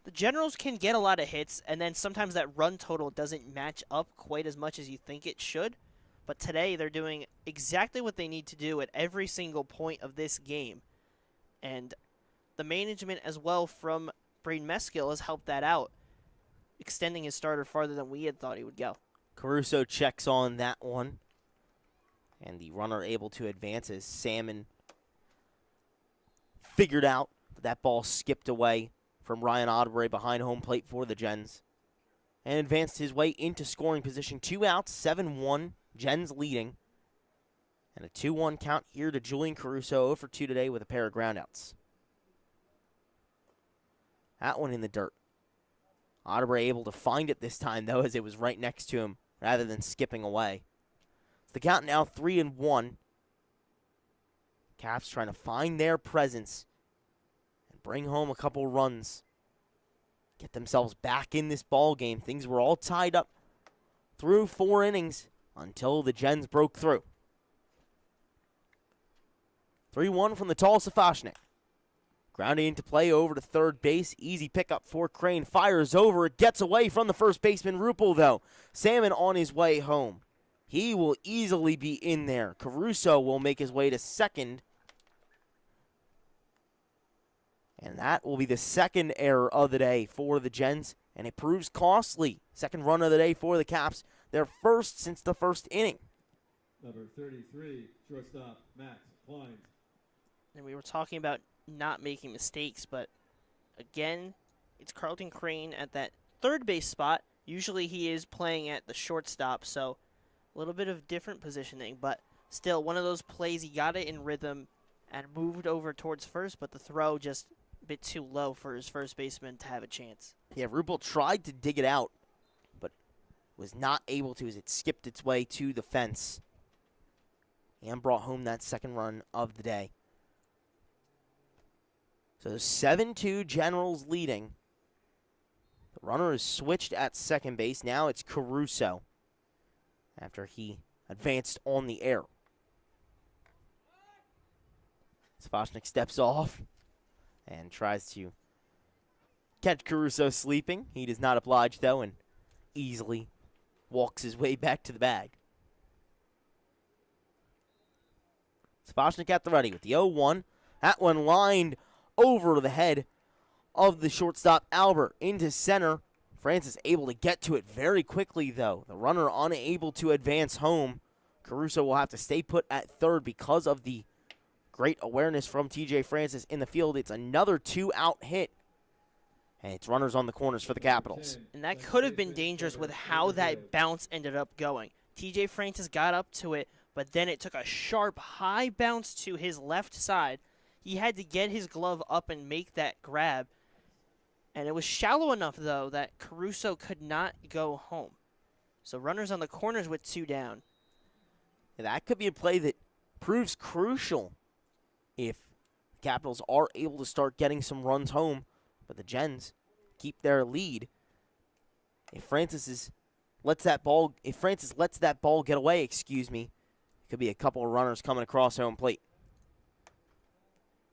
the Generals can get a lot of hits, and then sometimes that run total doesn't match up quite as much as you think it should. But today they're doing exactly what they need to do at every single point of this game. And the management as well from Braden Meskill has helped that out, extending his starter farther than we had thought he would go. Caruso checks on that one. And the runner able to advance as Salmon figured out that ball skipped away from Ryan Otterbury behind home plate for the Gens. And advanced his way into scoring position. 2 outs, 7-1. Gens leading. And a 2-1 count here to Julian Caruso, 0 for 2 today with a pair of groundouts. That one in the dirt. Otterbury able to find it this time, though, as it was right next to him rather than skipping away. So the count now 3-1. Caps trying to find their presence and bring home a couple runs. Get themselves back in this ball game. Things were all tied up through 4 innings until the Gens broke through. 3-1 from the tall Savashnik. Grounding into play over to third base. Easy pickup for Crane. Fires over. It gets away from the first baseman, Rupel, though. Salmon on his way home. He will easily be in there. Caruso will make his way to second. And that will be the second error of the day for the Gens. And it proves costly. Second run of the day for the Caps. Their first since the first inning. Number 33, shortstop, Matt Klein. And we were talking about not making mistakes, but again, it's Carlton Crane at that third base spot. Usually he is playing at the shortstop, so a little bit of different positioning, but still one of those plays, he got it in rhythm and moved over towards first, but the throw just a bit too low for his first baseman to have a chance. Yeah, Rupel tried to dig it out, but was not able to as it skipped its way to the fence and brought home that second run of the day. So 7-2 Generals leading. The runner is switched at second base. Now it's Caruso after he advanced on the air. Savashnik steps off and tries to catch Caruso sleeping. He does not oblige, though, and easily walks his way back to the bag. Savashnik at the ready with the 0-1. That one lined over the head of the shortstop Albert into center. Francis able to get to it very quickly, though. The runner unable to advance home. Caruso will have to stay put at third because of the great awareness from TJ Francis in the field. It's another 2-out hit. And it's runners on the corners for the Capitals. And that could have been dangerous with how that bounce ended up going. TJ Francis got up to it, but then it took a sharp, high bounce to his left side. He had to get his glove up and make that grab. And it was shallow enough, though, that Caruso could not go home. So runners on the corners with 2 down. And that could be a play that proves crucial if the Capitals are able to start getting some runs home. But the Gens keep their lead. If Francis lets that ball get away, it could be a couple of runners coming across home plate.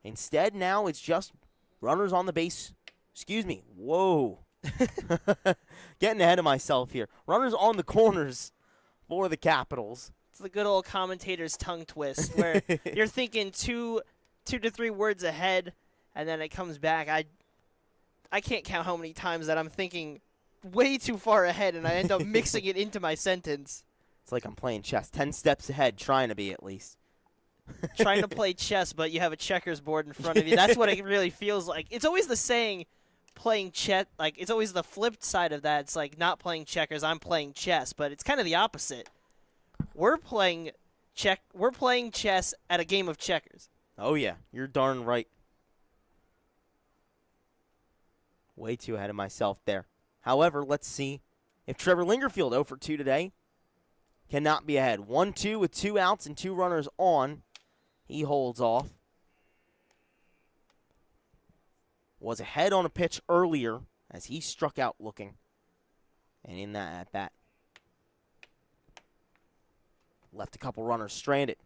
Instead, now it's just runners on the base. Whoa. Getting ahead of myself here. Runners on the corners for the Capitals. It's the good old commentator's tongue twist where you're thinking two to three words ahead, and then it comes back. I can't count how many times that I'm thinking way too far ahead, and I end up mixing it into my sentence. It's like I'm playing chess. 10 steps ahead, trying to be at least. Trying to play chess, but you have a checkers board in front of you. That's what it really feels like. It's always the saying, playing chess. Like, it's always the flipped side of that. It's like not playing checkers, I'm playing chess. But it's kind of the opposite. We're playing chess at a game of checkers. Oh, yeah. You're darn right. Way too ahead of myself there. However, let's see if Trevor Lingerfield, 0 for 2 today, cannot be ahead. 1-2 with 2 outs and 2 runners on. He holds off. Was ahead on a pitch earlier as he struck out looking. And in that at-bat, left a couple runners stranded.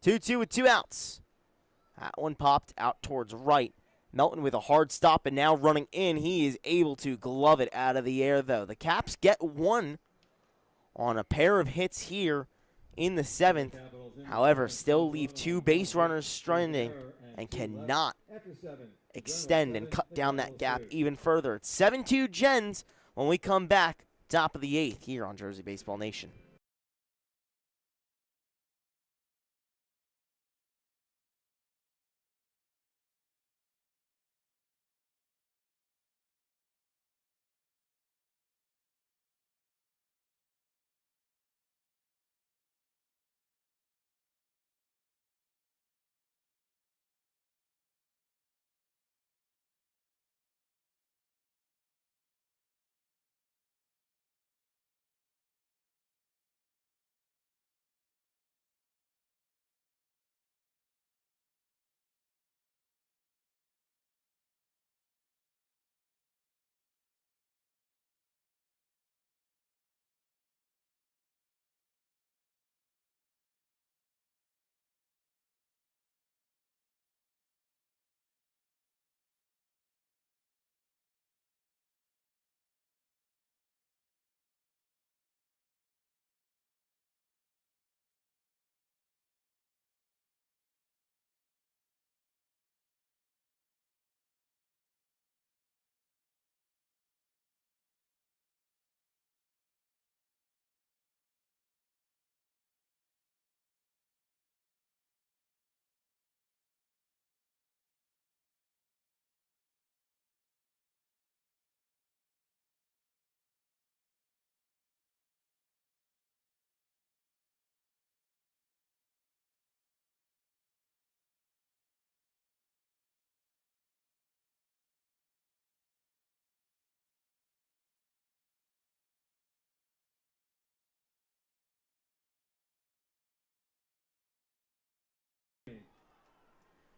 2-2 with 2 outs. That one popped out towards right. Melton with a hard stop and now running in. He is able to glove it out of the air, though. The Caps get one on a pair of hits here in the 7th. However, still leave 2 base runners stranding and cannot extend and cut down that gap even further. It's 7-2 Gens when we come back, top of the 8th here on Jersey Baseball Nation.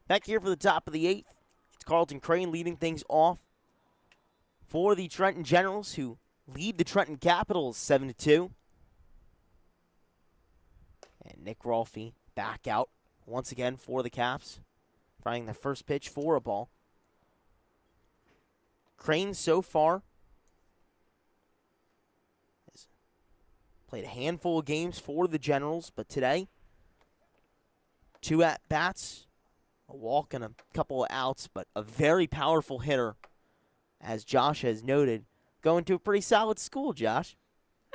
Back here for the top of the 8th, it's Carlton Crane leading things off for the Trenton Generals, who lead the Trenton Capitals 7-2. And Nick Rolfe back out once again for the Caps, trying their first pitch for a ball. Crane so far has played a handful of games for the Generals, but today, 2 at-bats, a walk and a couple of outs, but a very powerful hitter, as Josh has noted, going to a pretty solid school, Josh.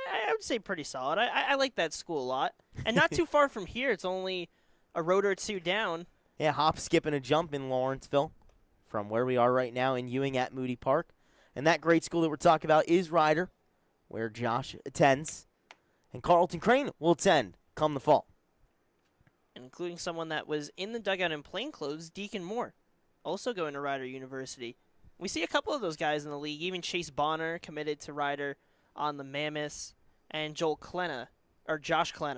I would say pretty solid. I like that school a lot. And not too far from here. It's only a road or 2 down. Yeah, hop, skip, and a jump in Lawrenceville from where we are right now in Ewing at Moody Park. And that great school that we're talking about is Ryder, where Josh attends. And Carlton Crane will attend come the fall. Including someone that was in the dugout in plainclothes, Deacon Moore, also going to Ryder University. We see a couple of those guys in the league. Even Chase Bonner committed to Ryder on the Mammoths, and Josh Klena,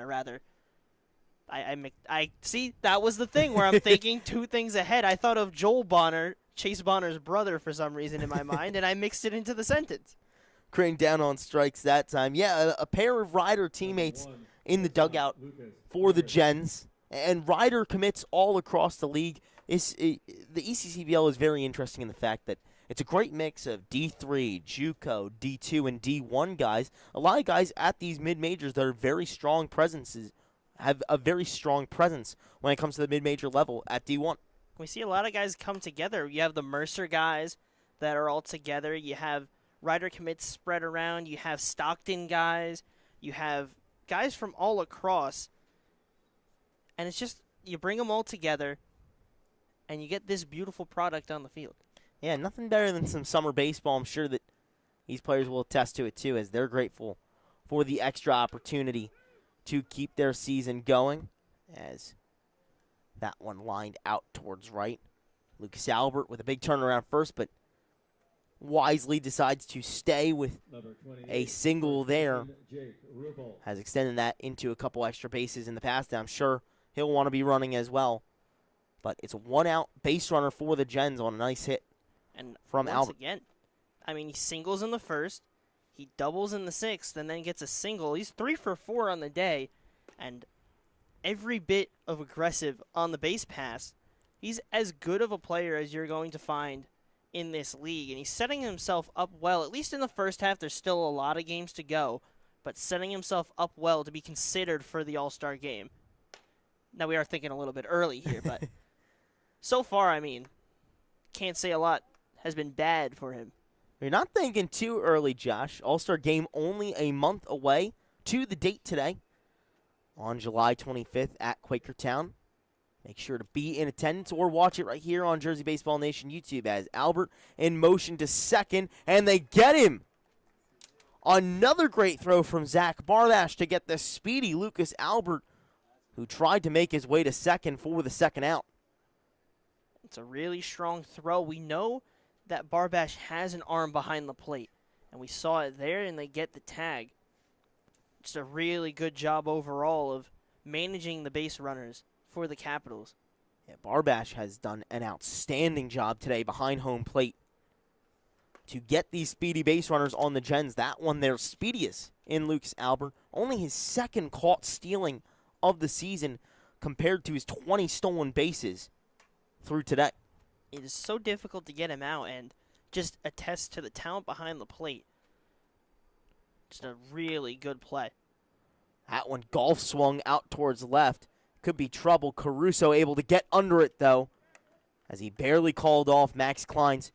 rather. I see, that was the thing where I'm thinking 2 things ahead. I thought of Joel Bonner, Chase Bonner's brother, for some reason in my mind, and I mixed it into the sentence. Crane down on strikes that time. Yeah, a pair of Ryder teammates in the dugout for the Gens. And Ryder commits all across the league. The ECCBL is very interesting in the fact that it's a great mix of D3, JUCO, D2, and D1 guys. A lot of guys at these mid-majors that are very strong presences, have a very strong presence when it comes to the mid-major level at D1. We see a lot of guys come together. You have the Mercer guys that are all together. You have Ryder commits spread around. You have Stockton guys. You have guys from all across. And it's just, you bring them all together, and you get this beautiful product on the field. Yeah, nothing better than some summer baseball. I'm sure that these players will attest to it, too, as they're grateful for the extra opportunity to keep their season going. As that one lined out towards right. Lucas Albert with a big turnaround first, but wisely decides to stay with a single there. Has extended that into a couple extra bases in the past, and I'm sure he'll want to be running as well. But it's a 1-out base runner for the Gens on a nice hit and from once Albert. Again, I mean, he singles in the first, he doubles in the 6th, and then gets a single. He's 3 for 4 on the day, and every bit of aggressive on the base pass. He's as good of a player as you're going to find in this league, and he's setting himself up well. At least in the first half, there's still a lot of games to go, but setting himself up well to be considered for the All-Star game. Now, we are thinking a little bit early here, but so far, I mean, can't say a lot has been bad for him. You're not thinking too early, Josh. All-Star game only a month away to the date today on July 25th at Quakertown. Make sure to be in attendance or watch it right here on Jersey Baseball Nation YouTube as Albert in motion to second, and they get him. Another great throw from Zach Bardash to get the speedy Lucas Albert, who tried to make his way to second for the second out. It's a really strong throw. We know that Barbash has an arm behind the plate, and we saw it there, and they get the tag. Just a really good job overall of managing the base runners for the Capitals. Yeah, Barbash has done an outstanding job today behind home plate to get these speedy base runners on the Gens. That one their speediest in Lucas Albert. Only his second caught stealing of the season compared to his 20 stolen bases through today. It is so difficult to get him out, and just attest to the talent behind the plate. Just a really good play. That one golf swung out towards left. Could be trouble. Caruso able to get under it, though, as he barely called off Max Kleins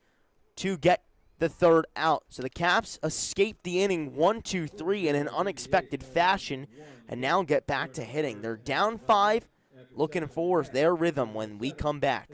to get the third out. So the Caps escape the inning 1-2-3 in an unexpected fashion and now get back to hitting. They're down 5, looking for their rhythm when we come back.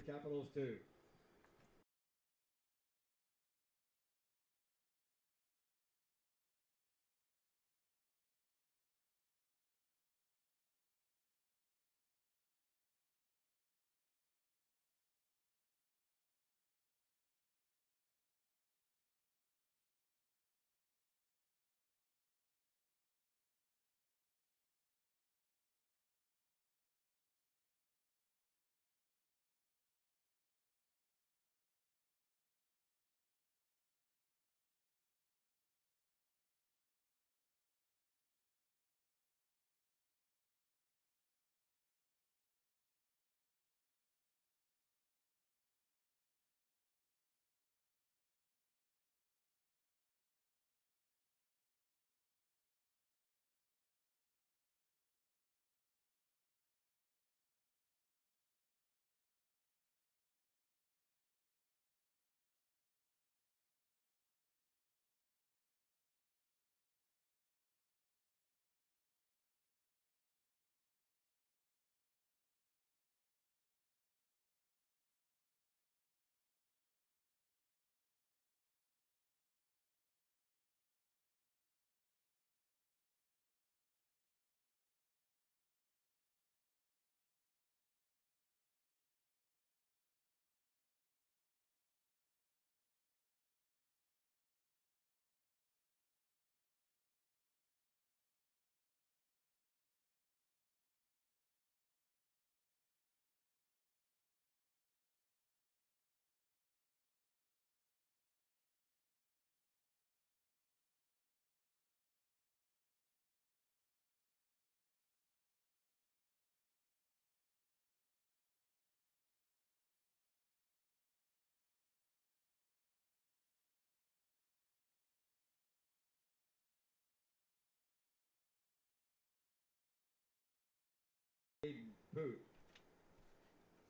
Boot.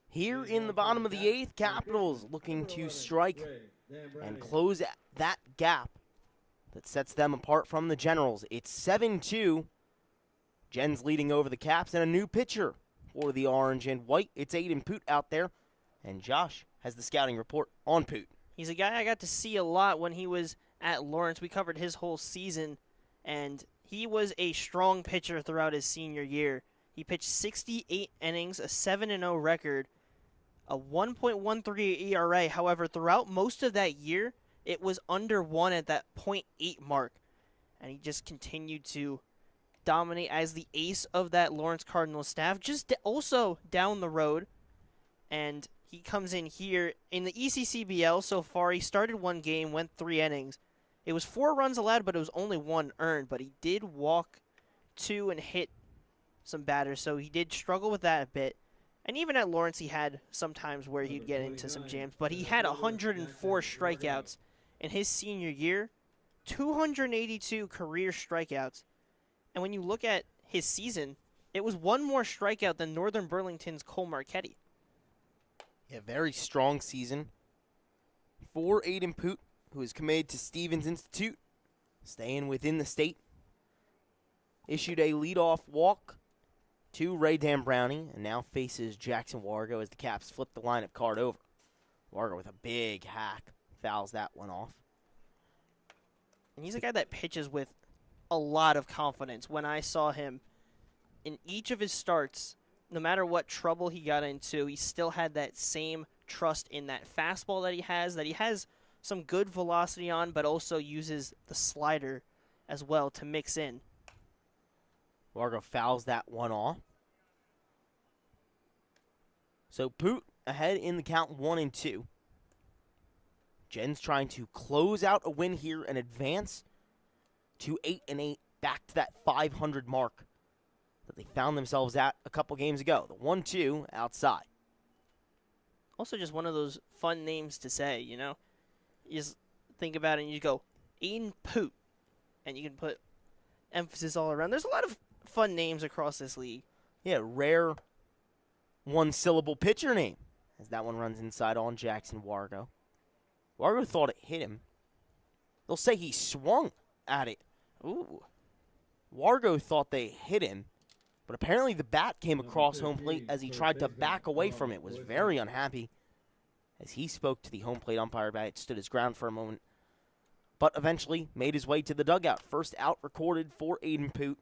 Here in the bottom of the 8th, Capitals looking to strike and close that gap that sets them apart from the Generals. It's 7-2. Gens leading over the Caps, and a new pitcher for the Orange and White. It's Aiden Poot out there, and Josh has the scouting report on Poot. He's a guy I got to see a lot when he was at Lawrence. We covered his whole season, and he was a strong pitcher throughout his senior year. He pitched 68 innings, a 7-0 record, a 1.13 ERA. However, throughout most of that year, it was under 1 at that .8 mark, and he just continued to dominate as the ace of that Lawrence Cardinals staff, just also down the road. And he comes in here in the ECCBL so far. He started 1 game, went 3 innings. It was 4 runs allowed, but it was only 1 earned. But he did walk 2 and hit some batters, so he did struggle with that a bit. And even at Lawrence, he had some times where he'd get into some jams. But he had 104 strikeouts in his senior year, 282 career strikeouts. And when you look at his season, it was 1 more strikeout than Northern Burlington's Cole Marchetti. Yeah, very strong season for Aiden Poot, who is committed to Stevens Institute, staying within the state. Issued a leadoff walk to Ray Dambrownie, and now faces Jackson Wargo as the Caps flip the lineup card over. Wargo with a big hack, fouls that one off. And he's a guy that pitches with a lot of confidence. When I saw him in each of his starts, no matter what trouble he got into, he still had that same trust in that fastball that he has some good velocity on, but also uses the slider as well to mix in. Wargo fouls that one off. So Poot ahead in the count 1-2. Gens trying to close out a win here and advance to 8-8, back to that 500 mark that they found themselves at a couple games ago. The 1-2 outside. Also just one of those fun names to say, you know? You just think about it and you go, Aiden Poot, and you can put emphasis all around. There's a lot of fun names across this league. Yeah, rare one-syllable pitcher name, as that one runs inside on Jackson Wargo. Wargo thought it hit him. They'll say he swung at it. Ooh. Wargo thought they hit him, but apparently the bat came across home plate as he tried to back away from it. Was very unhappy as he spoke to the home plate umpire about it, stood his ground for a moment, but eventually made his way to the dugout. First out recorded for Aiden Poot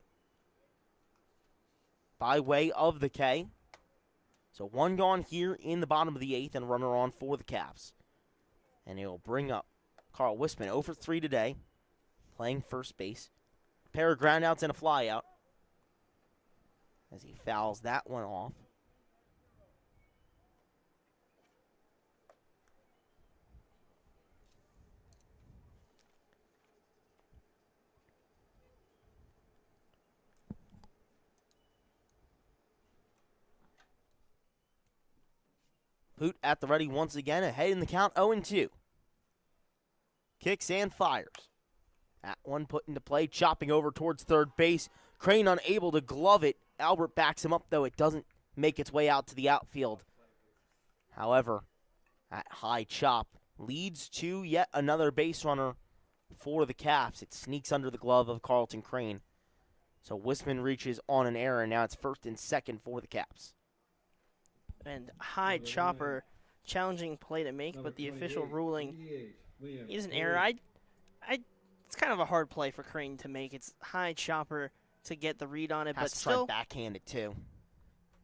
by way of the K. So 1 gone here in the bottom of the 8th and a runner on for the Caps. And it will bring up Carl Wisman, 0 for 3 today, playing first base. Pair of groundouts and a flyout as he fouls that one off. Poot at the ready once again, ahead in the count, 0-2. Kicks and fires. That one put into play, chopping over towards third base. Crane unable to glove it. Albert backs him up, though. It doesn't make its way out to the outfield. However, that high chop leads to yet another base runner for the Caps. It sneaks under the glove of Carlton Crane. So Wisman reaches on an error, and now it's first and second for the Caps. And high chopper, challenging play to make, but the official ruling is an error. It's kind of a hard play for Crane to make. It's high chopper to get the read on it, but still backhand it too.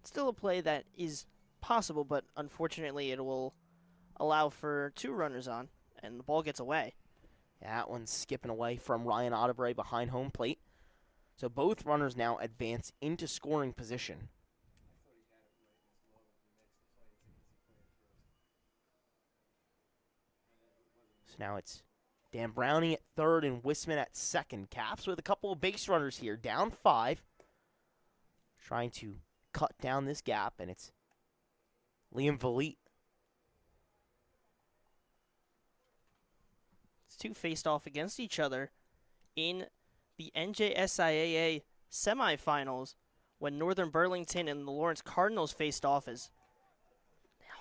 Still a play that is possible, but unfortunately it will allow for 2 runners on, and the ball gets away. Yeah, that one's skipping away from Ryan Ottebre behind home plate. So both runners now advance into scoring position. So now it's Dan Browning at third and Wisman at second. Caps with a couple of base runners here, down 5. Trying to cut down this gap, and it's Liam Valit. It's 2 faced off against each other in the NJSIAA semifinals. when Northern Burlington and the Lawrence Cardinals faced off is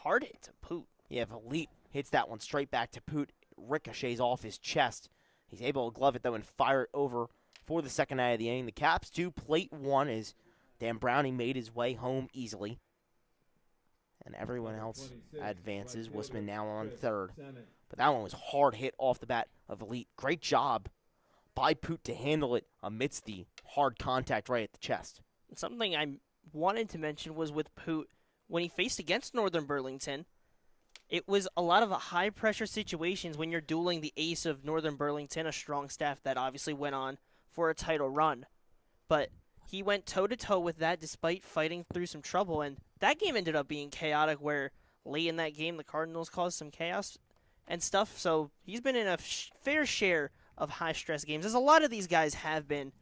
hard hit to Poot. Yeah, Valit hits that one straight back to Poot. Ricochets off his chest. He's able to glove it, though, and fire it over for the second out of the inning. The Caps to plate one as Dan Browning made his way home easily. And everyone else advances. Wussman now on third. But that one was hard hit off the bat of Elite. Great job by Poot to handle it amidst the hard contact right at the chest. Something I wanted to mention was with Poot, when he faced against Northern Burlington, it was a lot of high-pressure situations when you're dueling the ace of Northern Burlington, a strong staff that obviously went on for a title run. But he went toe-to-toe with that despite fighting through some trouble, and that game ended up being chaotic where late in that game the Cardinals caused some chaos and stuff. So he's been in a fair share of high-stress games, as a lot of these guys have been,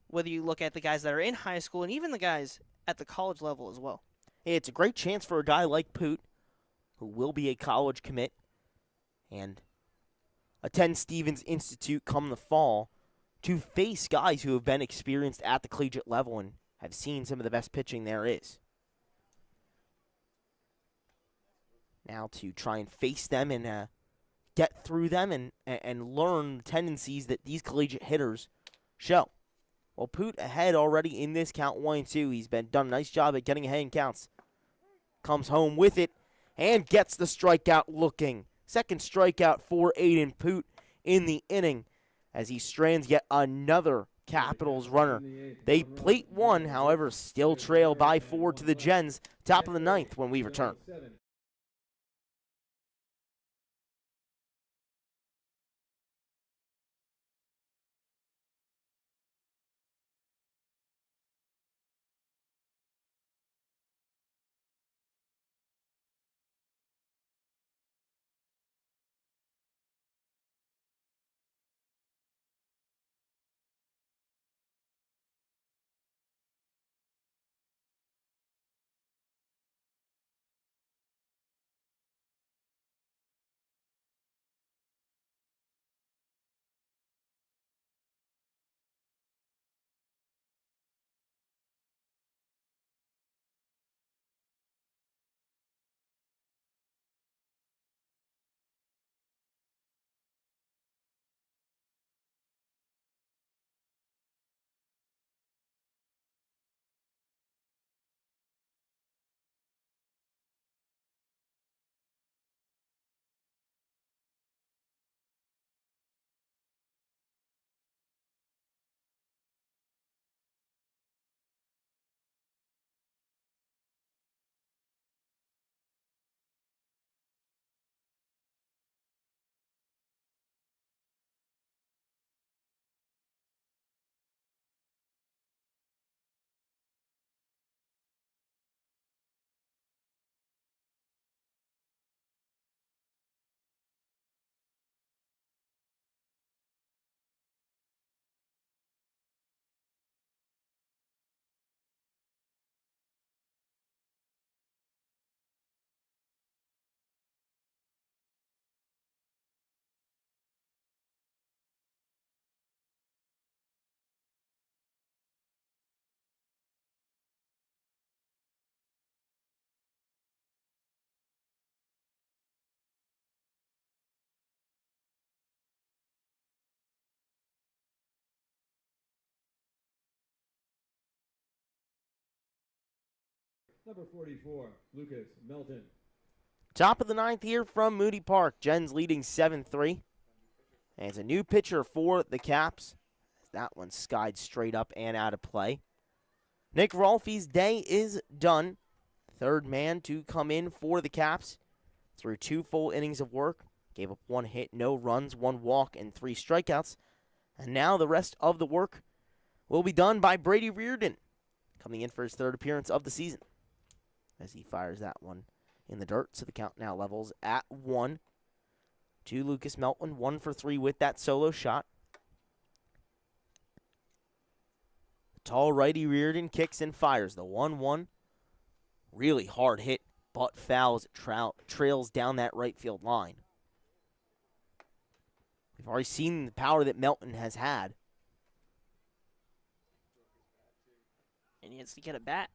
whether you look at the guys that are in high school and even the guys at the college level as well. It's a great chance for a guy like Poot, who will be a college commit and attend Stevens Institute come the fall, to face guys who have been experienced at the collegiate level and have seen some of the best pitching there is. Now to try and face them and get through them and learn the tendencies that these collegiate hitters show. Well, Poot ahead already in this count 1-2. He's done a nice job at getting ahead in counts. Comes home with it and gets the strikeout looking. Second strikeout for Aiden Poot in the inning as he strands yet another Capitals runner. They plate one, however, still trail by 4 to the Gens. Top of the ninth when we return. Number 44, Lucas Melton. Top of the ninth here from Moody Park. Gens leading 7-3. And it's a new pitcher for the Caps. That one skied straight up and out of play. Nick Rolfe's day is done. Third man to come in for the Caps. Through 2 full innings of work. Gave up 1 hit, no runs, 1 walk, and 3 strikeouts. And now the rest of the work will be done by Brady Reardon, coming in for his 3rd appearance of the season, as he fires that one in the dirt. So the count now levels at 1 to Lucas Melton. 1 for 3 with that solo shot. The tall righty Reardon kicks and fires the 1-1. Really hard hit, but fouls. Trails down that right field line. We've already seen the power that Melton has had. And he has to get a bat.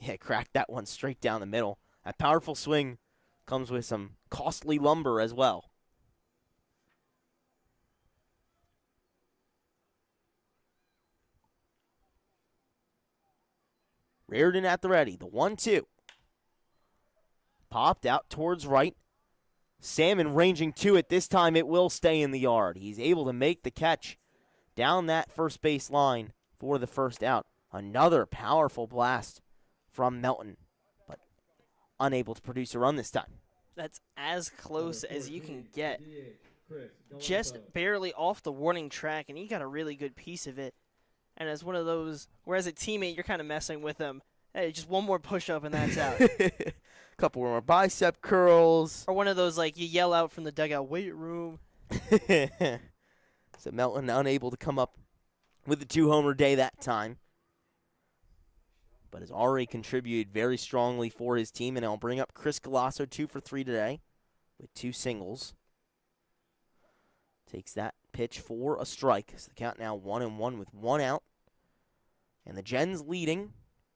Yeah, cracked that one straight down the middle. That powerful swing comes with some costly lumber as well. Reardon at the ready. The 1-2. Popped out towards right. Salmon ranging to it. This time it will stay in the yard. He's able to make the catch down that first base line for the first out. Another powerful blast from Melton, but unable to produce a run this time. That's as close as you can get. Just barely off the warning track, and he got a really good piece of it. And as one of those, whereas a teammate, you're kind of messing with him. Hey, just one more push-up and that's out. Couple more bicep curls. Or one of those, like, you yell out from the dugout, weight room. So Melton unable to come up with a 2-homer day that time, but has already contributed very strongly for his team, and I'll bring up Chris Galasso, 2 for 3 today with 2 singles. Takes that pitch for a strike. So the count now 1-1 with 1 out. And the Gens leading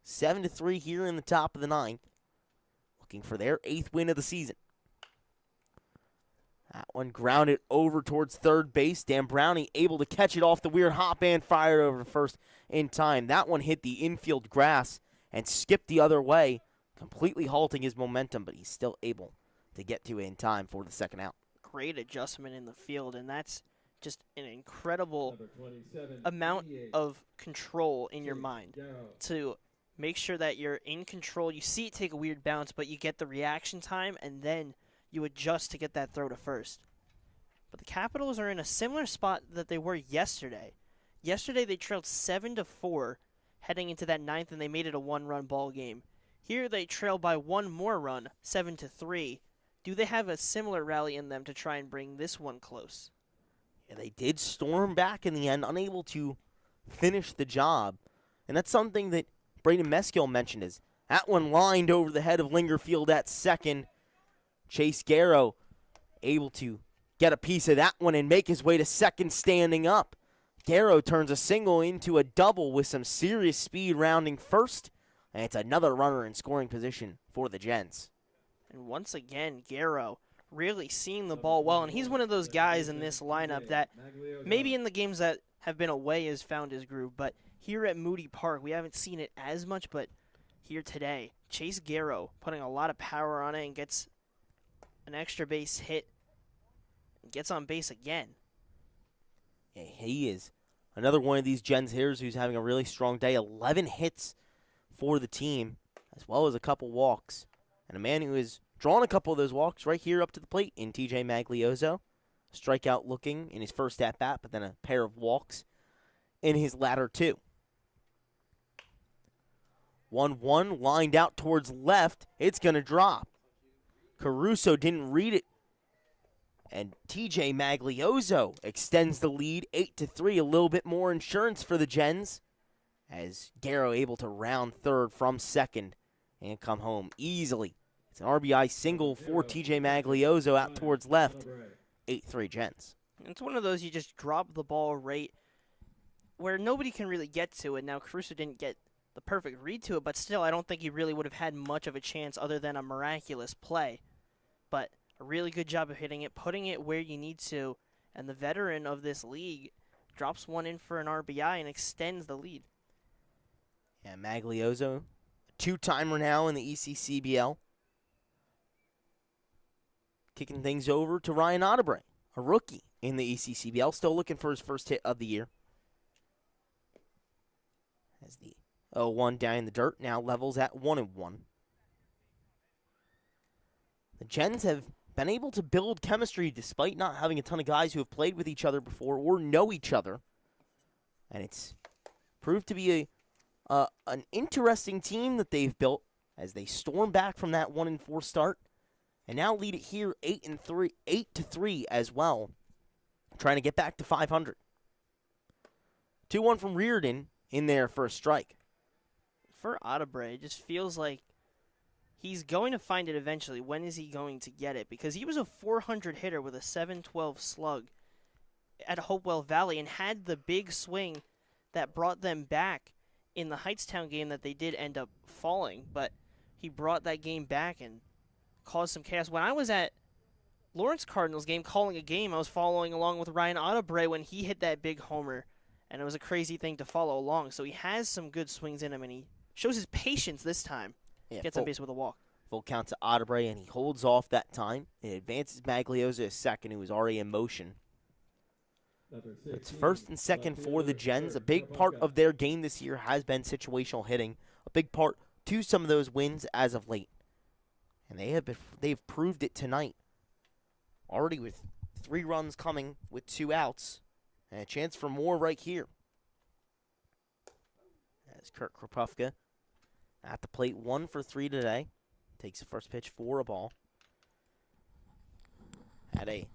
7-3 here in the top of the 9th, looking for their 8th win of the season. That one grounded over towards third base. Dan Brownie able to catch it off the weird hop and fire over to first in time. That one hit the infield grass and skipped the other way, completely halting his momentum, but he's still able to get to it in time for the second out. Great adjustment in the field, and that's just an incredible amount of control in your mind to make sure that you're in control. You see it take a weird bounce, but you get the reaction time, and then you adjust to get that throw to first. But the Capitals are in a similar spot that they were yesterday. Yesterday they trailed 7-4 heading into that 9th, and they made it a 1-run ball game. Here they trail by 1 more run, 7-3. Do they have a similar rally in them to try and bring this one close? Yeah, they did storm back in the end, unable to finish the job. And that's something that Braden Meskill mentioned, is that one lined over the head of Lingerfield at second. Chase Garrow able to get a piece of that one and make his way to second standing up. Garrow turns a single into a double with some serious speed rounding first. And it's another runner in scoring position for the Gens. And once again, Garrow really seeing the ball well. And he's one of those guys in this lineup that maybe in the games that have been away has found his groove. But here at Moody Park, we haven't seen it as much. But here today, Chase Garrow putting a lot of power on it and gets an extra base hit and gets on base again. Yeah, he is another one of these Gens hitters who's having a really strong day. 11 hits for the team, as well as a couple walks. And a man who has drawn a couple of those walks right here up to the plate in TJ Maglioso. Strikeout looking in his first at-bat, but then a pair of walks in his latter 2. 1-1 lined out towards left. It's going to drop. Caruso didn't read it. And TJ Maglioso extends the lead 8-3. A little bit more insurance for the Gens, as Garrow able to round third from second and come home easily. It's an RBI single for TJ Maglioso out towards left. 8-3 Gens. It's one of those you just drop the ball right where nobody can really get to it. Now, Caruso didn't get the perfect read to it, but still, I don't think he really would have had much of a chance other than a miraculous play. But a really good job of hitting it, putting it where you need to, and the veteran of this league drops one in for an RBI and extends the lead. Yeah, Maglioso, a 2-timer now in the ECCBL. Kicking things over to Ryan Ottebre, a rookie in the ECCBL, still looking for his first hit of the year. As the 0-1 down in the dirt, now levels at 1-1. The Gens have been able to build chemistry despite not having a ton of guys who have played with each other before or know each other. And it's proved to be an interesting team that they've built as they storm back from that 1-4 start and now lead it here 8-3 as well, trying to get back to 500. 2-1 from Reardon in there for a strike. For Ottebre, it just feels like he's going to find it eventually. When is he going to get it? Because he was a 400 hitter with a 712 slug at Hopewell Valley and had the big swing that brought them back in the Heightstown game that they did end up falling, but he brought that game back and caused some chaos. When I was at Lawrence Cardinals game calling a game, I was following along with Ryan Ottebre when he hit that big homer, and it was a crazy thing to follow along. So he has some good swings in him, and he shows his patience this time. Yeah, Gets on base with a walk. Full count to Ottebre, and he holds off that time. It advances Magliosa a second, who was already in motion. It's first and second for the Gens. A big part of their game this year has been situational hitting. A big part to some of those wins as of late. And they've proved it tonight. Already with 3 runs coming with 2 outs. And a chance for more right here. As Kurt Kropufka at the plate, 1 for 3 today. Takes the first pitch for a ball. Had a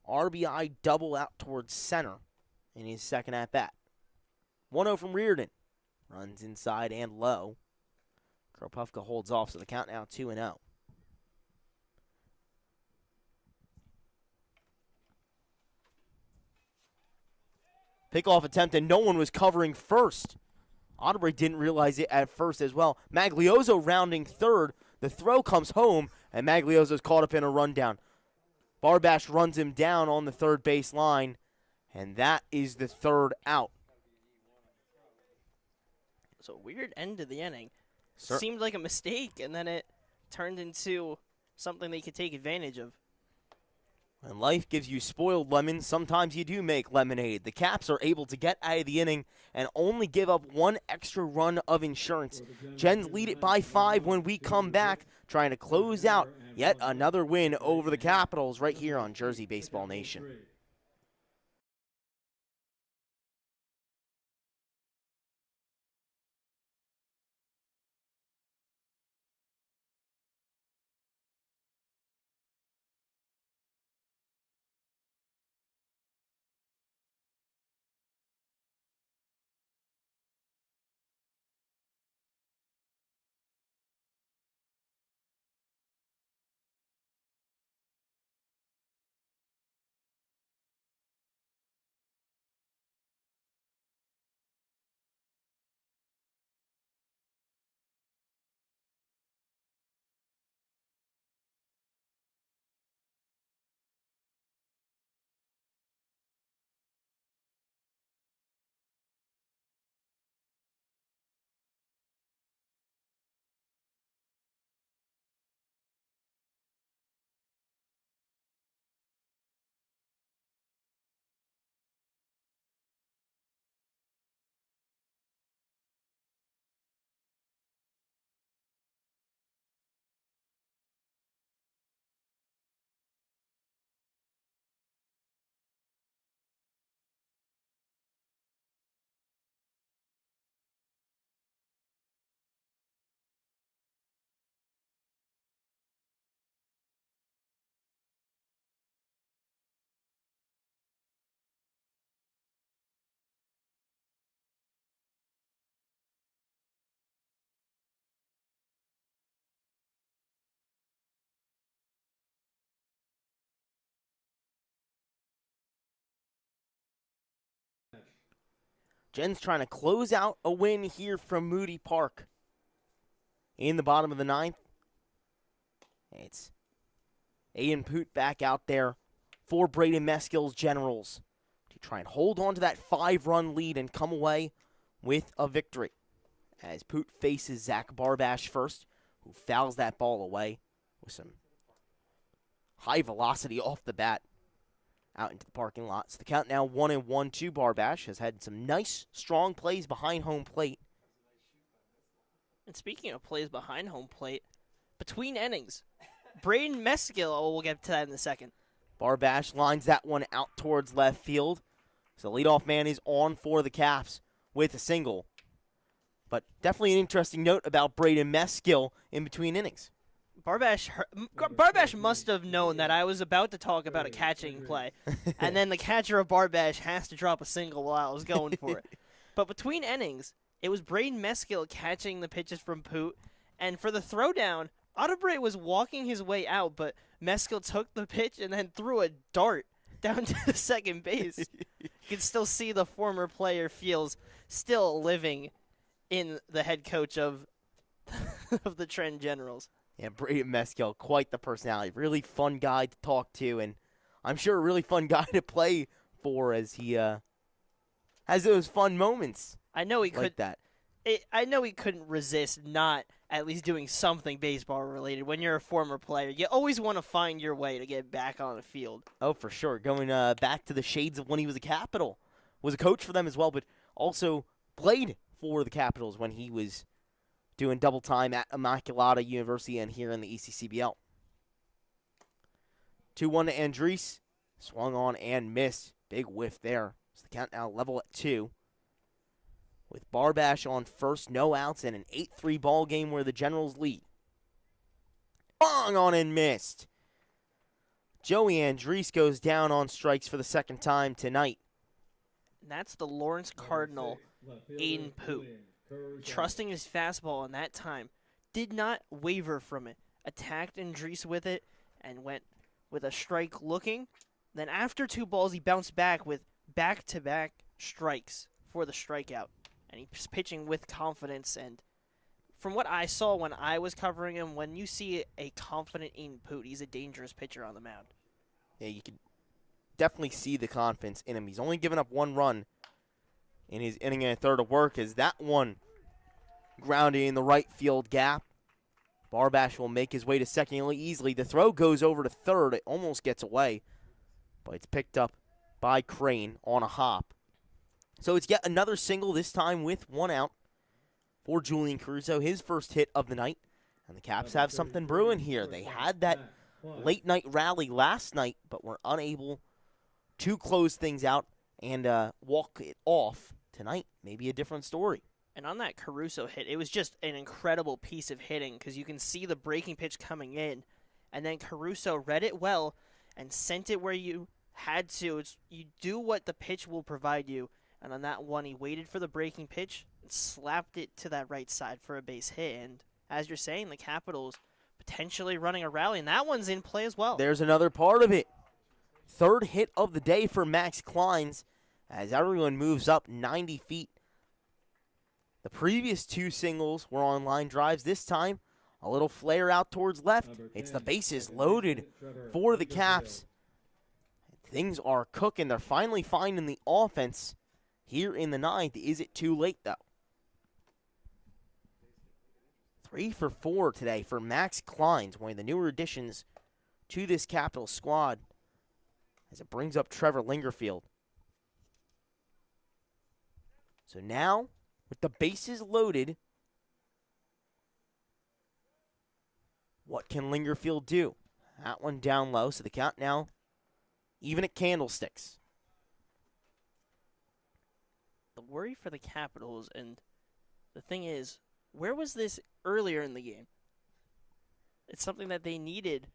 RBI double out towards center in his second at-bat. 1-0 from Reardon. Runs inside and low. Kropufka holds off, so the count now 2-0. Pickoff attempt, and no one was covering first. Ottebre didn't realize it at first as well. Maglioso rounding third. The throw comes home, and Maglioso's caught up in a rundown. Barbash runs him down on the third base line, and that is the 3rd out. So weird end to the inning. Sir. Seemed like a mistake, and then it turned into something they could take advantage of. When life gives you spoiled lemons, sometimes you do make lemonade. The Caps are able to get out of the inning and only give up 1 extra run of insurance. Gens lead it by 5 when we come back, trying to close out yet another win over the Capitals right here on Jersey Baseball Nation. Gens trying to close out a win here from Moody Park. In the bottom of the 9th, it's Aiden Poot back out there for Braden Meskill's Generals to try and hold on to that 5-run lead and come away with a victory. As Poot faces Zach Barbash first, who fouls that ball away with some high velocity off the bat out into the parking lot. So the count now 1-1 to Barbash. Has had some nice, strong plays behind home plate. And speaking of plays behind home plate, between innings, Braden Meskill, we'll get to that in a second. Barbash lines that one out towards left field. So the leadoff man is on for the Caps with a single. But definitely an interesting note about Braden Meskill in between innings. Barbash must have known that I was about to talk about a catching play, and then the catcher of Barbash has to drop a single while I was going for it. But between innings, it was Braden Meskill catching the pitches from Poot, and for the throwdown, Ottebre was walking his way out, but Meskill took the pitch and then threw a dart down to the second base. You can still see the former player feels still living in the head coach of of the Trenton Generals. Yeah, Braden Meskel, quite the personality. Really fun guy to talk to, and I'm sure a really fun guy to play for as he has those fun moments. I know he like that. I know he couldn't resist not at least doing something baseball related. When you're a former player, you always want to find your way to get back on the field. Oh, for sure. Going back to the shades of when he was a Capital. Was a coach for them as well, but also played for the Capitals when he was doing double time at Immaculata University and here in the ECCBL. 2-1 to Andres. Swung on and missed. Big whiff there. So the count now level at 2. With Barbash on first, no outs, and an 8-3 ball game where the Generals lead. Swung on and missed. Joey Andres goes down on strikes for the second time tonight. And that's the Lawrence Cardinal, Aiden Poot. Trusting his fastball in that time. Did not waver from it. Attacked Andres with it and went with a strike looking. Then after 2 balls, he bounced back with back-to-back strikes for the strikeout. And he's pitching with confidence. And from what I saw when I was covering him, when you see a confident Aiden Poot, he's a dangerous pitcher on the mound. Yeah, you can definitely see the confidence in him. He's only given up 1 run in his inning and a third of work as that one grounded in the right field gap. Barbash will make his way to second easily. The throw goes over to third. It almost gets away, but it's picked up by Crane on a hop. So it's yet another single, this time with 1 out for Julian Caruso, his first hit of the night. And the Caps have something brewing here. They had that late night rally last night, but were unable to close things out and walk it off tonight. Maybe a different story. And on that Caruso hit, it was just an incredible piece of hitting because you can see the breaking pitch coming in, and then Caruso read it well and sent it where you had to. You do what the pitch will provide you, and on that one, he waited for the breaking pitch and slapped it to that right side for a base hit. And as you're saying, the Capitals potentially running a rally, and that one's in play as well. There's another part of it. Third hit of the day for Max Kleins as everyone moves up 90 feet. The previous 2 singles were on line drives. This time, a little flare out towards left. It's the bases loaded for the Caps. Things are cooking. They're finally finding the offense here in the 9th. Is it too late, though? 3 for 4 today for Max Kleins, one of the newer additions to this Capital squad, as it brings up Trevor Lingerfield. So now, with the bases loaded, what can Lingerfield do? That one down low, so the count now even at candlesticks. The worry for the Capitals, and the thing is, where was this earlier in the game? It's something that they needed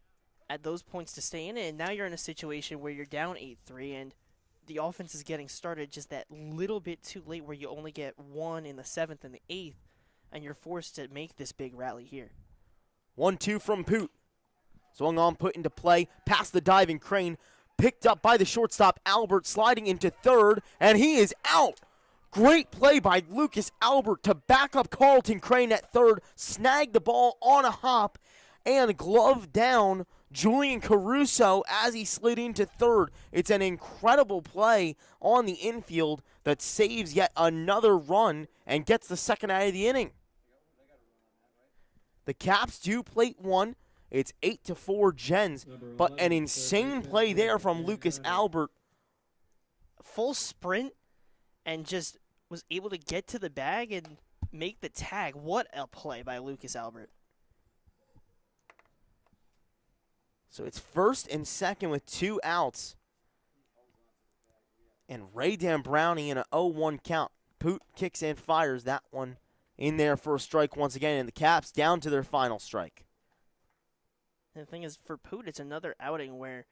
at those points to stay in it, and now you're in a situation where you're down 8-3, and the offense is getting started just that little bit too late where you only get 1 in the 7th and the 8th, and you're forced to make this big rally here. 1-2 from Poot. Swung on, put into play, past the diving Crane, picked up by the shortstop Albert, sliding into third, and he is out. Great play by Lucas Albert to back up Carlton Crane at third, snag the ball on a hop, and glove down Julian Caruso as he slid into third. It's an incredible play on the infield that saves yet another run and gets the second out of the inning. The Caps do plate 1. It's 8-4 Gens, but an insane play there from Lucas Albert. Full sprint and just was able to get to the bag and make the tag. What a play by Lucas Albert. So it's first and second with 2 outs. And Ray Dan Brownie in an 0-1 count. Poot kicks and fires that one in there for a strike once again, and the Caps down to their final strike. And the thing is, for Poot, it's another outing where